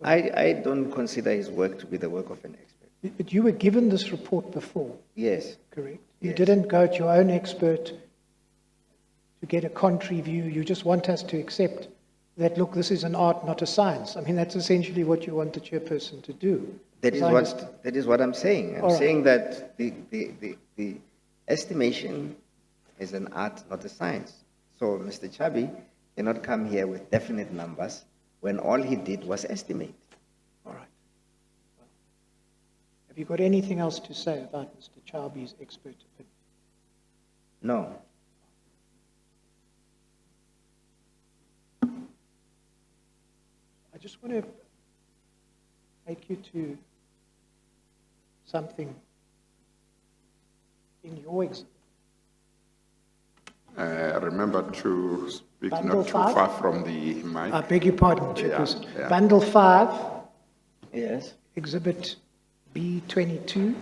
I don't consider his work to be the work of an expert.
But you were given this report before.
Yes.
Correct. You
Yes.
didn't go to your own expert to get a contrary view. You just want us to accept that, look, this is an art, not a science. I mean, that's essentially what you want the chairperson to do.
That is what I'm saying. I'm
All right.
saying that the estimation is an art, not a science. So Mr. Chaubi cannot come here with definite numbers when all he did was estimate.
All right. you got anything else to say about Mr. Chaubi's expert opinion?
No.
I just want to take you to something in your exhibit.
Remember to speak
Bundle
not too
5?
far from the mic.
I beg your pardon, Chairperson.
yeah.
Bundle 5,
Yes.
Exhibit B22.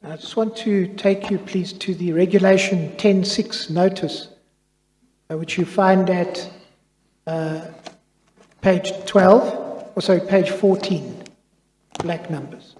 I just want to take you, please, to the Regulation 10.6 notice, which you find at page 12, or sorry, page 14, black numbers.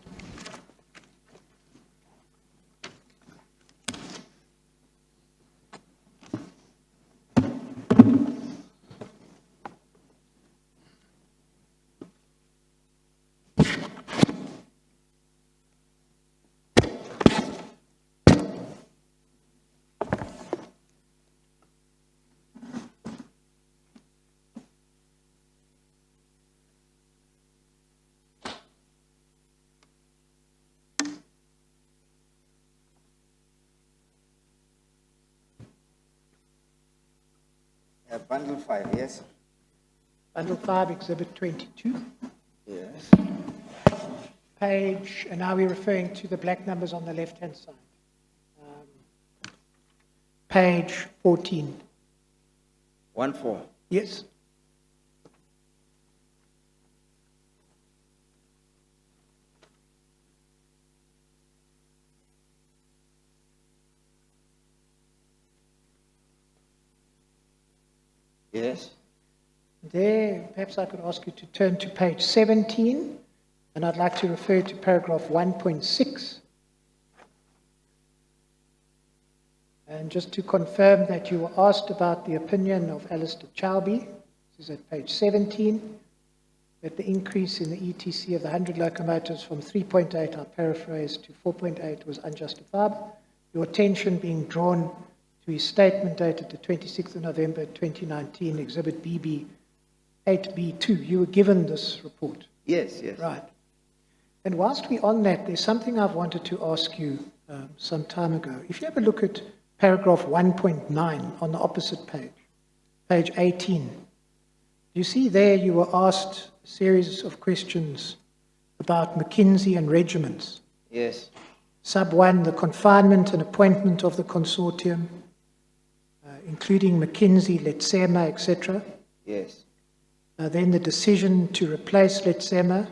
Bundle 5, yes?
Bundle 5, Exhibit 22.
Yes.
Page, and now we're referring to the black numbers on the left-hand side. Page 14.
1-4.
Yes.
Yes.
There, perhaps I could ask you to turn to page 17, and I'd like to refer to paragraph 1.6. And just to confirm that you were asked about the opinion of Alistair Chaubi, this is at page 17, that the increase in the ETC of the 100 locomotives from 3.8, I paraphrase, to 4.8 was unjustifiable. Your attention being drawn to his statement dated the 26th of November 2019, Exhibit BB 8B2. You were given this report.
Yes, yes.
Right. And whilst we're on that, there's something I've wanted to ask you some time ago. If you have a look at paragraph 1.9 on the opposite page, page 18, you see there you were asked a series of questions about McKinsey and regiments.
Yes.
Sub 1, the confinement and appointment of the consortium, including McKinsey, Letsema, etc.
Yes.
Then the decision to replace Letsema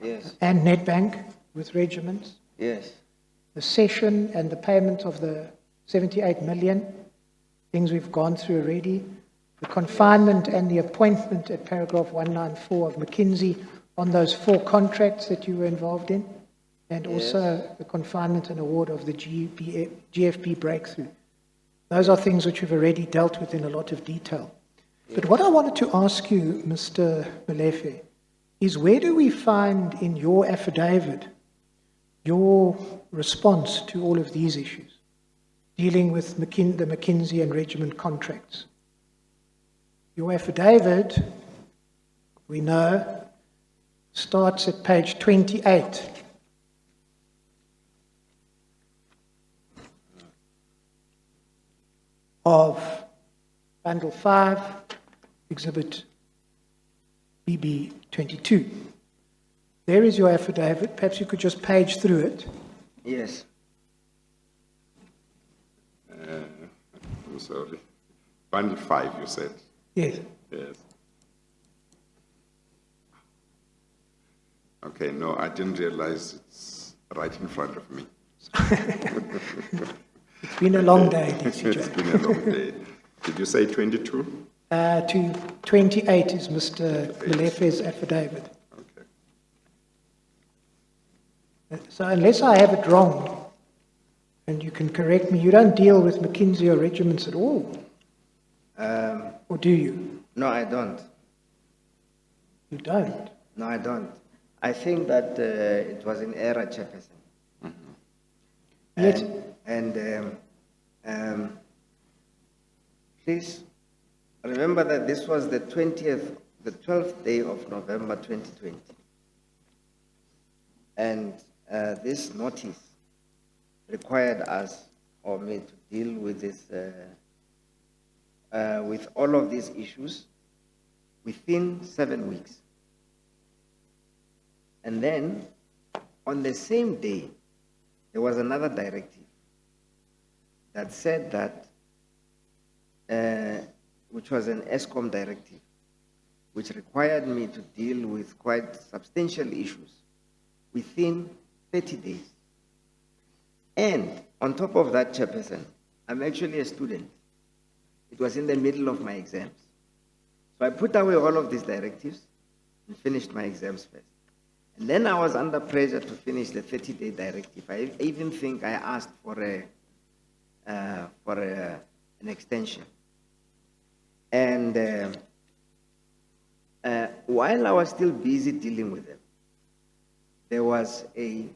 Yes.
and Nedbank with regiments.
Yes.
The cession and the payment of the 78 million, things we've gone through already. The confinement and the appointment at paragraph 194 of McKinsey on those 4 contracts that you were involved in, and also the confinement and award of the GFB breakthrough. Those are things which we've already dealt with in a lot of detail. But what I wanted to ask you, Mr. Molefe, is where do we find in your affidavit your response to all of these issues, dealing with the McKinsey and regiment contracts? Your affidavit, we know, starts at page 28. Of Bundle 5, Exhibit BB22. There is your affidavit. Perhaps you could just page through it.
Yes.
I'm sorry. Bundle 5, you said?
Yes.
Yes. Okay, no, I didn't realize it's right in front of me.
It's been a long day, DCJ.
It's been a long day. Did you say 22?
To 28 is Mr. Molefe's affidavit.
Okay.
So unless I have it wrong, and you can correct me, you don't deal with McKinsey or regiments at all, or do you?
No, I don't.
You don't.
No, I don't. I think that it was in error, Chairperson.
Yet,
Please remember that this was the 12th day of November 2020. And this notice required us or me to deal with this, with all of these issues within 7 weeks. And then on the same day, there was another directive that said that, which was an ESCOM directive, which required me to deal with quite substantial issues within 30 days. And on top of that, Chairperson, I'm actually a student. It was in the middle of my exams. So I put away all of these directives and finished my exams first. And then I was under pressure to finish the 30-day directive. I even think I asked for an extension. And while I was still busy dealing with them, there was a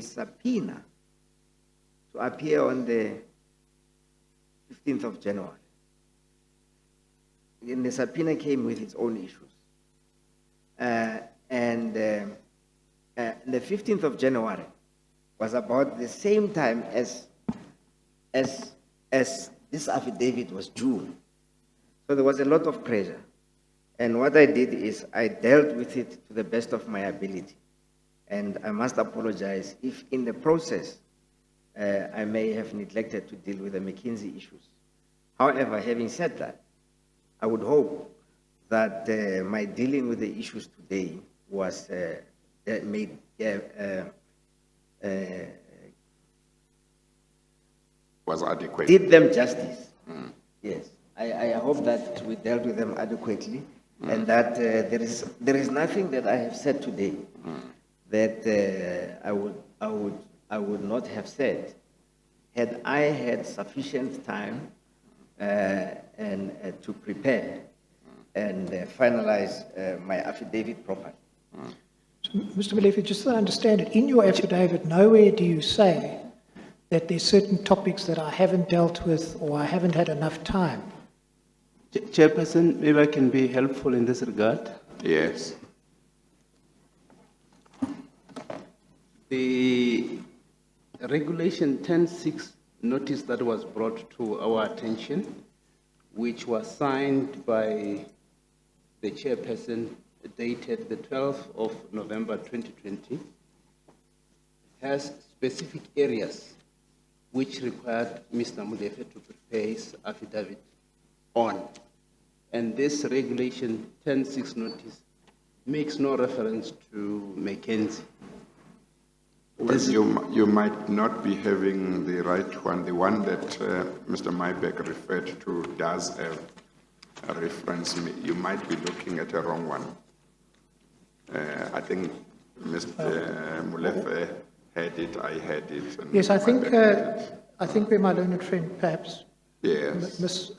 subpoena to appear on the 15th of January. And the subpoena came with its own issues. The 15th of January was about the same time as this affidavit was due. So there was a lot of pressure. And what I did is I dealt with it to the best of my ability. And I must apologize if in the process I may have neglected to deal with the McKinsey issues. However, having said that, I would hope that my dealing with the issues today was
Was adequate.
Did them justice. Yes, I hope that we dealt with them adequately, and that there is nothing that I have said today that I would not have said had I had sufficient time and to prepare and finalize my affidavit properly.
so, Mr. Molefe, just so I understand it, in your affidavit, nowhere do you say that there's certain topics that I haven't dealt with or I haven't had enough time.
Chairperson, maybe I can be helpful in this regard.
Yes.
The regulation 10.6 notice that was brought to our attention, which was signed by the chairperson dated the 12th of November 2020, has specific areas which required Mr. Molefe to prepare his affidavit on. And this regulation 10.6 notice makes no reference to McKinsey.
Well, you might not be having the right one. The one that Mr. Maybeck referred to does have a reference. You might be looking at a wrong one. I think Mr. Molefe had it, I had it. And
Yes, I think
Maybeck
we're my learned friend, perhaps.
Yes.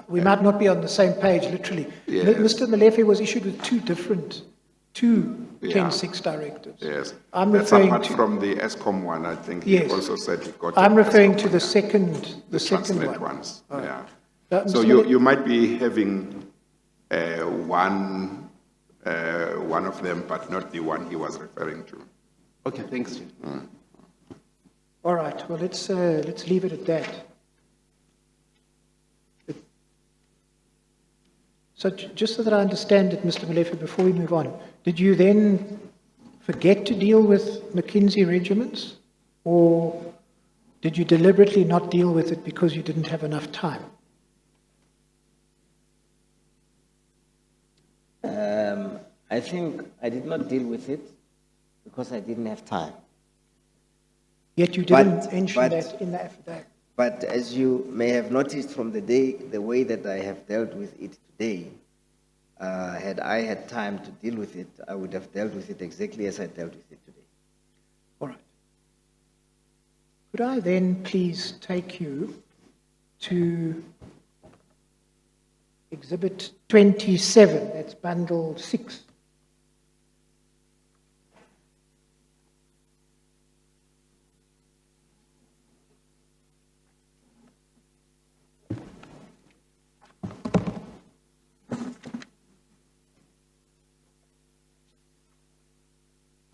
We might not be on the same page, literally.
Yes.
Mr. Molefe was issued with two 10.6 directives.
Yes.
I'm
That's
referring
apart
to,
from the ESCOM one, I think
Yes.
he also said he got
I'm
the
referring
ESCOM
to
one,
the
yeah.
second
Transnet
one.
ones,
Oh.
yeah.
Mr.
So you might be having one of them, but not the one he was referring to.
Okay, thanks, Chair.
All right, well, let's leave it at that. So just so that I understand it, Mr. Molefe, before we move on, did you then forget to deal with McKinsey regiments, or did you deliberately not deal with it because you didn't have enough time?
I think I did not deal with it because I didn't have time.
Yet you didn't
But-
mention
but-
that in the affidavit.
But as you may have noticed from the way that I have dealt with it today, had I had time to deal with it, I would have dealt with it exactly as I dealt with it today.
All right. Could I then please take you to Exhibit 27, that's bundle 6.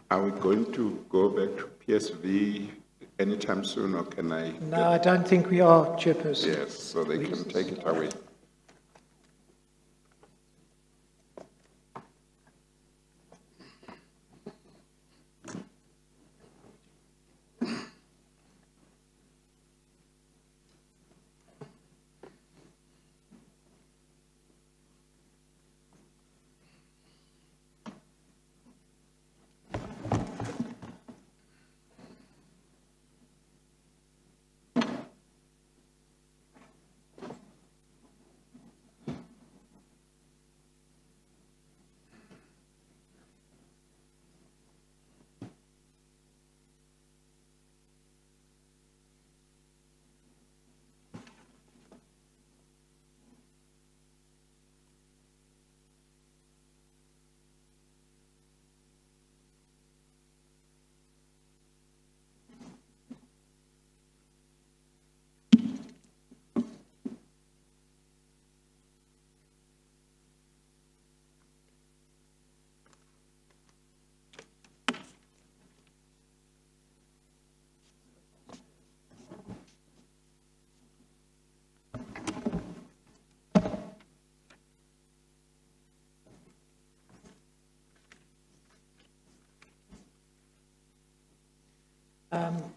Are we going to go back to PSV anytime soon, or can I?
No, I don't think we are, Chairperson.
Yes, so they can take it away.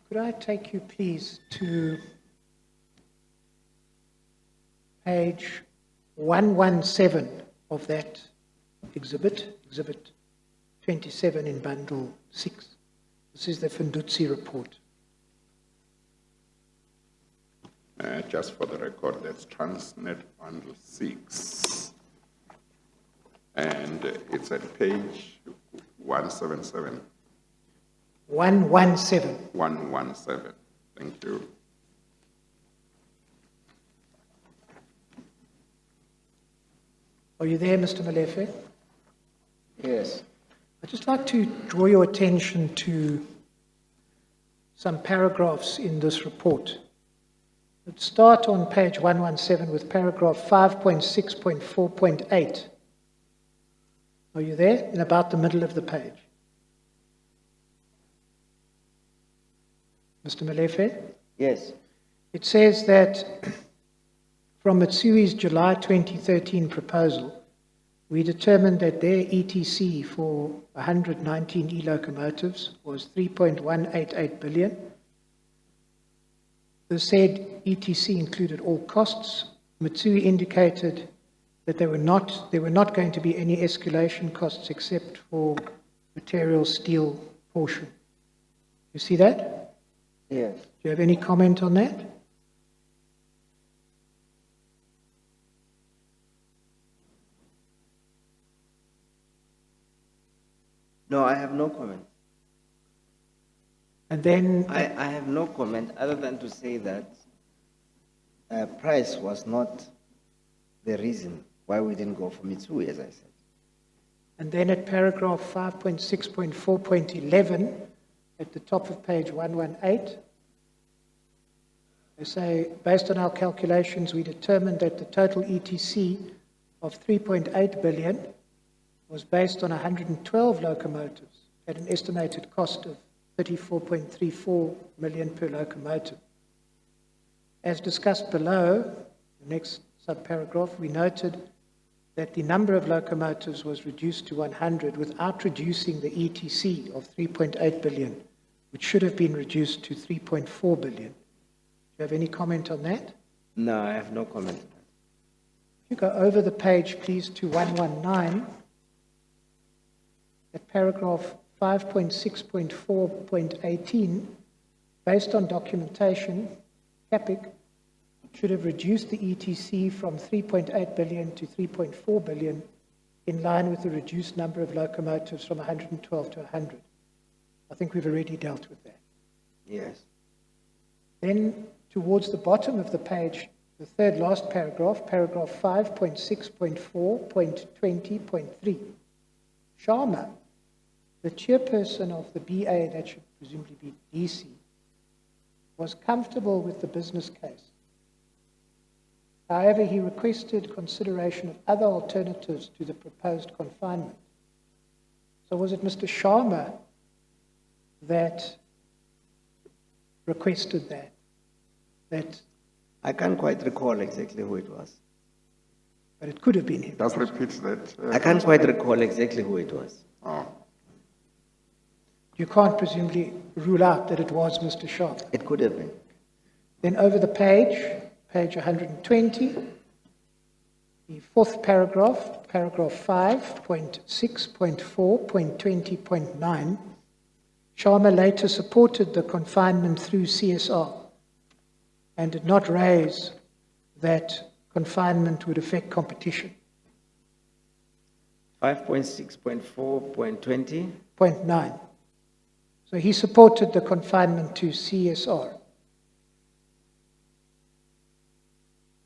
Could I take you, please, to page 117 of that exhibit, exhibit 27 in bundle 6. This is the Fundutsi report.
Just for the record, that's Transnet Bundle 6. And it's at page 177.
117.
117. Thank you.
Are you there, Mr. Molefe?
Yes.
I'd just like to draw your attention to some paragraphs in this report. Let's start on page 117 with paragraph 5.6.4.8. Are you there? In about the middle of the page. Mr. Molefe?
Yes.
It says that from Mitsui's July 2013 proposal, we determined that their ETC for 119 e-locomotives was 3.188 billion. The said ETC included all costs. Mitsui indicated that there were not going to be any escalation costs except for material steel portion. You see that?
Yes.
Do you have any comment on that?
No, I have no comment.
And then
I have no comment other than to say that price was not the reason why we didn't go for Mitsui, as I said.
And then at paragraph 5.6.4.11, at the top of page 118, they say, based on our calculations, we determined that the total ETC of 3.8 billion was based on 112 locomotives at an estimated cost of 34.34 million per locomotive. As discussed below, the next subparagraph, we noted that the number of locomotives was reduced to 100 without reducing the ETC of 3.8 billion, which should have been reduced to 3.4 billion. Do you have any comment on that?
No, I have no comment.
If you go over the page, please, to 119, at paragraph 5.6.4.18, based on documentation, CAPIC should have reduced the ETC from 3.8 billion to 3.4 billion in line with the reduced number of locomotives from 112 to 100. I think we've already dealt with that.
Yes.
Then towards the bottom of the page, the third last paragraph, paragraph 5.6.4.20.3. Sharma, the chairperson of the BA, that should presumably be DC, was comfortable with the business case. However, he requested consideration of other alternatives to the proposed confinement. So was it Mr. Sharma that requested that?
I can't quite recall exactly who it was.
But it could have been him.
Just repeat that.
I can't quite recall exactly who it was.
Oh.
You can't presumably rule out that it was Mr. Sharma.
It could have been.
Then over the page 120, the fourth paragraph, paragraph 5.6.4.20.9, Sharma later supported the confinement through CSR and did not raise that confinement would affect competition.
5.6.4.20.
0.9. So he supported the confinement to CSR.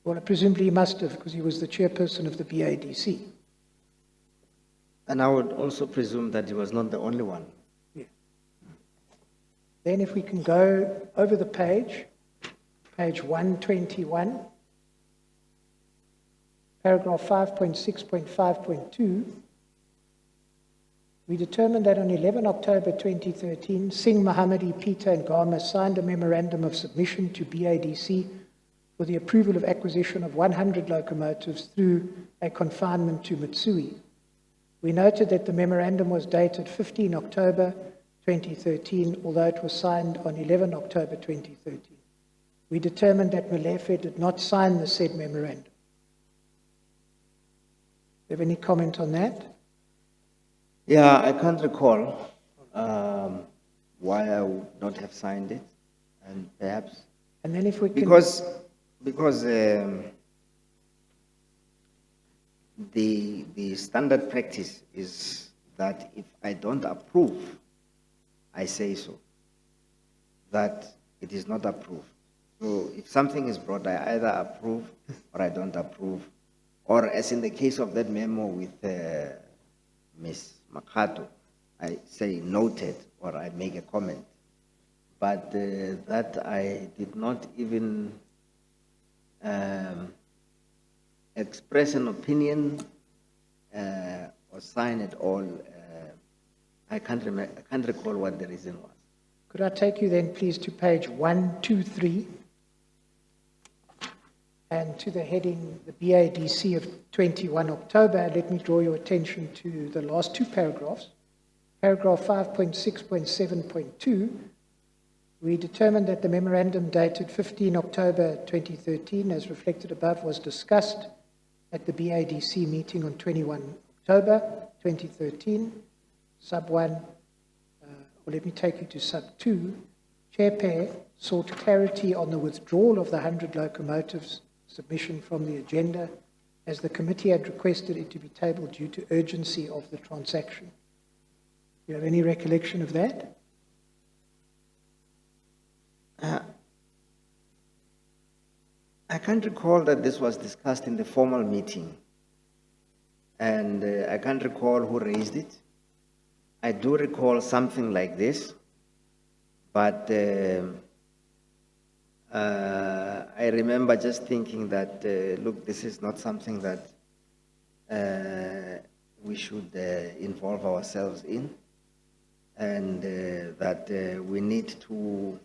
Well, presumably he must have, because he was the chairperson of the BADC.
And I would also presume that he was not the only one.
Yeah. Then if we can go over the page 121, paragraph 5.6.5.2, we determined that on 11 October 2013, Singh, Mohammadi, Pt. and Garma signed a memorandum of submission to BADC for the approval of acquisition of 100 locomotives through a confinement to Mitsui. We noted that the memorandum was dated 15 October 2013, although it was signed on 11 October 2013. We determined that Molefe did not sign the said memorandum. Do you have any comment on that?
Yeah, I can't recall why I would not have signed it, and perhaps
And then if we can...
because the standard practice is that if I don't approve, I say so, that it is not approved. So if something is brought, I either approve or I don't approve, or as in the case of that memo with Ms. Makato, I say noted or I make a comment. But that I did not even express an opinion or sign at all. I can't recall what the reason was.
Could I take you then, please, to page 123 and to the heading, the BADC of 21 October. Let me draw your attention to the last two paragraphs. Paragraph 5.6.7.2, we determined that the memorandum dated 15 October 2013, as reflected above, was discussed at the BADC meeting on 21 October 2013. Sub 1, or let me take you to sub 2. Chair sought clarity on the withdrawal of the 100 locomotives submission from the agenda, as the committee had requested it to be tabled due to urgency of the transaction. Do you have any recollection of that?
I can't recall that this was discussed in the formal meeting, and I can't recall who raised it. I do recall something like this, but I remember just thinking that, look, this is not something that we should involve ourselves in, and that we need to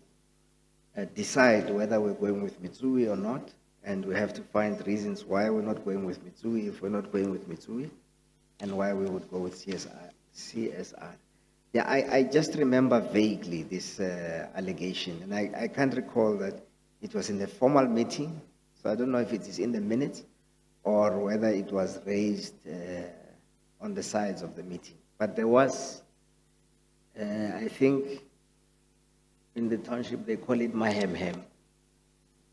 decide whether we're going with Mitsui or not, and we have to find reasons why we're not going with Mitsui, if we're not going with Mitsui, and why we would go with CSR. Yeah, I just remember vaguely this allegation, and I can't recall that it was in the formal meeting, so I don't know if it is in the minutes or whether it was raised on the sides of the meeting. But there was, I think, in the township, they call it mahem-hem.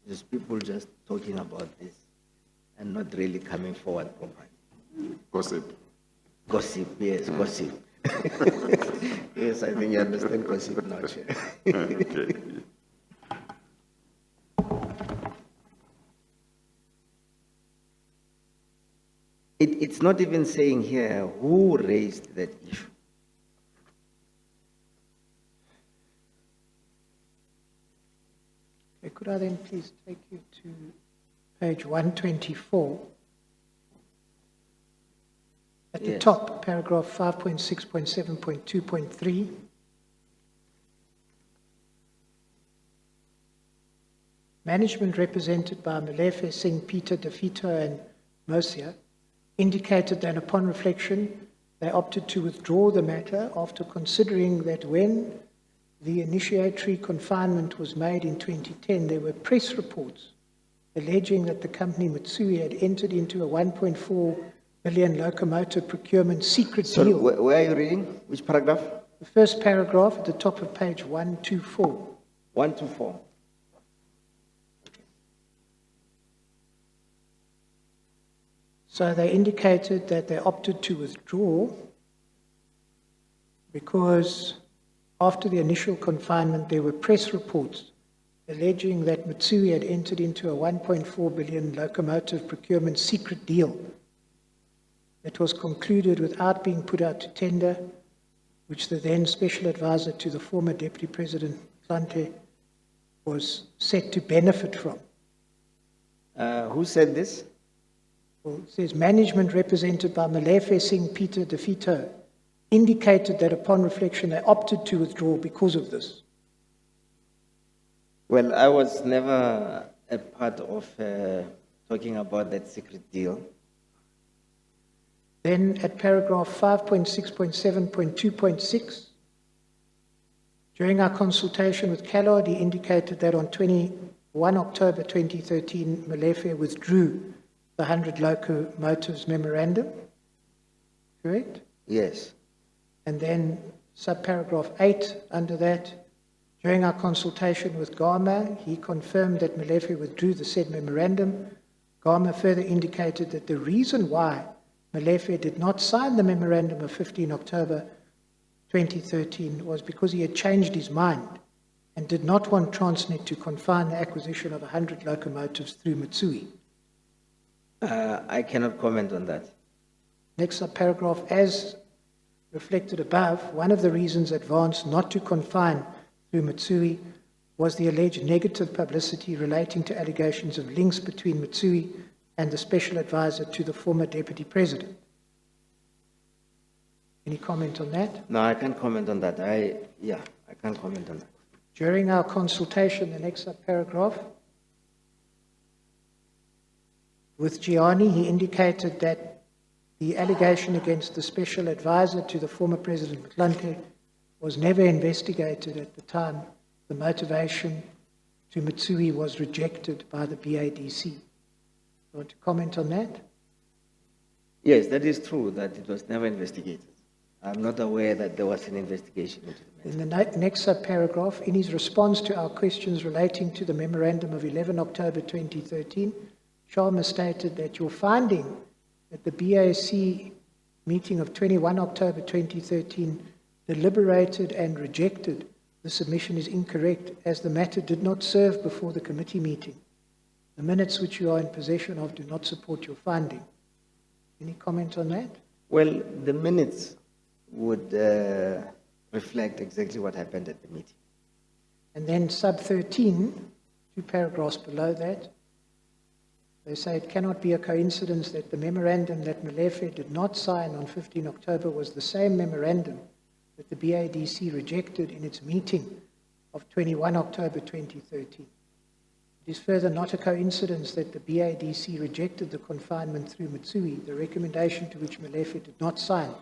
Just people just talking about this and not really coming forward properly.
Gossip.
Gossip, yes, gossip. Yes, I think you understand gossip now, Chair.
Okay.
it's not even saying here who raised that issue.
Okay, could I then please take you to page 124? At the
Yes.
top, paragraph 5.6.7.2.3. Management represented by Molefe Pt.2 and Mosia indicated that upon reflection, they opted to withdraw the matter after considering that when the initiatory confinement was made in 2010, there were press reports alleging that the company Mitsui had entered into a 1.4 billion locomotive procurement secret
So
deal.
where are you reading? Which paragraph?
The first paragraph at the top of page 124.
1 to 4.
So they indicated that they opted to withdraw because after the initial confinement, there were press reports alleging that Mitsui had entered into a 1.4 billion locomotive procurement secret deal that was concluded without being put out to tender, which the then special advisor to the former Deputy President Tlante was set to benefit from.
Who said this?
Well, it says management represented by Molefe Pt.2 indicated that upon reflection they opted to withdraw because of this.
Well, I was never a part of talking about that secret deal.
Then at paragraph 5.6.7.2.6, during our consultation with Callard, he indicated that on 21 October 2013, Molefe withdrew the 100 locomotives memorandum, correct?
Yes.
And then subparagraph 8 under that, during our consultation with Gama, he confirmed that Molefe withdrew the said memorandum. Gama further indicated that the reason why Molefe did not sign the memorandum of 15 October 2013 was because he had changed his mind and did not want Transnet to confine the acquisition of 100 locomotives through Mitsui.
I cannot comment on that.
Next subparagraph, as reflected above, one of the reasons advanced not to confine through Mitsui was the alleged negative publicity relating to allegations of links between Mitsui and the special advisor to the former deputy president. Any comment on that?
No, I can't comment on that. I can't comment on that.
During our consultation, the next subparagraph, with Gianni, he indicated that the allegation against the special advisor to the former president Tlante was never investigated at the time. The motivation to Mitsui was rejected by the BADC. You want to comment on that?
Yes, that is true, that it was never investigated. I'm not aware that there was an investigation into the matter.
In the next subparagraph, in his response to our questions relating to the memorandum of 11 October 2013, Sharma stated that your finding at the BAC meeting of 21 October 2013 deliberated and rejected the submission is incorrect, as the matter did not serve before the committee meeting. The minutes which you are in possession of do not support your finding. Any comment on that?
Well, the minutes would reflect exactly what happened at the meeting.
And then sub 13, 2 paragraphs below that, they say it cannot be a coincidence that the memorandum that Molefe did not sign on 15 October was the same memorandum that the BADC rejected in its meeting of 21 October 2013. It is further not a coincidence that the BADC rejected the confinement through Mitsui, the recommendation to which Molefe did not sign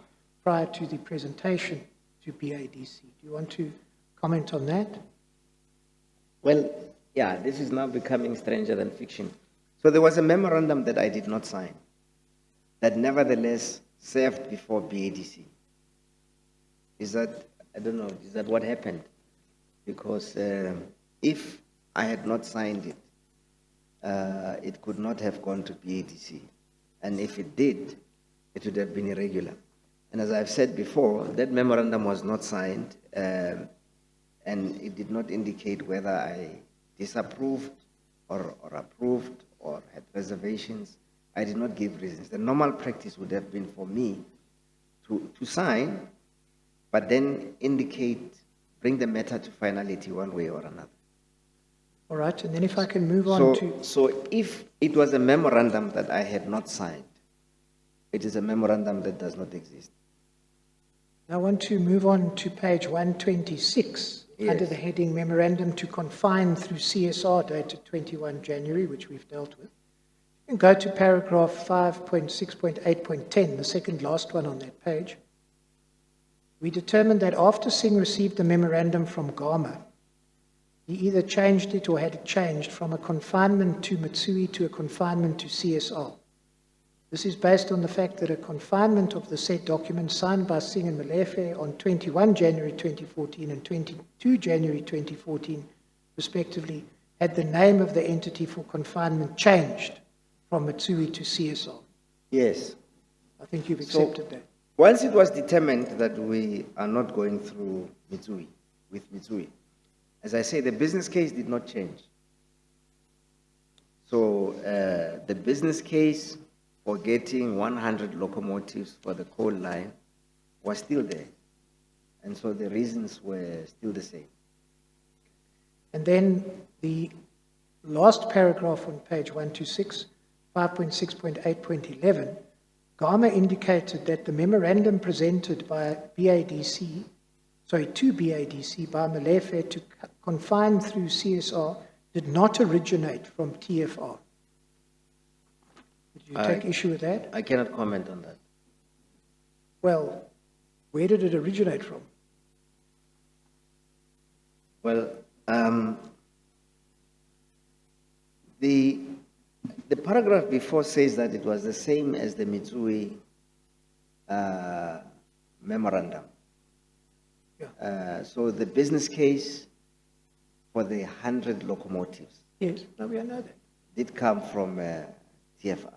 prior to the presentation to BADC. Do you want to comment on that?
Well, yeah, this is now becoming stranger than fiction. So there was a memorandum that I did not sign that nevertheless served before BADC. Is that, I don't know, is that what happened? Because if I had not signed it, it could not have gone to BADC. And if it did, it would have been irregular. And as I've said before, that memorandum was not signed, and it did not indicate whether I disapproved or approved or had reservations. I did not give reasons. The normal practice would have been for me to sign, but then indicate, bring the matter to finality one way or another.
All right, and then if I can move on to...
So if it was a memorandum that I had not signed, it is a memorandum that does not exist.
I want to move on to page 126,
Yes.
under the heading Memorandum to Confine through CSR dated 21 January, which we've dealt with. And go to paragraph 5.6.8.10, the second last one on that page. We determined that after Singh received the memorandum from Gama, he either changed it or had it changed from a confinement to Mitsui to a confinement to CSR. This is based on the fact that a confinement of the said document signed by Singh and Molefe on 21 January 2014 and 22 January 2014, respectively, had the name of the entity for confinement changed from Mitsui to CSR.
Yes.
I think you've accepted that.
Once it was determined that we are not going through Mitsui, with Mitsui, as I say, the business case did not change. So the business case for getting 100 locomotives for the coal line was still there. And so the reasons were still the same.
And then the last paragraph on page 126, 5.6.8.11, Gama indicated that the memorandum presented by to BADC by Molefe to confine through CSR did not originate from TFR. Would you take issue with that?
I cannot comment on that.
Well, where did it originate from?
Well, the paragraph before says that it was the same as the Mitsui memorandum.
Yeah.
So the business case for the 100 locomotives
Yes, no, we know that.
did come from TFR.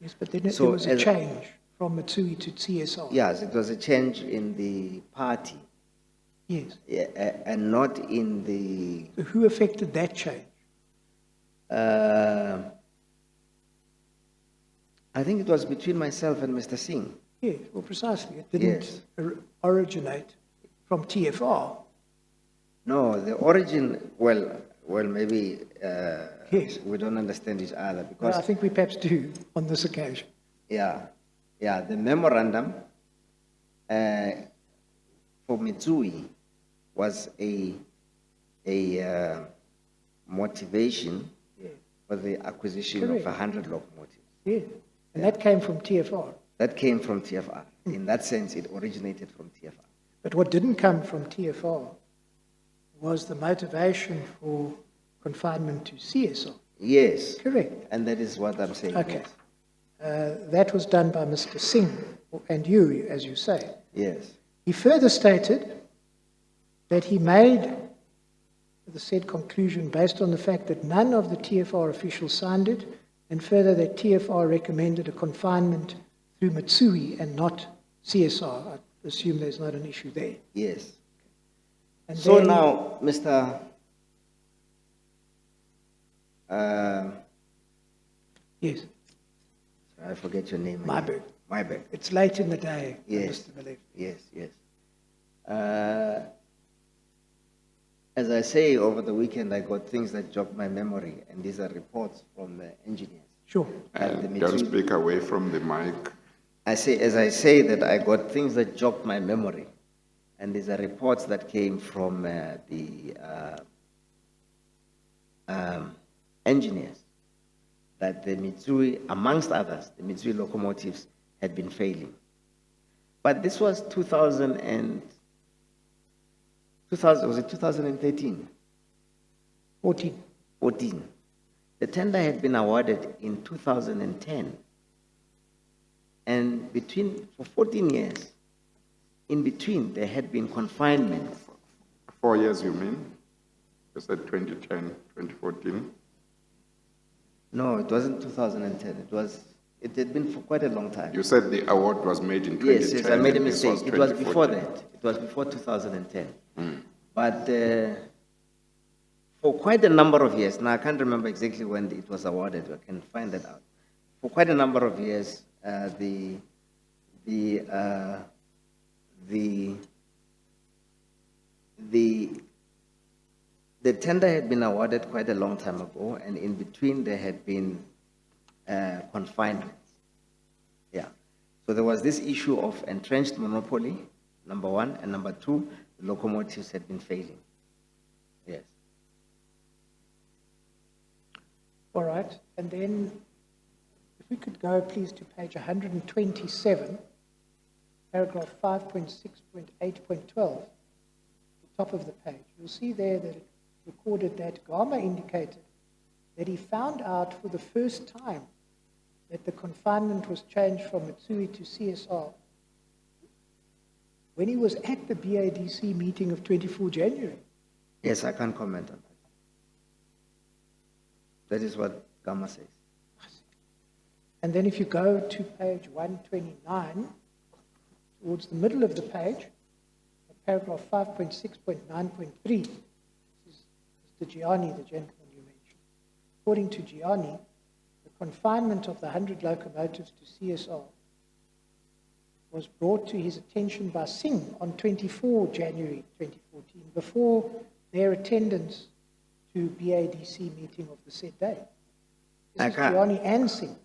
Yes, but then
So
there was a
as-
change from Mitsui to CSR.
Yes, it was a change in the party,
Yes.
and not in the.
So who affected that change?
I think it was between myself and Mr. Singh.
Yes, well, precisely. It didn't
Yes.
originate from TFR.
No, the origin. Well, maybe
Yes.
we don't understand each other
Well,
because
I think we perhaps do on this occasion.
yeah, the memorandum for Mitsui was a motivation
Yes.
for the acquisition
Correct.
of 100 locomotives.
Yes. And that came from TFR.
That came from TFR. In that sense, it originated from TFR.
But what didn't come from TFR was the motivation for confinement to CSR.
Yes.
Correct.
And that is what I'm saying.
Okay. That was done by Mr. Singh, and you, as you say.
Yes.
He further stated that he made the said conclusion based on the fact that none of the TFR officials signed it, and further that TFR recommended a confinement through Mitsui and not CSR. I assume there's not an issue there.
Yes.
And
So
then-
now, Mr.
Yes,
I forget your name.
Myburg.
Myburg.
It's late in the day,
Yes.
Mr. Molefe.
Yes. As I say, over the weekend, I got things that jogged my memory, and these are reports from the engineers.
Sure.
At the
Don't
Mitsui-
speak away from the mic.
As I say that I got things that jogged my memory, and these are reports that came from the engineers, that the Mitsui, amongst others, the Mitsui locomotives had been failing. But this was 2013?
14.
14. The tender had been awarded in 2010. And for 14 years, in between, there had been confinement.
4 years, you mean? You said 2010, 2014.
No, it wasn't 2010. It had been for quite a long time.
You said the award was made in 2010.
Yes, I made a
and this
mistake. It was before
2014.
that. It was before 2010. But for quite a number of years, now I can't remember exactly when it was awarded, I can find that out. for quite a number of years, the tender had been awarded quite a long time ago, and in between there had been confinements. Yeah. So there was this issue of entrenched monopoly, number one, and number two, the locomotives had been failing. Yes.
All right. And then if we could go, please, to page 127, paragraph 5.6.8.12, the top of the page. You'll see there that it recorded that Gama indicated that he found out for the first time that the confinement was changed from Mitsui to CSR when he was at the BADC meeting of 24 January.
Yes, I can't comment on that. That is what Gama says.
And then if you go to page 129, towards the middle of the page, paragraph 5.6.9.3, this is Mr. Gianni, the gentleman you mentioned. According to Gianni, the confinement of the 100 locomotives to CSR was brought to his attention by Singh on 24 January 2014, before their attendance to BADC meeting of the said day. This is Gianni and Singh,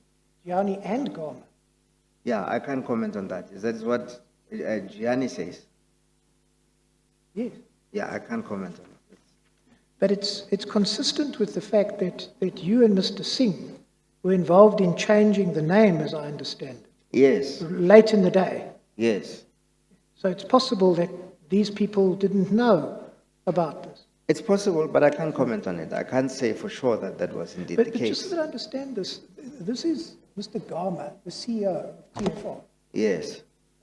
Gianni and Gama.
Yeah, I can't comment on that. Is that what Gianni says?
Yes.
Yeah, I can't comment on it.
But it's consistent with the fact that you and Mr. Singh were involved in changing the name, as I understand it.
Yes.
Late in the day.
Yes.
So it's possible that these people didn't know about this.
It's possible, but I can't comment on it. I can't say for sure that that was indeed the
But
case.
just so that I understand this, this is Mr. Gama, the CEO of TFR.
Yes.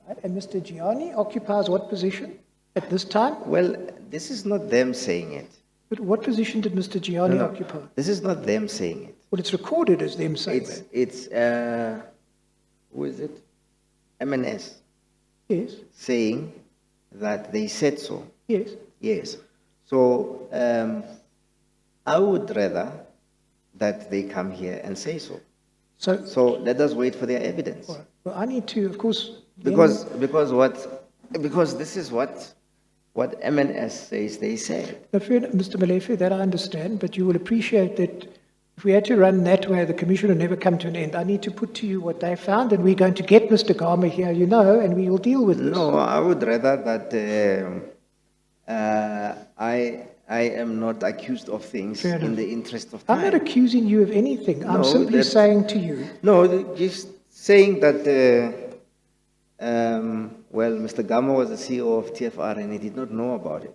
Right? And Mr. Gianni occupies what position at this time?
Well, this is not them saying it.
But what position did Mr. Gianni
No,
occupy?
this is not them saying it.
Well, it's recorded as them saying that.
It's who is it? MNS
Yes,
saying that they said so.
yes.
Yes. So I would rather that they come here and say so. So let us wait for their evidence.
Well, I need to, of course... then-
Because this is what MNS says they said.
No, fair enough, Mr. Molefe, that I understand, but you will appreciate that if we had to run that way, the commission will never come to an end. I need to put to you what they found, and we're going to get Mr. Gama here, you know, and we will deal with this.
No, I would rather that I am not accused of things
Fair
in
enough.
the interest of time.
I'm not accusing you of anything. I'm
No,
simply
that's-
saying to you,
No, just saying that, well, Mr. Gama was the CEO of TFR and he did not know about it.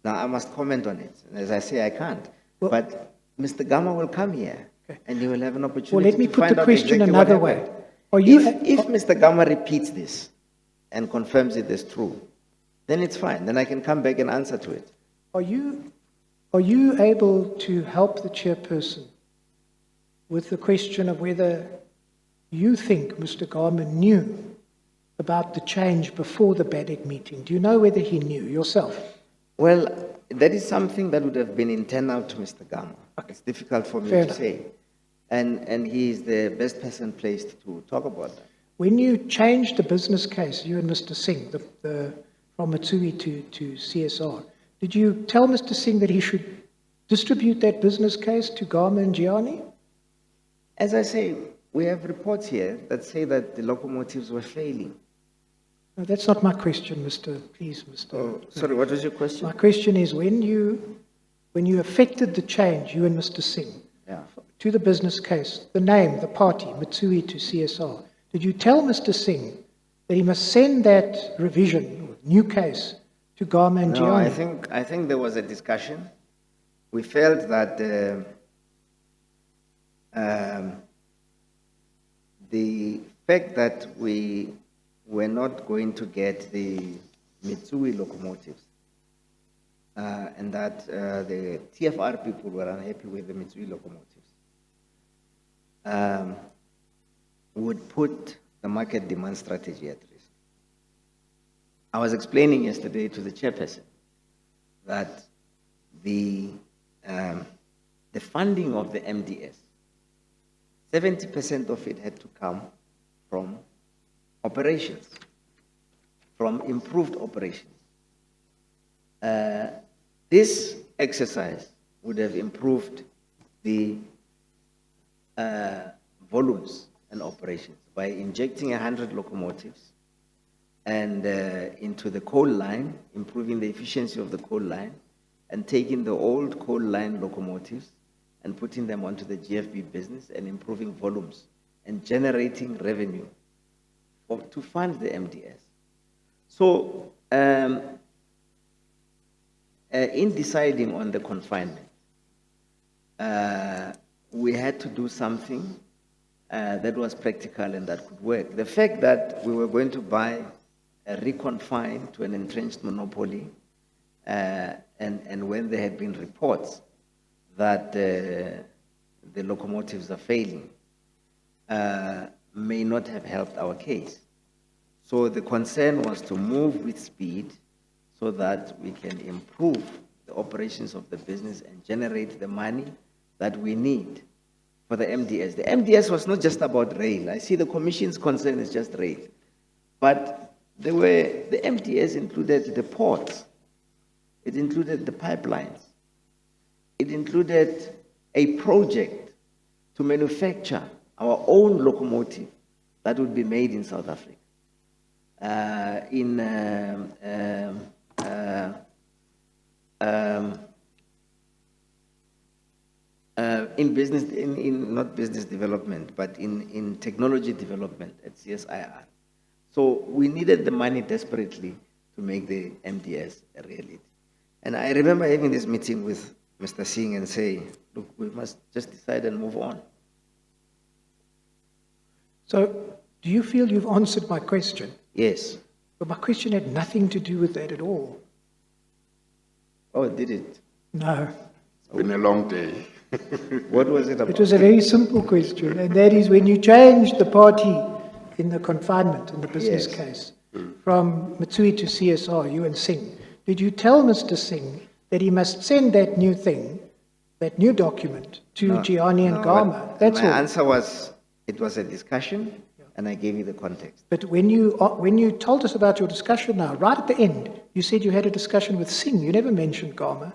Now, I must comment on it. As I say, I can't.
Well-
But Mr. Gama will come here
Okay.
and he will have an opportunity
well, let me
to
put
find
the
out
question
exactly what
another way.
happened.
Are you,
If Mr. Gama repeats this and confirms it as true, then it's fine. Then I can come back and answer to it.
are you able to help the chairperson with the question of whether you think Mr. Gama knew about the change before the BADC meeting? Do you know whether he knew yourself?
Well, that is something that would have been internal to Mr. Gama. It's difficult for me
Fair
to
enough.
say. And he is the best person placed to talk about that.
When you changed the business case, you and Mr. Singh, from Mitsui to CSR, did you tell Mr. Singh that he should distribute that business case to Gama and Gianni?
As I say, we have reports here that say that the locomotives were failing.
No, that's not my question, Please, Mr.
Oh, sorry, what was your question?
My question is, when you effected the change, you and Mr. Singh,
Yeah.
to the business case, the name, the party, Mitsui to CSR, did you tell Mr. Singh that he must send that revision, or new case, to Gama and
No,
Gianni?
I think there was a discussion. We felt that the fact that we were not going to get the Mitsui locomotives and that the TFR people were unhappy with the Mitsui locomotives would put the market demand strategy at risk. I was explaining yesterday to the chairperson that the funding of the MDS 70% of it had to come from operations, from improved operations. This exercise would have improved the volumes and operations by injecting 100 locomotives and into the coal line, improving the efficiency of the coal line, and taking the old coal line locomotives and putting them onto the GFB business and improving volumes and generating revenue to fund the MDS. So, in deciding on the confinement, we had to do something that was practical and that could work. The fact that we were going to buy a reconfine to an entrenched monopoly, and when there had been reports that the locomotives are failing, may not have helped our case. So the concern was to move with speed so that we can improve the operations of the business and generate the money that we need for the MDS. The MDS was not just about rail. I see the Commission's concern is just rail. But the MDS included the ports. It included the pipelines. It included a project to manufacture our own locomotive that would be made in South Africa. In business, not business development, but in technology development at CSIR. So we needed the money desperately to make the MDS a reality. And I remember having this meeting with Mr. Singh and say, look, we must just decide and move on.
So, do you feel you've answered my question?
Yes.
But my question had nothing to do with that at all.
Oh, did it?
No.
It's been a long day.
What was it about?
It was a very simple question, and that is when you changed the party in the confinement, in the business
Yes.
case, from Mitsui to CSR, you and Singh, did you tell Mr. Singh that he must send that new thing, that new document, to Gianni and Gama? That's
my
all.
answer was, it was a discussion, and I gave you the context.
But when you told us about your discussion now, right at the end, you said you had a discussion with Singh. You never mentioned Gama.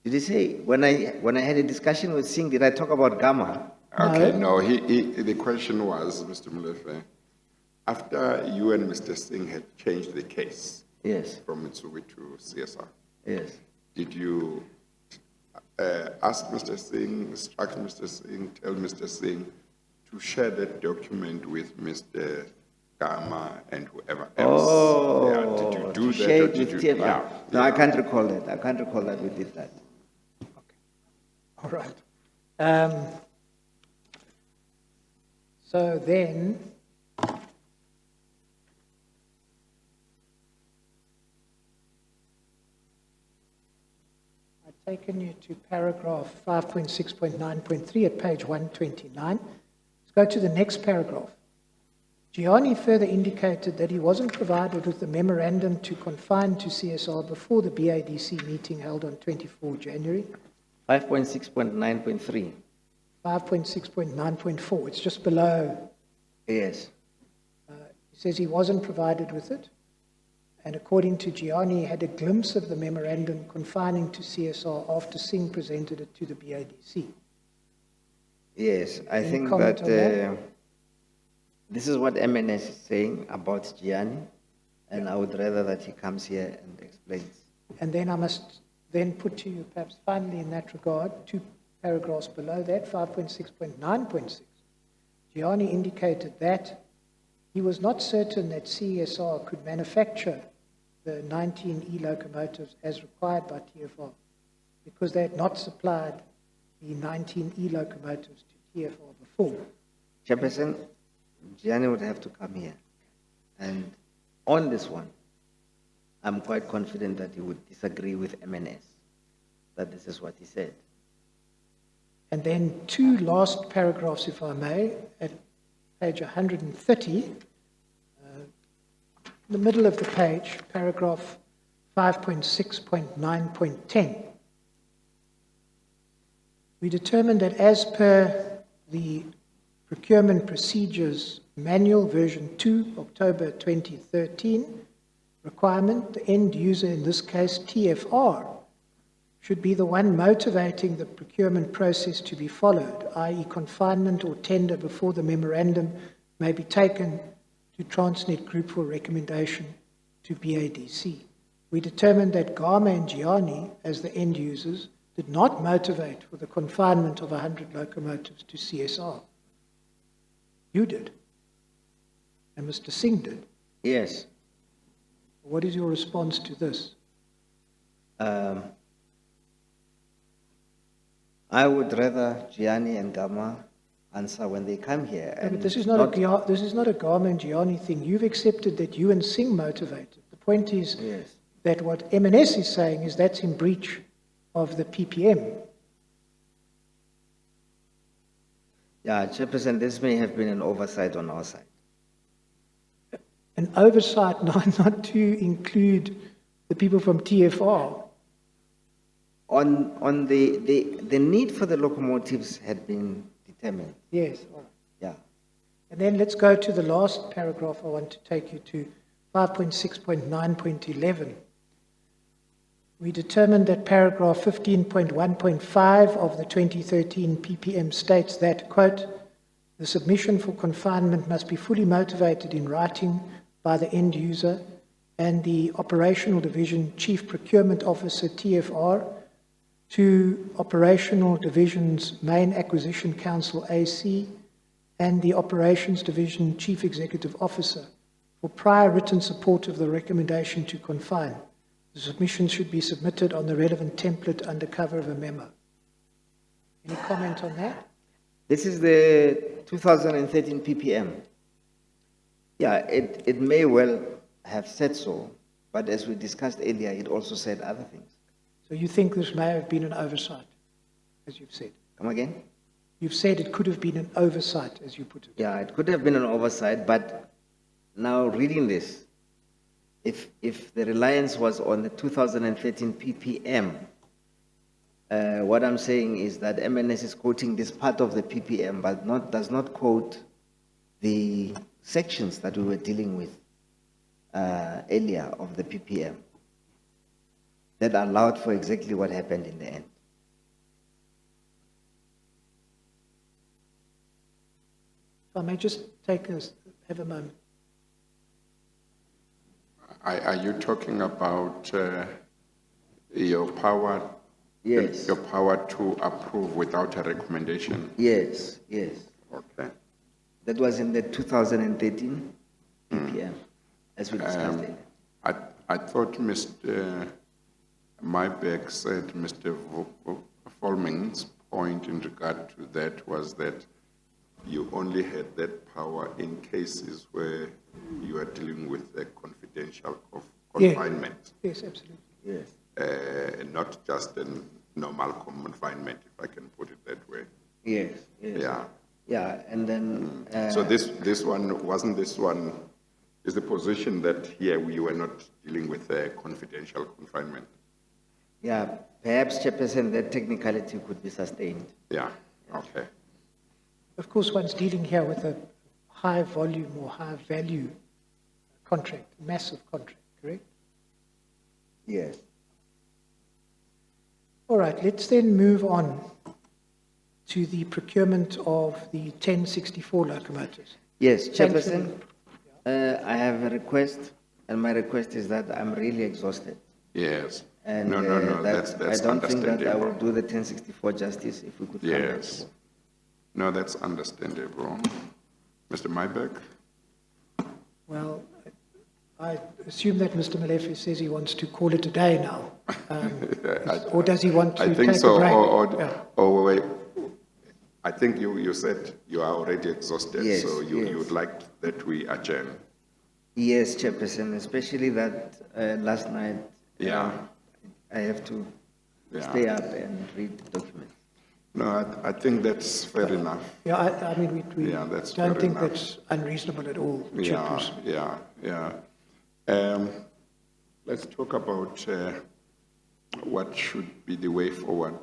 Did you say, when I had a discussion with Singh, did I talk about Gama?
Okay, no, the question was, Mr. Molefe, after you and Mr. Singh had changed the case
Yes,
from Mitsui to CSR,
yes.
did you ask Mr. Singh, instruct Mr. Singh, tell Mr. Singh to share that document with Mr. Gama and whoever else?
Oh,
Yeah, did you do
to
that?
share
or
it
did
with
you,
TFR.
yeah,
No, I can't recall that. I can't recall that we did that.
All right. So then, I've taken you to paragraph 5.6.9.3 at page 129. Let's go to the next paragraph. Gianni further indicated that he wasn't provided with the memorandum to confine to CSR before the BADC meeting held on 24 January.
5.6.9.3.
5.6.9.4, it's just below.
Yes.
He says he wasn't provided with it. And according to Gianni, he had a glimpse of the memorandum confining to CSR after Singh presented it to the BADC.
Yes, I
Any
think
comment
that
on that?
this is what MNS is saying about Gianni, and I would rather that he comes here and explains.
And then I must then put to you, perhaps finally in that regard, two paragraphs below that, 5.6.9.6. Gianni indicated that he was not certain that CSR could manufacture the 19E locomotives as required by TFR because they had not supplied the 19E locomotives to TFR before.
Chairperson, Gianni would have to come here. And on this one, I'm quite confident that he would disagree with MNS, that this is what he said.
And then two last paragraphs, if I may, at page 130, in the middle of the page, paragraph 5.6.9.10. We determined that as per the Procurement Procedures Manual version 2, October 2013, requirement, the end user, in this case TFR, should be the one motivating the procurement process to be followed, i.e. confinement or tender before the memorandum may be taken to Transnet Group for recommendation to BADC. We determined that Gama and Gianni, as the end users, did not motivate for the confinement of 100 locomotives to CSR. You did. And Mr. Singh did.
Yes.
What is your response to this?
I would rather Gianni and Gama answer when they come here.
No,
And
but this is not a Gama and Gianni thing. You've accepted that you and Singh motivated. The point is
Yes.
that what M&S is saying is that's in breach of the PPM.
Yeah, Chairperson, this may have been an oversight on our side.
An oversight not to include the people from TFR.
On the need for the locomotives had been determined.
Yes. All right.
Yeah.
And then let's go to the last paragraph I want to take you to, 5.6.9.11. We determined that paragraph 15.1.5 of the 2013 PPM states that, quote, the submission for confinement must be fully motivated in writing by the end user and the Operational Division Chief Procurement Officer, TFR, to Operational Division's Main Acquisition Council, AC, and the Operations Division Chief Executive Officer for prior written support of the recommendation to confine. The submission should be submitted on the relevant template under cover of a memo. Any comment on that?
This is the 2013 PPM. Yeah, it may well have said so, but as we discussed earlier, it also said other things.
So you think this may have been an oversight, as you've said?
Come again?
You've said it could have been an oversight, as you put it.
Yeah, it could have been an oversight, but now reading this, if the reliance was on the 2013 PPM, what I'm saying is that M&S is quoting this part of the PPM, but does not quote the sections that we were dealing with earlier of the PPM that allowed for exactly what happened in the end.
If I may just have a moment.
Are you talking about your power?
Yes.
Your power to approve without a recommendation?
Yes, yes.
Okay.
That was in the 2013 PPM, as we discussed earlier.
I thought Mr. Mybeck said Mr. Volming's point in regard to that was that you only had that power in cases where you are dealing with a confidential confinement.
Yes, absolutely.
Yes.
Not just a normal confinement, if I can put it that way.
Yes, yes.
Yeah.
Yeah, and then...
So this one, wasn't this one, is the position that here we were not dealing with a confidential confinement?
Yeah, perhaps, Chairperson, that technicality could be sustained.
Yeah, okay.
Of course, one's dealing here with a high volume or high value contract, massive contract, correct?
Yes.
All right, let's then move on to the procurement of the 1064 locomotives.
Yes,
Thanks,
Chairperson, I have a request, and my request is that I'm really exhausted.
Yes.
And
No, that's
I don't think that I will
understandable.
do the 1064 justice if we could come back
Yes.
to.
No, that's understandable. Mr. Mybeck?
Well, I assume that Mr. Molefe says he wants to call it a day now. Or does he want to
I think
take
so.
a break?
Or wait. I think you said you are already exhausted,
Yes,
so you
yes.
would like that we adjourn.
Yes, Chairperson, especially that last night
Yeah.
I have to
Yeah.
stay up and read the document.
No, I think that's fair enough.
Yeah, I mean, we
Yeah, that's
don't
fair
think
enough.
that's unreasonable at all,
Yeah,
Chairperson.
yeah. Let's talk about what should be the way forward.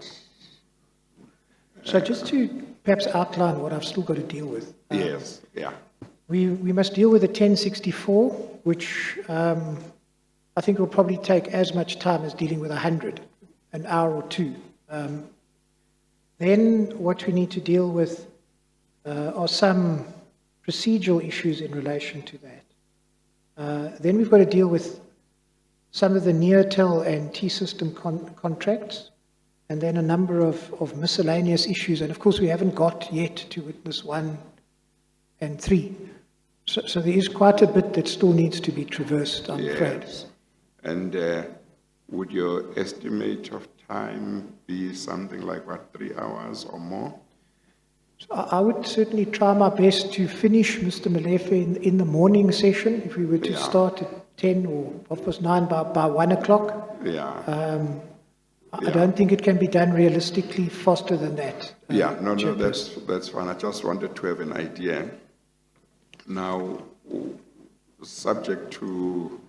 So just to perhaps outline what I've still got to deal with.
Yes, yeah.
We must deal with the 1064, which I think will probably take as much time as dealing with 100, an hour or two. Then what we need to deal with are some procedural issues in relation to that. Then we've got to deal with some of the Neotel and T-System contracts, and then a number of miscellaneous issues. And of course, we haven't got yet to witness 1 and 3. So there is quite a bit that still needs to be traversed, I'm afraid.
And would your estimate of time be something like, what, 3 hours or more?
So I would certainly try my best to finish Mr. Molefe in the morning session, if we were to start at 10 or 9 by 1 o'clock.
Yeah.
I don't think it can be done realistically faster than that.
No, that's fine. I just wanted to have an idea. Now, subject to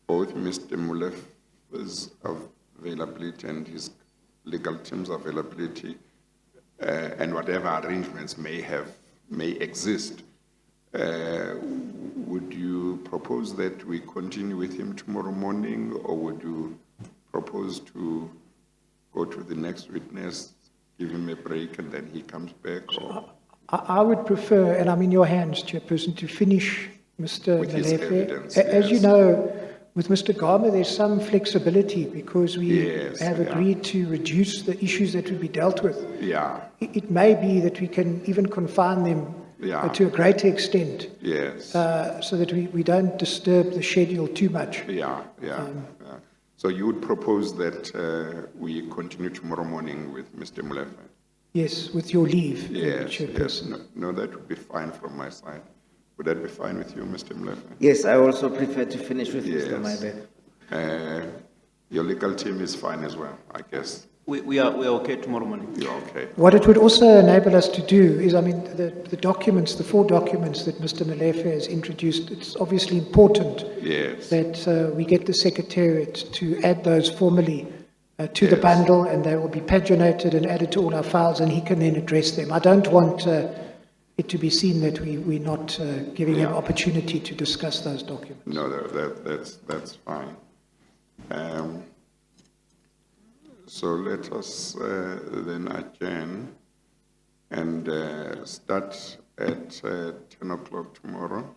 both Mr. Molefe's availability and his legal team's availability, and whatever arrangements may exist, would you propose that we continue with him tomorrow morning, or would you propose to go to the next witness, give him a break, and then he comes back? Or
I would prefer, and I'm in your hands, Chairperson, to finish Mr.
with his
Molefe.
evidence,
As you
yes.
know, with Mr. Garma, there's some flexibility because we have agreed to reduce the issues that would be dealt with.
Yeah.
It may be that we can even confine them to a greater extent.
Yes.
So that we don't disturb the schedule too much.
Yeah. So you would propose that we continue tomorrow morning with Mr. Molefe?
Yes, with your leave,
Yes.
Chairperson.
No, that would be fine from my side. Would that be fine with you, Mr. Molefe?
Yes, I also prefer to finish with Mr. Maibek.
Your legal team is fine as well, I guess.
We are okay tomorrow morning.
You're okay.
What it would also enable us to do is, I mean, the documents, the 4 documents that Mr. Molefe has introduced, it's obviously important that we get the Secretariat to add those formally to the bundle, and they will be paginated and added to all our files, and he can then address them. I don't want it to be seen that we're not giving him opportunity to discuss those documents.
No, that's fine. So let us then adjourn and start at 10 o'clock tomorrow.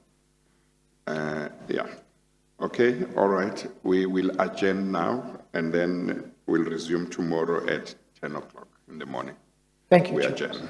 Okay, all right. We will adjourn now, and then we'll resume tomorrow at 10 o'clock in the morning.
Thank you,
We
Chair.
adjourn.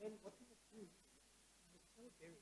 Then what we would do, and it's so very